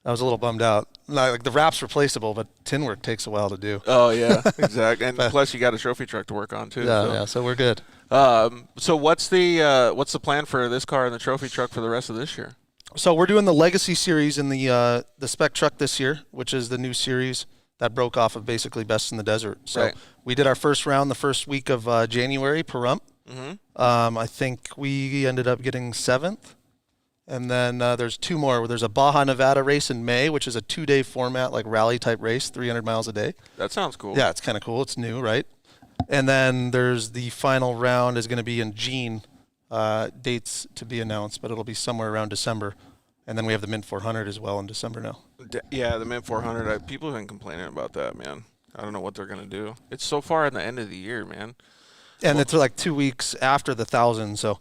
I was a little bummed out. Like the wrap's replaceable, but tin work takes a while to do. Oh, yeah, exactly. And plus you got a trophy truck to work on, too. So we're good. So what's the plan for this car and the trophy truck for the rest of this year? So we're doing the Legacy Series in the spec truck this year, which is the new series that broke off of basically Best in the Desert. So we did our first round the first week of January per rump. Mm-hmm. I think we ended up getting 7th. And then there's 2 more. There's a Baja Nevada race in May, which is a 2-day format, like rally-type race, 300 miles a day. That sounds cool. Yeah, it's kind of cool. It's new, right? And then there's the final round is going to be in June. Dates to be announced, but it'll be somewhere around December. And then we have the Mint 400 as well in December now. Yeah, the Mint 400. People have been complaining about that, man. I don't know what they're going to do. It's so far in the end of the year, man. And it's like 2 weeks after the 1,000, so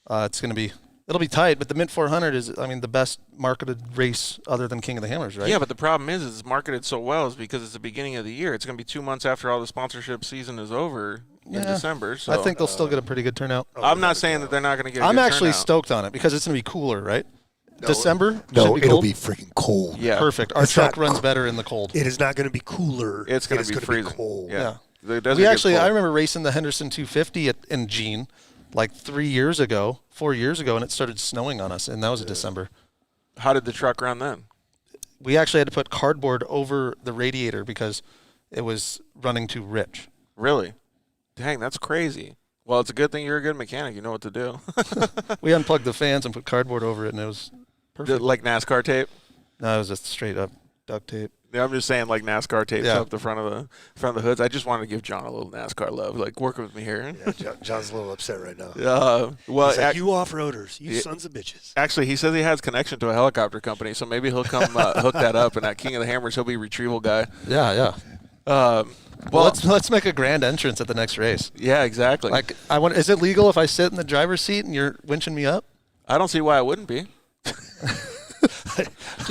it's going to be – it'll be tight, but the Mint 400 is, the best marketed race other than King of the Hammers, right? Yeah, but the problem is it's marketed so well is because it's the beginning of the year. It's going to be 2 months after all the sponsorship season is over in December. So I think they'll still get a pretty good turnout. I'm not saying that they're not going to get a I'm good actually turnout. stoked on it because it's going to be cooler, right? December? No, Should be it'll cold? be freaking cold. Yeah. Perfect. Our truck runs better in the cold. It is not going to be cooler. It's going to be freezing. Cold. Yeah. I remember racing the Henderson 250 in Jean like 4 years ago, and it started snowing on us, and that was in December. How did the truck run then? We actually had to put cardboard over the radiator because it was running too rich. Really? Dang, that's crazy. Well, it's a good thing you're a good mechanic. You know what to do. We unplugged the fans and put cardboard over it, and it was perfect. Like NASCAR tape? No, it was just straight up duct tape. Yeah, I'm just saying, like NASCAR tapes up the front of the hoods. I just wanted to give John a little NASCAR love, like working with me here. Yeah, John's a little upset right now. Well, he's like, you off-roaders, you sons of bitches. Actually, he says he has connection to a helicopter company, so maybe he'll come hook that up. And at King of the Hammers, he'll be retrieval guy. Yeah. Well, let's make a grand entrance at the next race. Yeah, exactly. Like, is it legal if I sit in the driver's seat and you're winching me up? I don't see why it wouldn't be.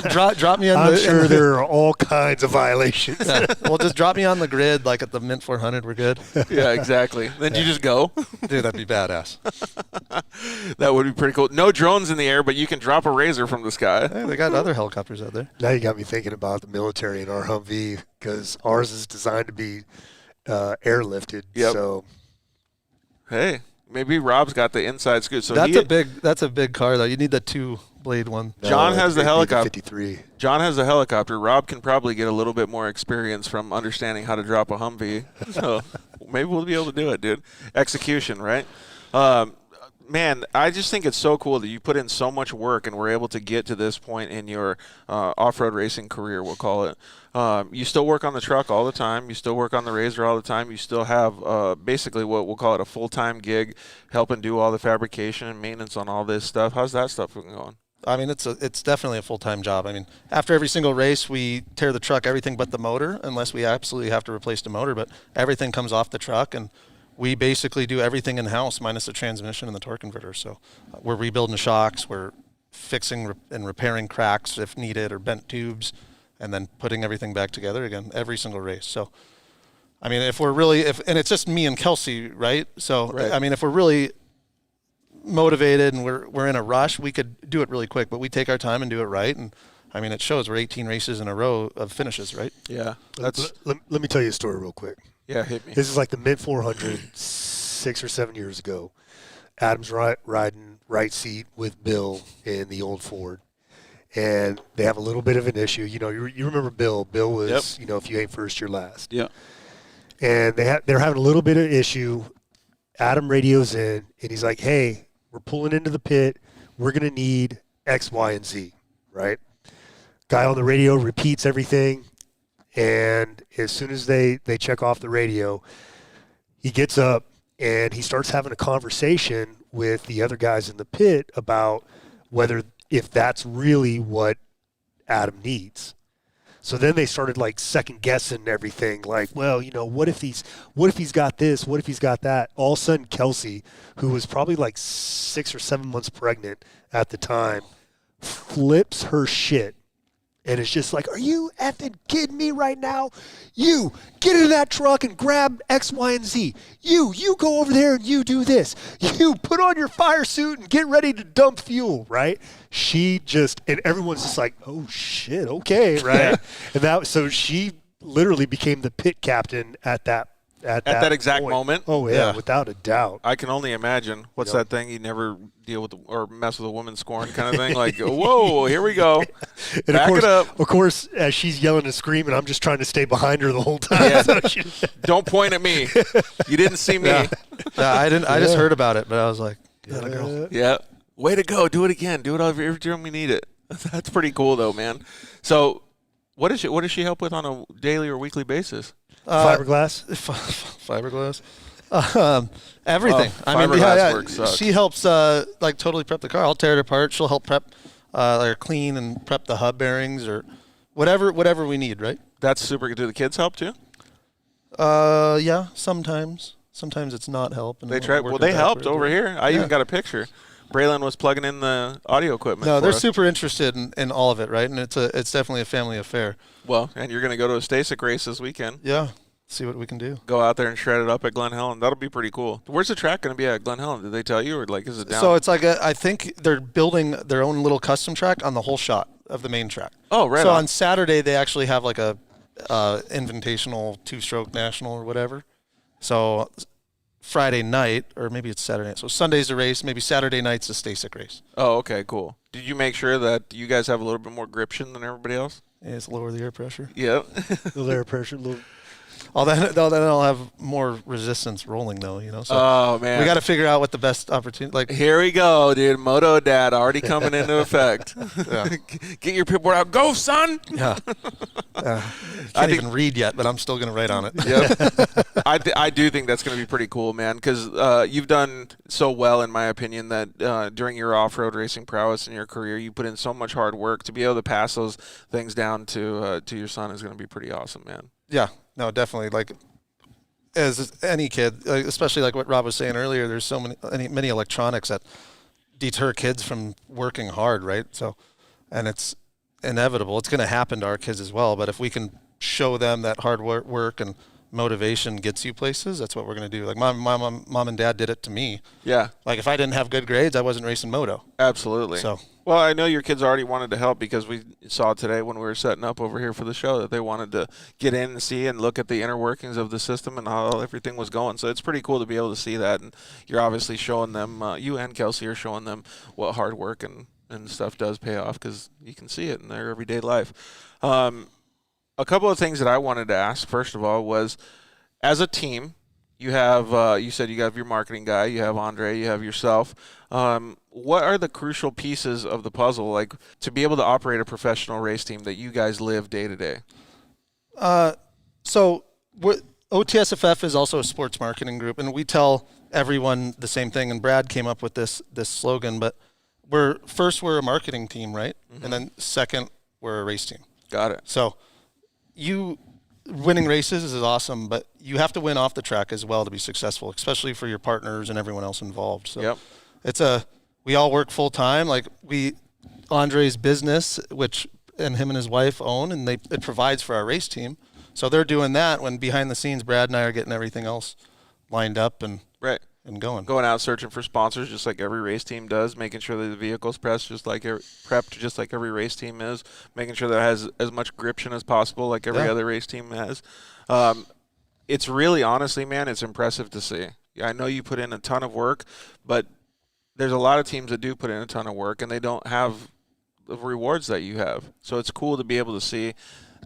drop me on I'm sure there are all kinds of violations. Yeah. Well, just drop me on the grid, like at the Mint 400. We're good. Yeah, exactly. Then you just go. Dude, that'd be badass. That would be pretty cool. No drones in the air, but you can drop a razor from the sky. Hey, they got other helicopters out there. Now you got me thinking about the military and our Humvee because ours is designed to be airlifted. Yep. So, hey, maybe Rob's got the inside scoop. So that's a big car though. You need the 2-blade one. John has the helicopter. 53. John has the helicopter. Rob can probably get a little bit more experience from understanding how to drop a Humvee. So maybe we'll be able to do it, dude. Execution, right? Man, I just think it's so cool that you put in so much work and we're able to get to this point in your off-road racing career, we'll call it. You still work on the truck all the time. You still work on the Razor all the time. You still have basically what we'll call it a full-time gig, helping do all the fabrication and maintenance on all this stuff. How's that stuff going? I mean, it's definitely a full-time job. I mean, after every single race, we tear the truck, everything but the motor, unless we absolutely have to replace the motor. But everything comes off the truck, and we basically do everything in-house minus the transmission and the torque converter. So we're rebuilding shocks, we're fixing and repairing cracks if needed or bent tubes, and then putting everything back together again every single race. So, I mean, and it's just me and Kelsey, right? So, right. I mean, if we're really motivated and we're in a rush, we could do it really quick, but we take our time and do it right. And I mean, it shows we're 18 races in a row of finishes, right? Yeah. Let me tell you a story real quick. Yeah, hit me. This is like the Mint 400 6 or 7 years ago. Adam's riding right seat with Bill in the old Ford. And they have a little bit of an issue. You know, you remember Bill. Bill was, you know, if you ain't first, you're last. Yeah. And they're having a little bit of issue. Adam radios in, and he's like, hey, we're pulling into the pit. we're going to need X, Y, and Z, right? Guy on the radio repeats everything, and as soon as they check off the radio, he gets up and he starts having a conversation with the other guys in the pit about if that's really what Adam needs. So then they started like second guessing everything. Like, well, what if he's got this? What if he's got that? All of a sudden, Kelsey, who was probably like 6 or 7 months pregnant at the time, flips her shit. And it's just like, are you effing kidding me right now? You get in that truck and grab X, Y, and Z. You go over there and you do this. You put on your fire suit and get ready to dump fuel, right? And everyone's just like, oh shit, okay, right? And so she literally became the pit captain at that exact point. moment. Oh yeah, without a doubt. I can only imagine. What's that thing? You never deal with or mess with a woman scorn kind of thing. Like, whoa, here we go. And Back it up. Of course, as she's yelling and screaming, I'm just trying to stay behind her the whole time. Yeah. Don't point at me. You didn't see me. Yeah, I didn't. I just heard about it, but I was like, girl. Yeah. Way to go. Do it again. Do it every time we need it. That's pretty cool, though, man. So what does she help with on a daily or weekly basis? Fiberglass. Fiberglass. Everything. Fiberglass work sucks. She helps like totally prep the car. I'll tear it apart. She'll help prep, like clean and prep the hub bearings or whatever we need. Right. That's super good. Do the kids help too? Yeah. Sometimes it's not help. And They try. Well, they helped over here. I even got a picture. Braylon was plugging in the audio equipment. No, they're super interested in all of it, right? And it's definitely a family affair. Well, and you're going to go to a Stasic race this weekend. Yeah, see what we can do. Go out there and shred it up at Glen Helen. That'll be pretty cool. Where's the track going to be at Glen Helen? Did they tell you, or like is it down? So it's like I think they're building their own little custom track on the whole shot of the main track. Oh, right. So on Saturday they actually have like a invitational 2-stroke national or whatever. So Friday night, or maybe it's Saturday night. So Sunday's a race, maybe Saturday night's a Stasic race. Oh, okay, cool. Did you make sure that you guys have a little bit more gription than everybody else? Yeah, it's lower the air pressure. Yeah. Little air pressure. Then I'll have more resistance rolling though, So oh man, we got to figure out what the best opportunity. Like here we go, dude. Moto Dad already coming into effect. Yeah. Get your pipboard out, go, son. Yeah. Can't even read yet, but I'm still gonna write on it. Yep. I do think that's gonna be pretty cool, man, because you've done so well, in my opinion, that during your off-road racing prowess in your career, you put in so much hard work. To be able to pass those things down to your son is gonna be pretty awesome, man. Yeah. No, definitely. Like, as any kid, especially like what Rob was saying earlier, there's so many electronics that deter kids from working hard, right? So, and it's inevitable. It's going to happen to our kids as well. But if we can show them that hard work and motivation gets you places, that's what we're going to do. Like my mom and dad did it to me. Yeah. Like if I didn't have good grades, I wasn't racing moto. Absolutely. So. Well, I know your kids already wanted to help because we saw today when we were setting up over here for the show that they wanted to get in and see and look at the inner workings of the system and how everything was going. So it's pretty cool to be able to see that. And you're obviously showing them, you and Kelsey are showing them what hard work and stuff does pay off because you can see it in their everyday life. A couple of things that I wanted to ask, first of all, was as a team, you have, you said you have your marketing guy, you have Andre, you have yourself. What are the crucial pieces of the puzzle, like to be able to operate a professional race team that you guys live day to day? So OTSFF is also a sports marketing group, and we tell everyone the same thing. And Brad came up with this slogan, but we're a marketing team, right? Mm-hmm. And then second, we're a race team. Got it. So winning races is awesome, but you have to win off the track as well to be successful, especially for your partners and everyone else involved. So we all work full time. Like Andre's business, and him and his wife own, and it provides for our race team. So they're doing that when behind the scenes, Brad and I are getting everything else lined up and going. Going out searching for sponsors just like every race team does, making sure that the vehicle's prepped just like every race team is, making sure that it has as much gription as possible like every other race team has. It's really, honestly, man, it's impressive to see. I know you put in a ton of work, but there's a lot of teams that do put in a ton of work and they don't have the rewards that you have. So it's cool to be able to see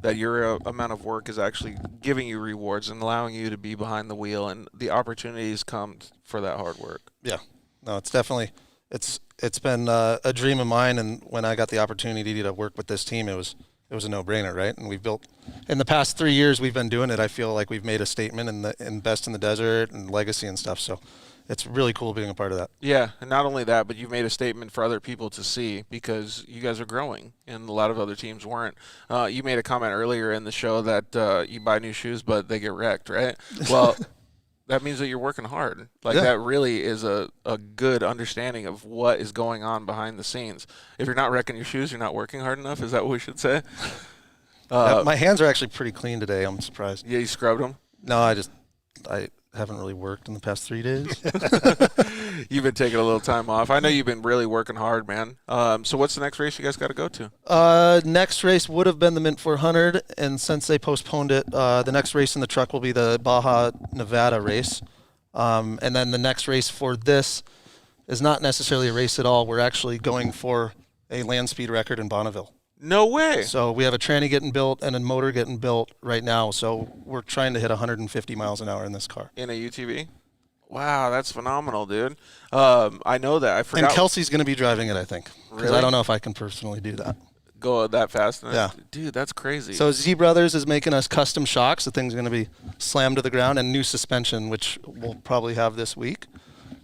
that your amount of work is actually giving you rewards and allowing you to be behind the wheel, and the opportunities come for that hard work. Yeah. No, it's definitely it's been a dream of mine, and when I got the opportunity to work with this team, it was a no-brainer, right? And we've built in the past 3 years we've been doing it. I feel like we've made a statement in Best in the Desert and legacy and stuff. So it's really cool being a part of that. Yeah, and not only that, but you've made a statement for other people to see because you guys are growing, and a lot of other teams weren't. You made a comment earlier in the show that you buy new shoes, but they get wrecked, right? Well, that means that you're working hard. Like, that really is a good understanding of what is going on behind the scenes. If you're not wrecking your shoes, you're not working hard enough. Is that what we should say? My hands are actually pretty clean today. I'm surprised. Yeah, you scrubbed them? No, I haven't really worked in the past 3 days. You've been taking a little time off. I know you've been really working hard, man. So what's the next race you guys got to go to? Next race would have been the Mint 400, and since they postponed it, the next race in the truck will be the Baja Nevada race. And then the next race for this is not necessarily a race at all. We're actually going for a land speed record in Bonneville. No way. So we have a tranny getting built and a motor getting built right now. So we're trying to hit 150 miles an hour in this car. In a UTV? Wow, that's phenomenal, dude. I know that. I forgot. And Kelsey's going to be driving it, I think. Because Really? I don't know if I can personally do that. Go that fast? Yeah. Dude, that's crazy. So Z Brothers is making us custom shocks. The thing's going to be slammed to the ground, and new suspension, which we'll probably have this week.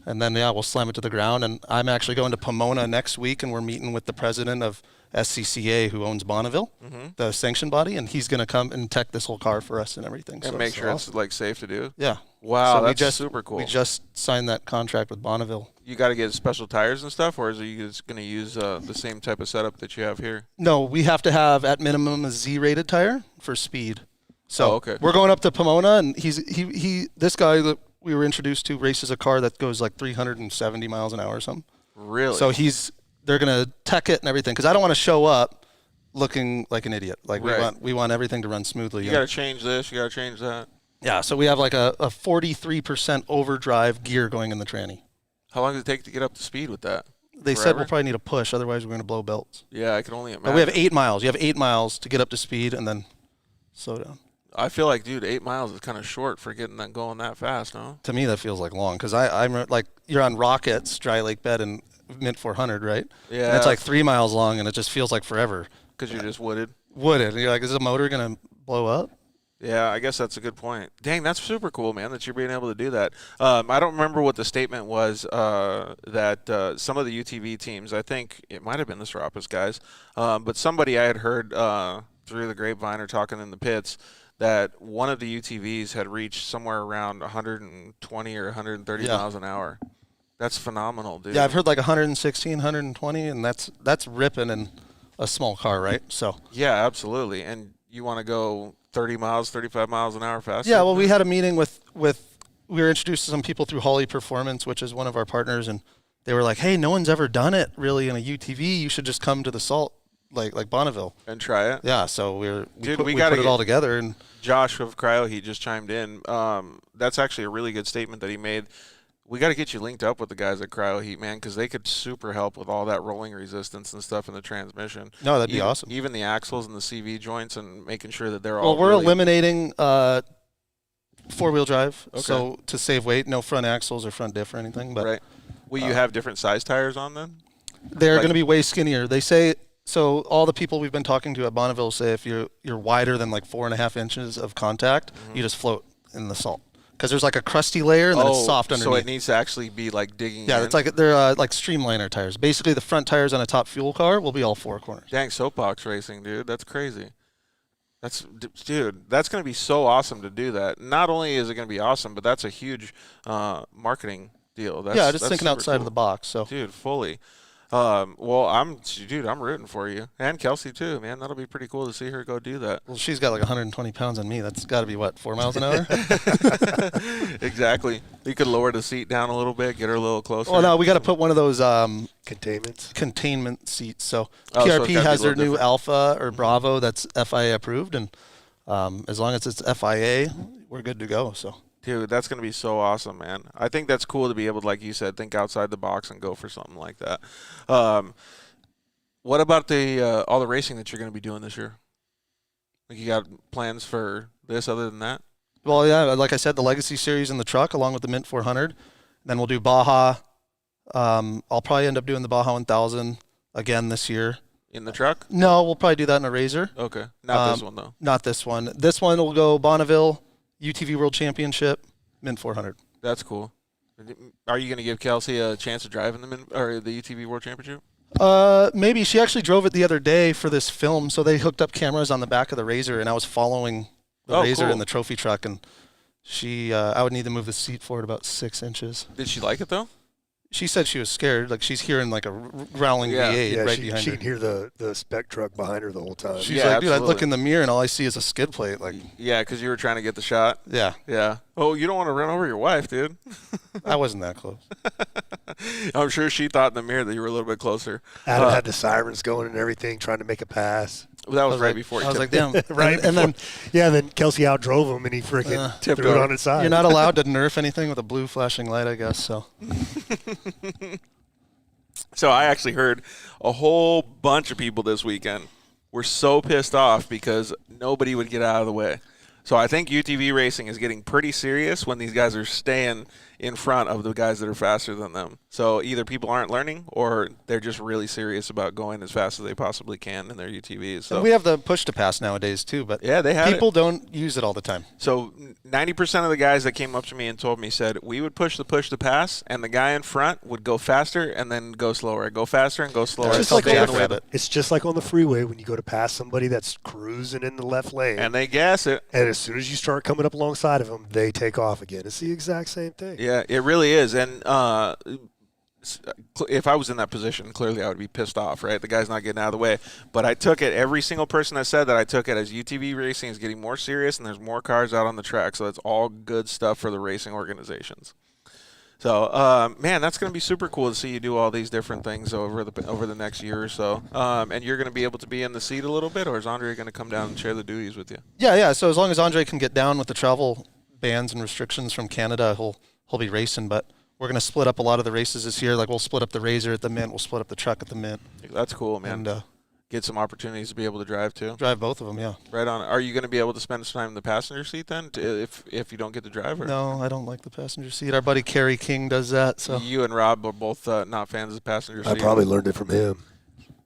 And then, we'll slam it to the ground. And I'm actually going to Pomona next week, and we're meeting with the president of SCCA, who owns Bonneville, the sanction body, and he's going to come and tech this whole car for us and everything. And make sure it's like safe to do? Yeah. Wow, so that's super cool. We just signed that contract with Bonneville. You got to get special tires and stuff, or is you just going to use the same type of setup that you have here? No, we have to have at minimum a Z-rated tire for speed. So okay. We're going up to Pomona, and this guy that we were introduced to races a car that goes like 370 miles an hour or something. Really? So they're going to tech it and everything, because I don't want to show up looking like an idiot. Like we want everything to run smoothly. You got to change this. You got to change that. Yeah, so we have like a 43% overdrive gear going in the tranny. How long does it take to get up to speed with that? They said we'll probably need a push, otherwise we're going to blow belts. Yeah, I can only imagine. But we have 8 miles. You have 8 miles to get up to speed and then slow down. I feel like, dude, 8 miles is kind of short for getting that going that fast, no? To me, that feels like long, because I'm like, you're on Rockets, Dry Lake Bed, and Mint 400, right? Yeah. And it's like 3 miles long, and it just feels like forever. Because you're just wooded. Wooded. And you're like, is the motor going to blow up? Yeah, I guess that's a good point. Dang, that's super cool, man, that you're being able to do that. I don't remember what the statement was that some of the UTV teams, I think it might have been the Serapis guys, but somebody I had heard through the grapevine or talking in the pits that one of the UTVs had reached somewhere around 120 or 130 miles an hour. That's phenomenal, dude. Yeah, I've heard like 116, 120, and that's ripping in a small car, right? So yeah, absolutely. And you want to go 30 miles, 35 miles an hour faster? Yeah, well, we had a meeting with we were introduced to some people through Holly Performance, which is one of our partners, and they were like, hey, no one's ever done it really in a UTV. You should just come to the Salt, like Bonneville. And try it? Yeah, so we put it all together. And Josh of CryoHeat just chimed in. That's actually a really good statement that he made. We got to get you linked up with the guys at CryoHeat, man, because they could super help with all that rolling resistance and stuff in the transmission. No, that'd be awesome. Even the axles and the CV joints and making sure that they're all. Well, we're eliminating four-wheel drive, Okay. so to save weight, no front axles or front diff or anything. But right. Will you have different size tires on then? They're going to be way skinnier. They say so. All the people we've been talking to at Bonneville say if you're wider than like 4.5 inches of contact, you just float in the salt. Because there's like a crusty layer and then it's soft underneath. So it needs to actually be like digging in. Yeah, it's like they're like streamliner tires. Basically, the front tires on a top fuel car will be all four corners. Dang, soapbox racing, dude. That's crazy. That's going to be so awesome to do that. Not only is it going to be awesome, but that's a huge marketing deal. Just thinking outside of the box. So, dude, fully. Well, I'm rooting for you, and Kelsey too, man. That'll be pretty cool to see her go do that. Well, she's got like 120 pounds on me. That's got to be what, 4 miles an hour? Exactly. You could lower the seat down a little bit, get her a little closer. Well, no, we got to put one of those containment seats. So so PRP has their new different. Alpha or Bravo that's FIA approved, and as long as it's FIA, we're good to go. So. Dude, that's going to be so awesome, man. I think that's cool to be able to, like you said, think outside the box and go for something like that. What about the all the racing that you're going to be doing this year? Like, you got plans for this other than that? Well, yeah, like I said, the Legacy Series in the truck along with the Mint 400. Then we'll do Baja, I'll probably end up doing the Baja 1000 again this year. In the truck? No, we'll probably do that in a Razor. Okay. Not this one, though. Not this one. This one will go Bonneville, UTV World Championship, Mint 400. That's cool. Are you going to give Kelsey a chance of driving the UTV World Championship? Maybe. She actually drove it the other day for this film, so they hooked up cameras on the back of the Razor, and I was following the Razor cool. in the trophy truck, and I would need to move the seat forward about 6 inches. Did she like it, though? She said she was scared. Like, she's hearing like a growling V8 right behind she her. can hear the spec truck behind her the whole time. She's like, dude, I look in the mirror and all I see is a skid plate. Like, yeah, because you were trying to get the shot. Yeah. Yeah. Oh, you don't want to run over your wife, dude. I wasn't that close. I'm sure she thought in the mirror that you were a little bit closer. Adam had the sirens going and everything, trying to make a pass. Well, that was right before. I was like, damn. Right, and then Kelsey outdrove him, and he freaking tipped threw it on his side. You're not allowed to nerf anything with a blue flashing light, I guess. So. So I actually heard a whole bunch of people this weekend were so pissed off because nobody would get out of the way. So I think UTV racing is getting pretty serious when these guys are staying in front of the guys that are faster than them. So either people aren't learning or they're just really serious about going as fast as they possibly can in their UTVs. So and we have the push to pass nowadays too, but yeah, they have people don't use it all the time. So 90% of the guys that came up to me and told me said we would push to pass, and the guy in front would go faster and then go slower, go faster and go slower. It's just like on the freeway when you go to pass somebody that's cruising in the left lane, and they gas it, and as soon as you start coming up alongside of them, they take off again. It's the exact same thing. Yeah, it really is. And if I was in that position, clearly I would be pissed off, right? The guy's not getting out of the way. But I took it, every single person that said that, I took it as UTV racing is getting more serious and there's more cars out on the track. So it's all good stuff for the racing organizations. So, man, that's going to be super cool to see you do all these different things over the next year or so. And you're going to be able to be in the seat a little bit, or is Andre going to come down and share the duties with you? Yeah. So as long as Andre can get down with the travel bans and restrictions from Canada, he'll be racing. But we're going to split up a lot of the races this year. Like, we'll split up the Razor at the Mint. We'll split up the truck at the Mint. That's cool, man. And get some opportunities to be able to drive, too. Drive both of them, yeah. Right on. Are you going to be able to spend some time in the passenger seat then, if you don't get to drive? Or? No, I don't like the passenger seat. Our buddy Kerry King does that. So you and Rob are both not fans of the passenger seat. I probably learned it from him.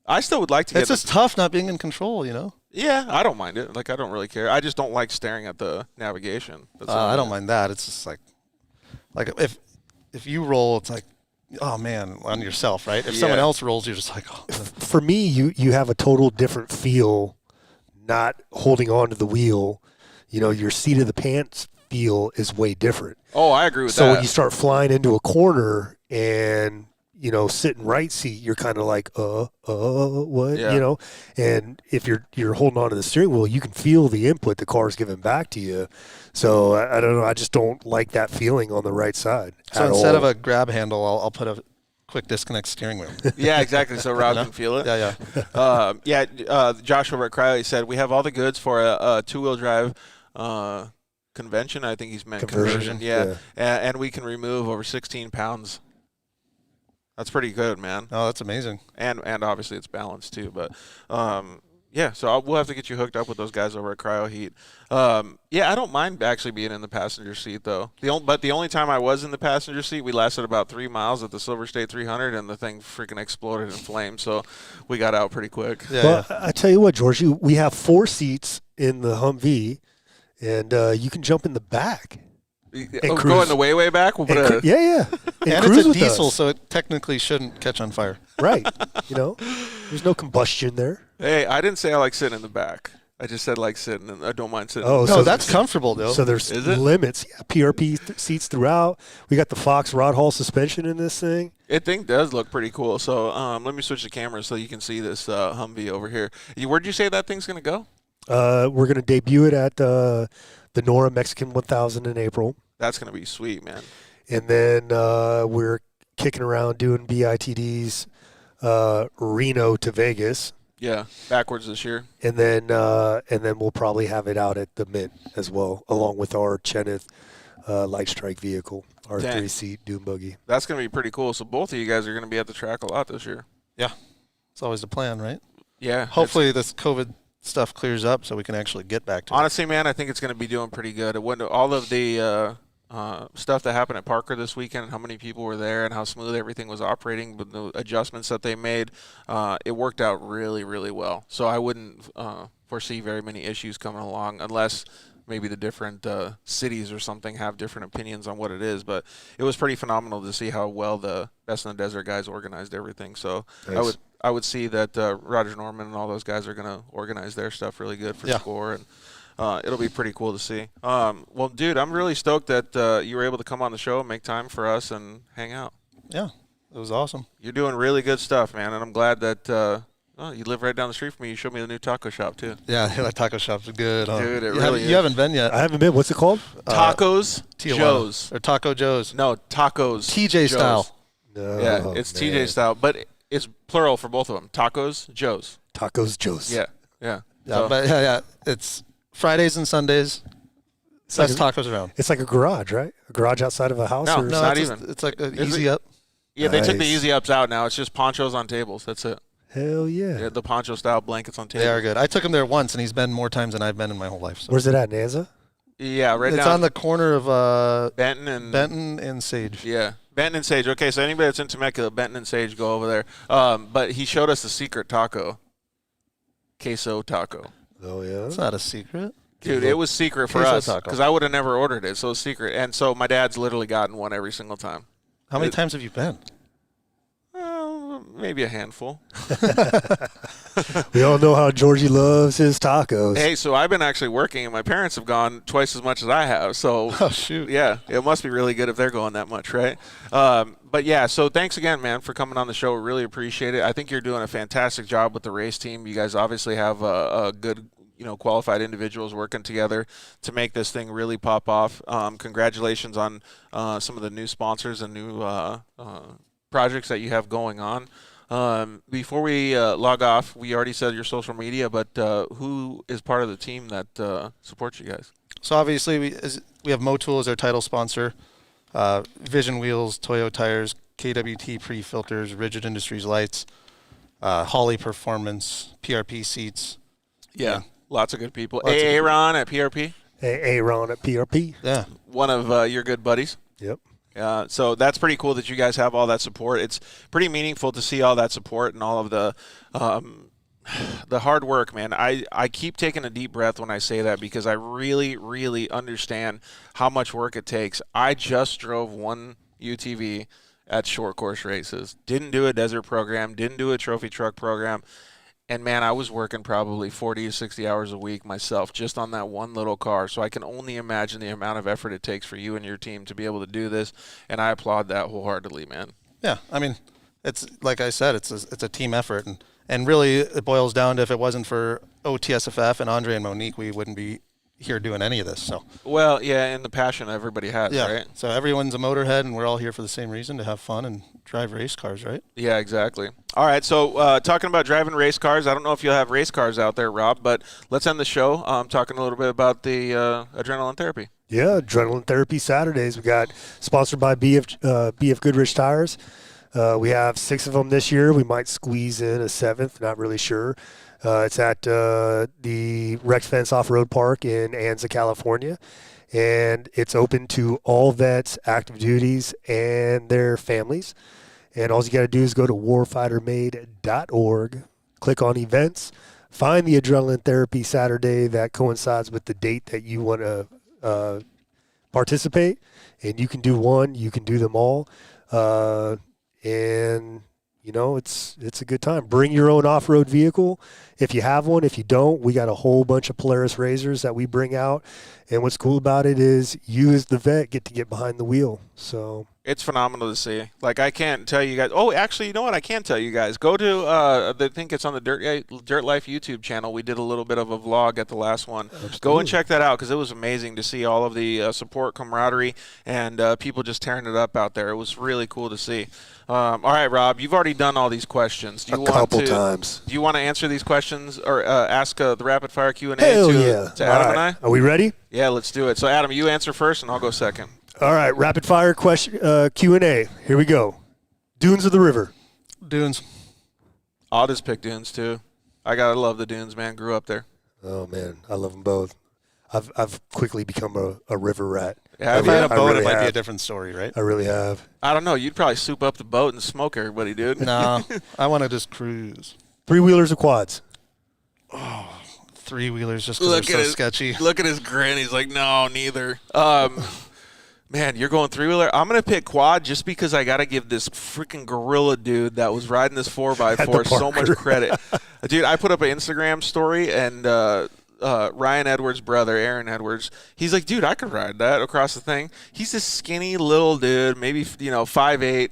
I still would like to get it's just tough not being in control, you know? Yeah, I don't mind it. Like, I don't really care. I just don't like staring at the navigation. I don't mind that. It's just like if you roll, it's like, oh man, on yourself, right? If someone else rolls, you're just like, oh. For me, you have a total different feel not holding on to the wheel. You know, your seat of the pants feel is way different. Oh, I agree with that. So when you start flying into a corner and, you know, sit in right seat, you're kind of like, what, you know? And if you're holding on to the steering wheel, you can feel the input the car's giving back to you. So I don't know. I just don't like that feeling on the right side. So instead of a grab handle, I'll put a quick disconnect steering wheel. Yeah, exactly. So Rob can feel it. Yeah. Josh over at Crowley said we have all the goods for a two-wheel drive convention. I think he's meant conversion. Yeah. And we can remove over 16 pounds. That's pretty good, man. Oh, that's amazing. And obviously it's balanced too. But so we'll have to get you hooked up with those guys over at Cryo Heat. I don't mind actually being in the passenger seat though. But the only time I was in the passenger seat, we lasted about 3 miles at the Silver State 300, and the thing freaking exploded in flames. So we got out pretty quick. Well, I tell you what, George, we have 4 seats in the Humvee, and you can jump in the back. Go in the way back. We'll put and it's a diesel, so it technically shouldn't catch on fire. Right. You know, there's no combustion there. Hey, I didn't say I like sitting in the back. I just said like sitting, and I don't mind sitting. Oh, no, that's comfortable though. So there's limits. Yeah, PRP seats throughout. We got the Fox Rod Hall suspension in this thing. It thing does look pretty cool. So let me switch the camera so you can see this Humvee over here. Where'd you say that thing's gonna go? We're gonna debut it at the Nora Mexican 1000 in April. That's going to be sweet, man. And then we're kicking around doing BITDs Reno to Vegas. Yeah, backwards this year. And then we'll probably have it out at the Mint as well, along with our Cheneth Light Strike vehicle, our 3-seat Doom Buggy. That's going to be pretty cool. So both of you guys are going to be at the track a lot this year. Yeah. It's always the plan, right? Yeah. Hopefully this COVID stuff clears up so we can actually get back to honestly, man, I think it's going to be doing pretty good. When all of the stuff that happened at Parker this weekend and how many people were there and how smooth everything was operating with the adjustments that they made, it worked out really, really well. So I wouldn't foresee very many issues coming along unless maybe the different cities or something have different opinions on what it is. But it was pretty phenomenal to see how well the Best in the Desert guys organized everything. So nice. I would see that Roger Norman and all those guys are going to organize their stuff really good for SCORE, and it'll be pretty cool to see. Well, dude, I'm really stoked that you were able to come on the show and make time for us and hang out. Yeah, it was awesome. You're doing really good stuff, man, and I'm glad that you live right down the street from me. You showed me the new taco shop, too. Yeah, that taco shop's good. Dude, it really is. You haven't been yet. I haven't been. What's it called? Tacos Tijuana. Joe's. Or Taco Joe's. No, Tacos TJ Joe's. style. No, Yeah, it's man. TJ style, but it's plural for both of them. Tacos Joe's. Tacos Joe's. Yeah. Yeah, So- but it's Fridays and Sundays. Best tacos around. It's like a garage, right? A garage outside of a house? No, or it's not it's even. It's like an Is easy it- up. Yeah, they took the Nice. easy ups out now. It's just ponchos on tables. That's it. Hell yeah. Yeah, the poncho style blankets on tables. They are good. I took him there once, and he's been more times than I've been in my whole life. So. Where's it at, Nanza? Yeah, right It's down on the corner of Benton and Sage. Yeah, Benton and Sage. Okay, so anybody that's in Temecula, Benton and Sage, go over there. But he showed us the secret taco, queso taco. Oh, yeah? It's not a secret. Dude, it was secret for Queso us taco. because I would have never ordered it, so it's secret. And so my dad's literally gotten one every single time. How many times have you been? Maybe a handful. We all know how Georgie loves his tacos. Hey, so I've been actually working, and my parents have gone twice as much as I have. So, Oh, shoot. yeah, it must be really good if they're going that much, right? But, yeah, so thanks again, man, for coming on the show. We really appreciate it. I think you're doing a fantastic job with the race team. You guys obviously have a good, qualified individuals working together to make this thing really pop off. Congratulations on some of the new sponsors and new projects that you have going on. Before we log off, we already said your social media, but who is part of the team that supports you guys? So obviously we have Motul as our title sponsor, Vision Wheels, Toyo Tires, KWT Pre-Filters, Rigid Industries Lights, Holly Performance, PRP Seats. Yeah, lots of good people. Lots of good Aaron at PRP, Aaron at PRP. Yeah. one of your good buddies. Yep. So that's pretty cool that you guys have all that support. It's pretty meaningful to see all that support and all of the hard work, man. I keep taking a deep breath when I say that because I really, really understand how much work it takes. I just drove one UTV at short course races. Didn't do a desert program, didn't do a trophy truck program. And, man, I was working probably 40 to 60 hours a week myself just on that one little car. So I can only imagine the amount of effort it takes for you and your team to be able to do this. And I applaud that wholeheartedly, man. Yeah. I mean, it's like I said, it's a team effort. And really it boils down to if it wasn't for OTSFF and Andre and Monique, we wouldn't be here doing any of this. So Well, yeah, and the passion everybody has, yeah. right? So everyone's a motorhead, and we're all here for the same reason, to have fun and drive race cars, right? Yeah, exactly. All right, so talking about driving race cars, I don't know if you'll have race cars out there, Rob, but let's end the show talking a little bit about the adrenaline therapy. Yeah, Adrenaline Therapy Saturdays. We got sponsored by BF Goodrich Tires. We have 6 of them this year. We might squeeze in a 7th, not really sure. It's at the Rex Fence Off-Road Park in Anza, California. And it's open to all vets, active duties, and their families. And all you got to do is go to warfightermade.org, click on events, find the Adrenaline Therapy Saturday that coincides with the date that you want to participate. And you can do one, you can do them all. And it's a good time. Bring your own off-road vehicle if you have one. If you don't, we got a whole bunch of Polaris RZRs that we bring out. And what's cool about it is you as the vet get to get behind the wheel. So It's phenomenal to see. Like, I can't tell you guys. Oh, actually, you know what? I can tell you guys. Go to, I think it's on the Dirt Life YouTube channel. We did a little bit of a vlog at the last one. Absolutely. Go and check that out because it was amazing to see all of the support, camaraderie, and people just tearing it up out there. It was really cool to see. All right, Rob, you've already done all these questions. Do you a couple want to, times. Do you want to answer these questions or ask the rapid-fire Q&A Hell to yeah. Adam All and right. I? Are we ready? Yeah, let's do it. So, Adam, you answer first, and I'll go second. All right, rapid fire question Q&A. Here we go. Dunes of the river. Dunes. I'll just pick Dunes, too. I got to love the Dunes, man. Grew up there. Oh, man, I love them both. I've quickly become a river rat. Yeah, If I had a I boat, really it might be have. a different story, right? I really have. I don't know. You'd probably soup up the boat and smoke everybody, dude. No, I want to just cruise. 3-wheelers or quads? 3-wheelers just because they're so sketchy. Look at his grin. He's like, no, neither. Man, you're going 3-wheeler. I'm gonna pick quad just because I gotta give this freaking gorilla dude that was riding this 4x4 so much credit. Dude, I put up an Instagram story and Ryan Edwards' brother, Aaron Edwards, he's like, dude, I could ride that across the thing. He's this skinny little dude, maybe 5'8".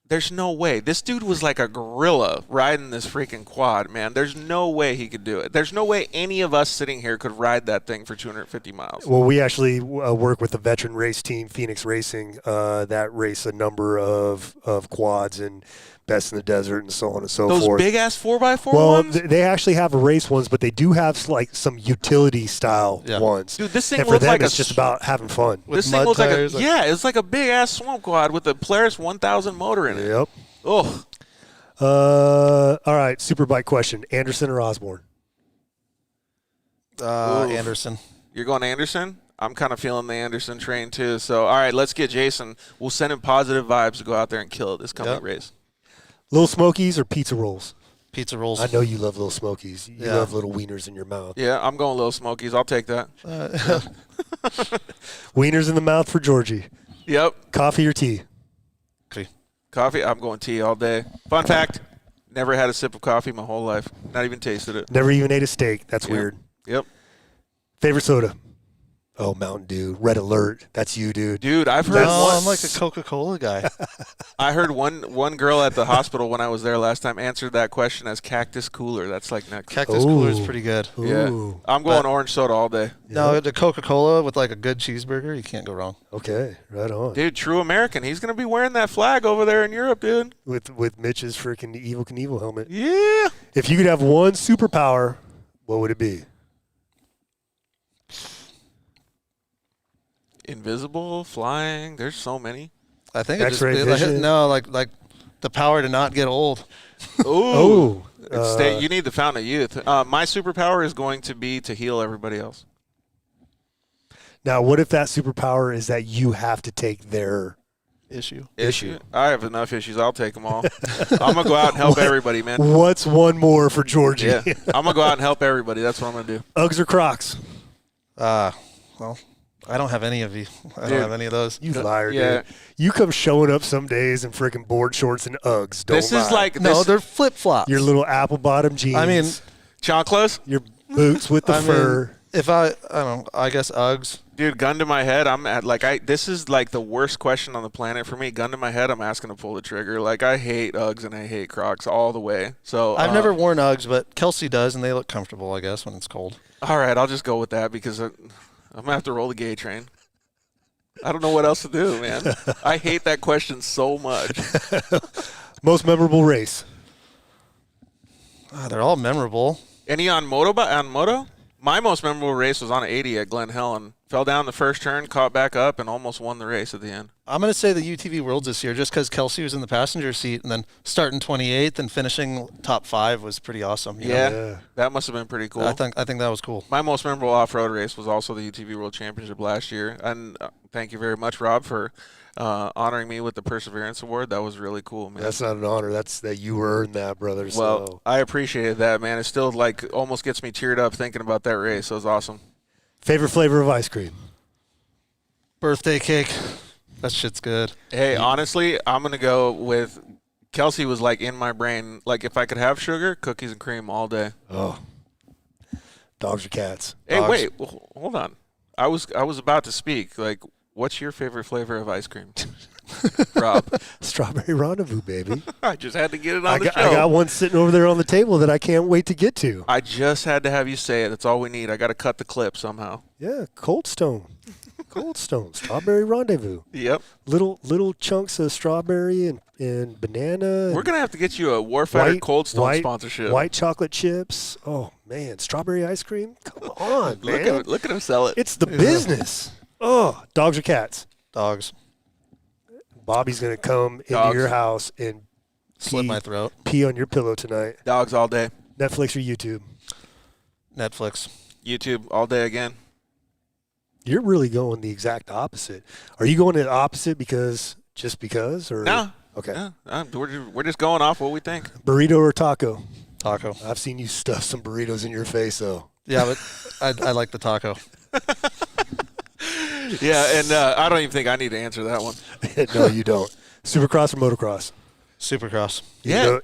There's no way. This dude was like a gorilla riding this freaking quad, man. There's no way he could do it. There's no way any of us sitting here could ride that thing for 250 miles. Well, we actually work with the veteran race team, Phoenix Racing, that race a number of quads and Best in the Desert and so on and so Those forth. big ass 4x4 Well, ones? they actually have race ones, but they do have like some utility style ones. Dude, this thing and for looks them, like it's just about having fun. With this thing mud looks tires, like it's like a big ass swamp quad with a Polaris 1000 motor in it. Yep. Oh, All right, Superbike question: Anderson or Osborne? Anderson. you're going Anderson? I'm kind of feeling the Anderson train too. So, all right, let's get Jason. We'll send him positive vibes to go out there and kill it this coming race. Little Smokies or pizza rolls? Pizza rolls. I know you love Little Smokies. You love little wieners in your mouth. Yeah, I'm going Little Smokies. I'll take that. Wieners in the mouth for Georgie. Yep. Coffee or tea? Coffee, I'm going tea all day. Fun fact, never had a sip of coffee my whole life. Not even tasted it. Never even ate a steak. That's Yep. weird. Yep. Favorite soda? Oh, Mountain Dew. Red Alert. That's you, dude. Dude, I've heard I'm like a Coca-Cola guy. I heard one girl at the hospital when I was there last time answered that question as Cactus Cooler. That's like next. Cactus Cooler is pretty good. Yeah. Ooh. I'm going orange soda all day. No, the Coca-Cola with like a good cheeseburger, you can't go wrong. Okay, right on. Dude, true American. He's going to be wearing that flag over there in Europe, dude. With Mitch's freaking Evil Knievel helmet. Yeah. If you could have one superpower, what would it be? Invisible, flying. There's so many. I think X-ray it vision? like the power to not get old. Ooh. Oh. You need the fountain of youth. My superpower is going to be to heal everybody else. Now, what if that superpower is that you have to take their Issue. I have enough issues. I'll take them all. I'm going to go out and help everybody, man. What's one more for Georgie? Yeah. I'm going to go out and help everybody. That's what I'm going to do. Uggs or Crocs? Well, I don't have any of you. I don't have any of those. You liar, Yeah. dude. You come showing up some days in freaking board shorts and Uggs. Don't This lie. is like No, this, they're flip-flops. your little apple bottom jeans. I mean, chanclas. your boots with the fur. if I don't know, I guess Uggs. Dude, gun to my head, I'm at this is like the worst question on the planet for me. Gun to my head, I'm asking to pull the trigger. Like, I hate Uggs and I hate Crocs all the way. So I've never worn Uggs, but Kelsey does, and they look comfortable, I guess, when it's cold. All right, I'll just go with that because I'm gonna have to roll the gay train. I don't know what else to do, man. I hate that question so much. Most memorable race? They're all memorable. Any on moto? My most memorable race was on an 80 at Glen Helen. Fell down the first turn, caught back up, and almost won the race at the end. I'm going to say the UTV Worlds this year, just because Kelsey was in the passenger seat, and then starting 28th and finishing top 5 was pretty awesome. you know? Yeah, that must have been pretty cool. I think that was cool. My most memorable off-road race was also the UTV World Championship last year. And thank you very much, Rob, for honoring me with the Perseverance Award. That was really cool, man. That's not an honor. That's that you earned that, brother. Well, So. I appreciated that, man. It still almost gets me teared up thinking about that race. It was awesome. Favorite flavor of ice cream? Birthday cake. That shit's good. Hey, honestly, I'm going to go with Kelsey was like in my brain. Like, if I could have sugar, cookies and cream all day. Oh. Dogs or cats? Hey, Dogs. wait, hold on. I was about to speak. Like, what's your favorite flavor of ice cream? Rob. Strawberry rendezvous, baby. I just had to get it I on the got, show. I got one sitting over there on the table that I can't wait to get to. I just had to have you say it. That's all we need. I got to cut the clip somehow. Yeah, Cold Stone. Cold Stone. Strawberry rendezvous. Yep. Little chunks of strawberry and banana. We're going to have to get you a Warfighter Cold Stone sponsorship. White chocolate chips. Oh, man. Strawberry ice cream? Come on, man. Look at him sell it. It's the business. Oh, dogs or cats? Dogs. Bobby's going to come into Dogs. your house and Slit my throat. pee on your pillow tonight. Dogs all day. Netflix or YouTube? Netflix. YouTube all day again. You're really going the exact opposite. Are you going the opposite just because? Or? No. Okay. No, we're just going off what we think. Burrito or taco? Taco. I've seen you stuff some burritos in your face, though. Yeah, but I like the taco. Yeah, and I don't even think I need to answer that one. No, you don't. Supercross or motocross? Supercross.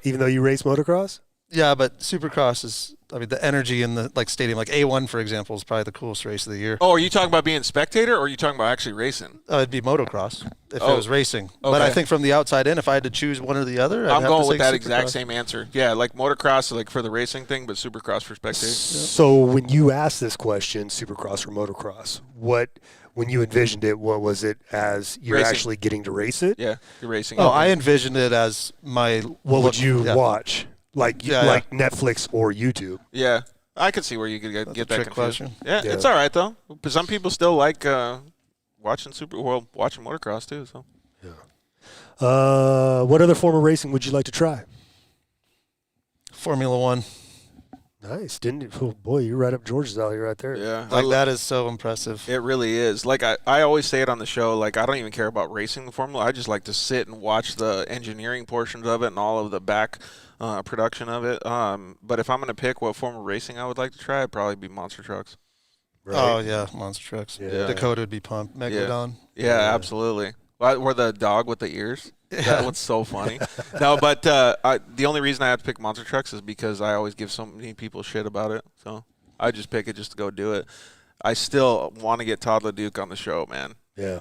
Even though you race motocross? Yeah, but Supercross is, I mean, the energy in the stadium, like A1, for example, is probably the coolest race of the year. Oh, are you talking about being spectator, or are you talking about actually racing? It'd be motocross if it was racing. Okay. But I think from the outside in, if I had to choose one or the other, I'm going with that Supercross. exact same answer. Yeah, like motocross, like for the racing thing, but Supercross for spectator. So when you asked this question, Supercross or motocross, when you envisioned it, what was it as you're Racing. actually getting to race it? Yeah, you're racing. Oh, I envisioned it as my. What would you watch? Like Yeah. Netflix or YouTube? Yeah, I could see where you could get that trick confused. question. Yeah, Yeah. it's all right though. But some people still like watching watching motocross too. So What other form of racing would you like to try? Formula One. Nice, didn't you? Oh, boy, you're right up George's alley right there. yeah, Like, that is so impressive. It really is. Like I always say it on the show, like I don't even care about racing the formula. I just like to sit and watch the engineering portions of it and all of the back production of it. But if I'm going to pick what form of racing I would like to try, it'd probably be monster trucks. Right? Oh, yeah, monster trucks. Yeah. Dakota would be pumped. Megalodon. Yeah, absolutely. Or the dog with the ears. That one's so funny. No, but the only reason I have to pick monster trucks is because I always give so many people shit about it. So I just pick it just to go do it. I still want to get Todd LeDuc on the show, man. Yeah.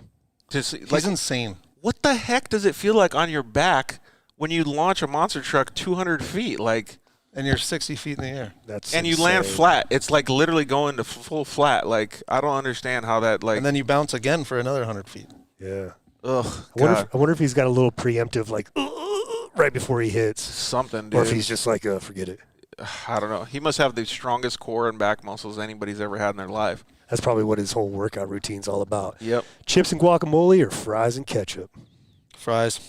He's insane. What the heck does it feel like on your back when you launch a monster truck 200 feet? Like, And you're 60 feet in the air. and you land flat. It's like literally going to full flat. Like, I don't understand how that, like. And then you bounce again for another 100 feet. Yeah. Ugh, I wonder if he's got a little preemptive, like, right before he hits. something, dude. Or if he's just like, forget it. I don't know. He must have the strongest core and back muscles anybody's ever had in their life. That's probably what his whole workout routine's all about. Yep. Chips and guacamole or fries and ketchup? Fries.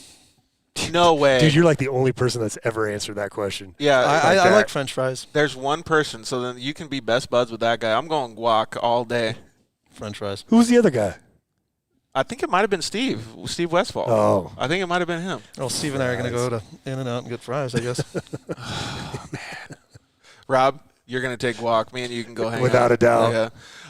No way. Dude, you're like the only person that's ever answered that question. Yeah, I like French fries. There's one person, so then you can be best buds with that guy. I'm going guac all day. French fries. Who's the other guy? I think it might have been Steve Westfall. Oh. I think it might have been him. Well, Steve and I are going to go to In-N-Out and get fries, I guess. Rob, you're going to take guac. Me and you can go hang Without out. a doubt.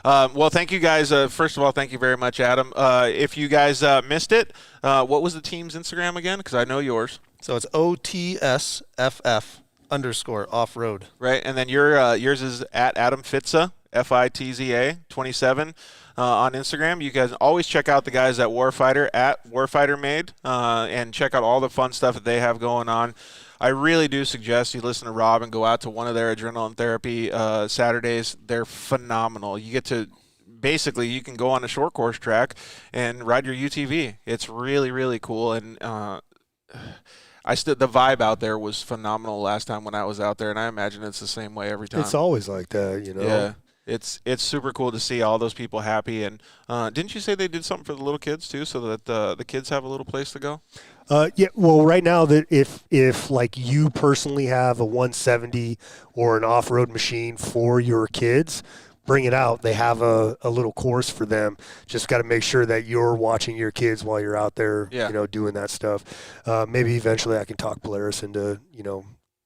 Yeah. Well, thank you guys. First of all, thank you very much, Adam. If you guys missed it, what was the team's Instagram again? Because I know yours. So it's OTSFF _ off-road. Right, and then yours is at Adam Fitza, Fitza 27 on Instagram. You guys always check out the guys at Warfighter at Warfighter Made and check out all the fun stuff that they have going on. I really do suggest you listen to Rob and go out to one of their adrenaline therapy Saturdays. They're phenomenal. You get to basically you can go on a short course track and ride your UTV. It's really, really cool, and the vibe out there was phenomenal last time when I was out there, and I imagine it's the same way every time. It's always like that, you know. Yeah, it's super cool to see all those people happy. And didn't you say they did something for the little kids too, so that the kids have a little place to go? Yeah. Well, right now, that if like you personally have a 170 or an off-road machine for your kids, bring it out. They have a little course for them. Just got to make sure that you're watching your kids while you're out there, doing that stuff. Maybe eventually I can talk Polaris into,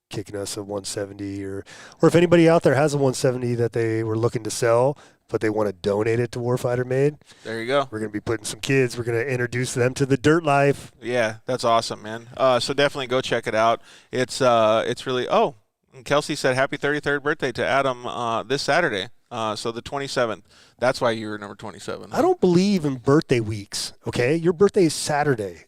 kicking us a 170 or if anybody out there has a 170 that they were looking to sell, but they want to donate it to Warfighter Made. There you go. We're going to be putting some kids. We're going to introduce them to the dirt life. Yeah, that's awesome, man. So definitely go check it out. It's really, and Kelsey said happy 33rd birthday to Adam this Saturday. So the 27th. That's why you were number 27. I don't believe in birthday weeks, okay? Your birthday is Saturday.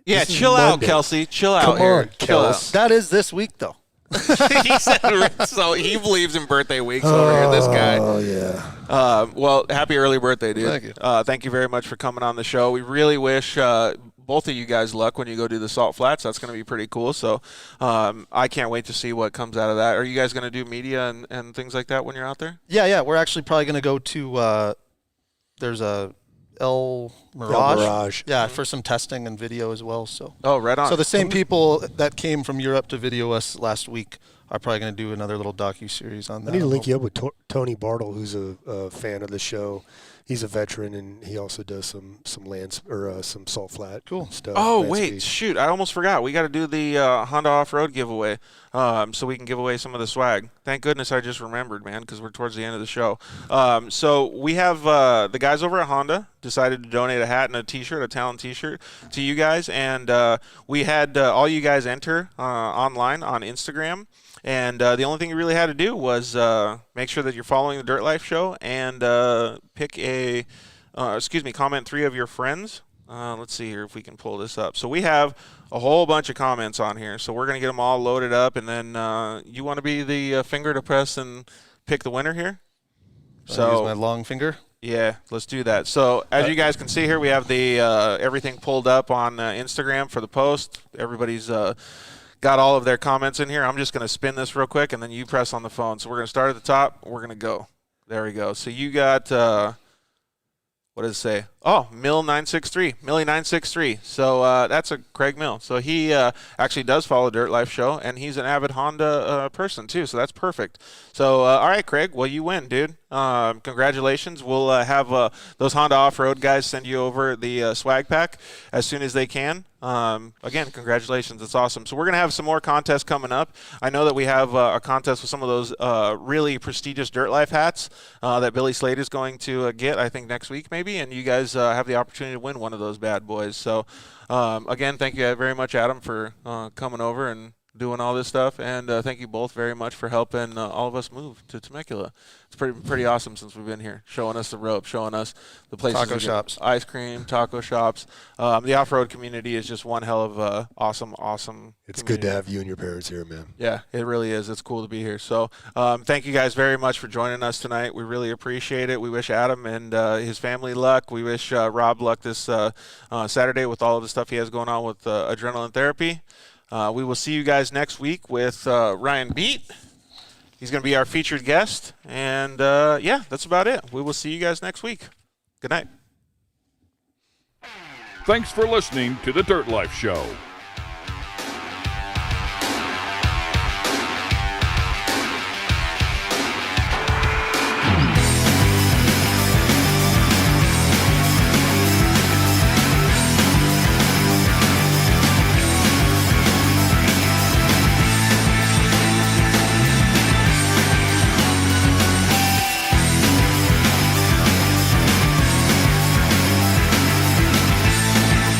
Yeah, chill out, Kelsey. Chill out. Come here. on, Chill Kels. That is this week, though. He said, so he believes in birthday weeks over here, this guy. Oh, yeah. Well, happy early birthday, dude. Thank you. Thank you very much for coming on the show. We really wish both of you guys luck when you go do the Salt Flats. That's going to be pretty cool. So I can't wait to see what comes out of that. Are you guys going to do media and things like that when you're out there? Yeah. We're actually probably going to go to there's a El Mirage. Yeah, for some testing and video as well. So. Oh, right on. So the same people that came from Europe to video us last week are probably going to do another little docu-series on that. I need to link you up with Tony Bartle, who's a fan of the show. he's a veteran, and he also does some lands or some salt flat stuff. Oh, land wait, speed. shoot. I almost forgot. We got to do the Honda Off-Road giveaway so we can give away some of the swag. Thank goodness I just remembered, man, because we're towards the end of the show. So we have the guys over at Honda decided to donate a hat and a T-shirt, a Talent T-shirt, to you guys. And we had all you guys enter online on Instagram. And the only thing you really had to do was make sure that you're following the Dirt Life Show and pick comment 3 of your friends. Let's see here if we can pull this up. So we have a whole bunch of comments on here. So we're going to get them all loaded up. And then you want to be the finger to press and pick the winner here? So use my long finger? Yeah, let's do that. So as you guys can see here, we have the everything pulled up on Instagram for the post. Everybody's got all of their comments in here. I'm just going to spin this real quick, and then you press on the phone. So we're going to start at the top. We're going to go. There we go. So you got, what does it say? Oh, Mill963, Millie963. So that's a Craig Mill. So he actually does follow Dirt Life Show, and he's an avid Honda person too. So that's perfect. So all right, Craig. Well, you win, dude. Congratulations. We'll have those Honda Off-Road guys send you over the swag pack as soon as they can. Again, congratulations. It's awesome. So we're going to have some more contests coming up. I know that we have a contest with some of those really prestigious Dirt Life hats that Billy Slade is going to get, I think, next week maybe, and you guys have the opportunity to win one of those bad boys. So, again, thank you very much, Adam, for coming over and doing all this stuff, and thank you both very much for helping all of us move to Temecula. It's pretty awesome since we've been here, showing us the ropes, showing us the places, taco shops, ice cream, taco shops. The off-road community is just one hell of awesome. It's good to have you and your parents here, man. Yeah, it really is. It's cool to be here. So thank you guys very much for joining us tonight. We really appreciate it. We wish Adam and his family luck. We wish Rob luck this Saturday with all of the stuff he has going on with adrenaline therapy. We will see you guys next week with Ryan Beat. He's going to be our featured guest. And, yeah, that's about it. We will see you guys next week. Good night. Thanks for listening to The Dirt Life Show.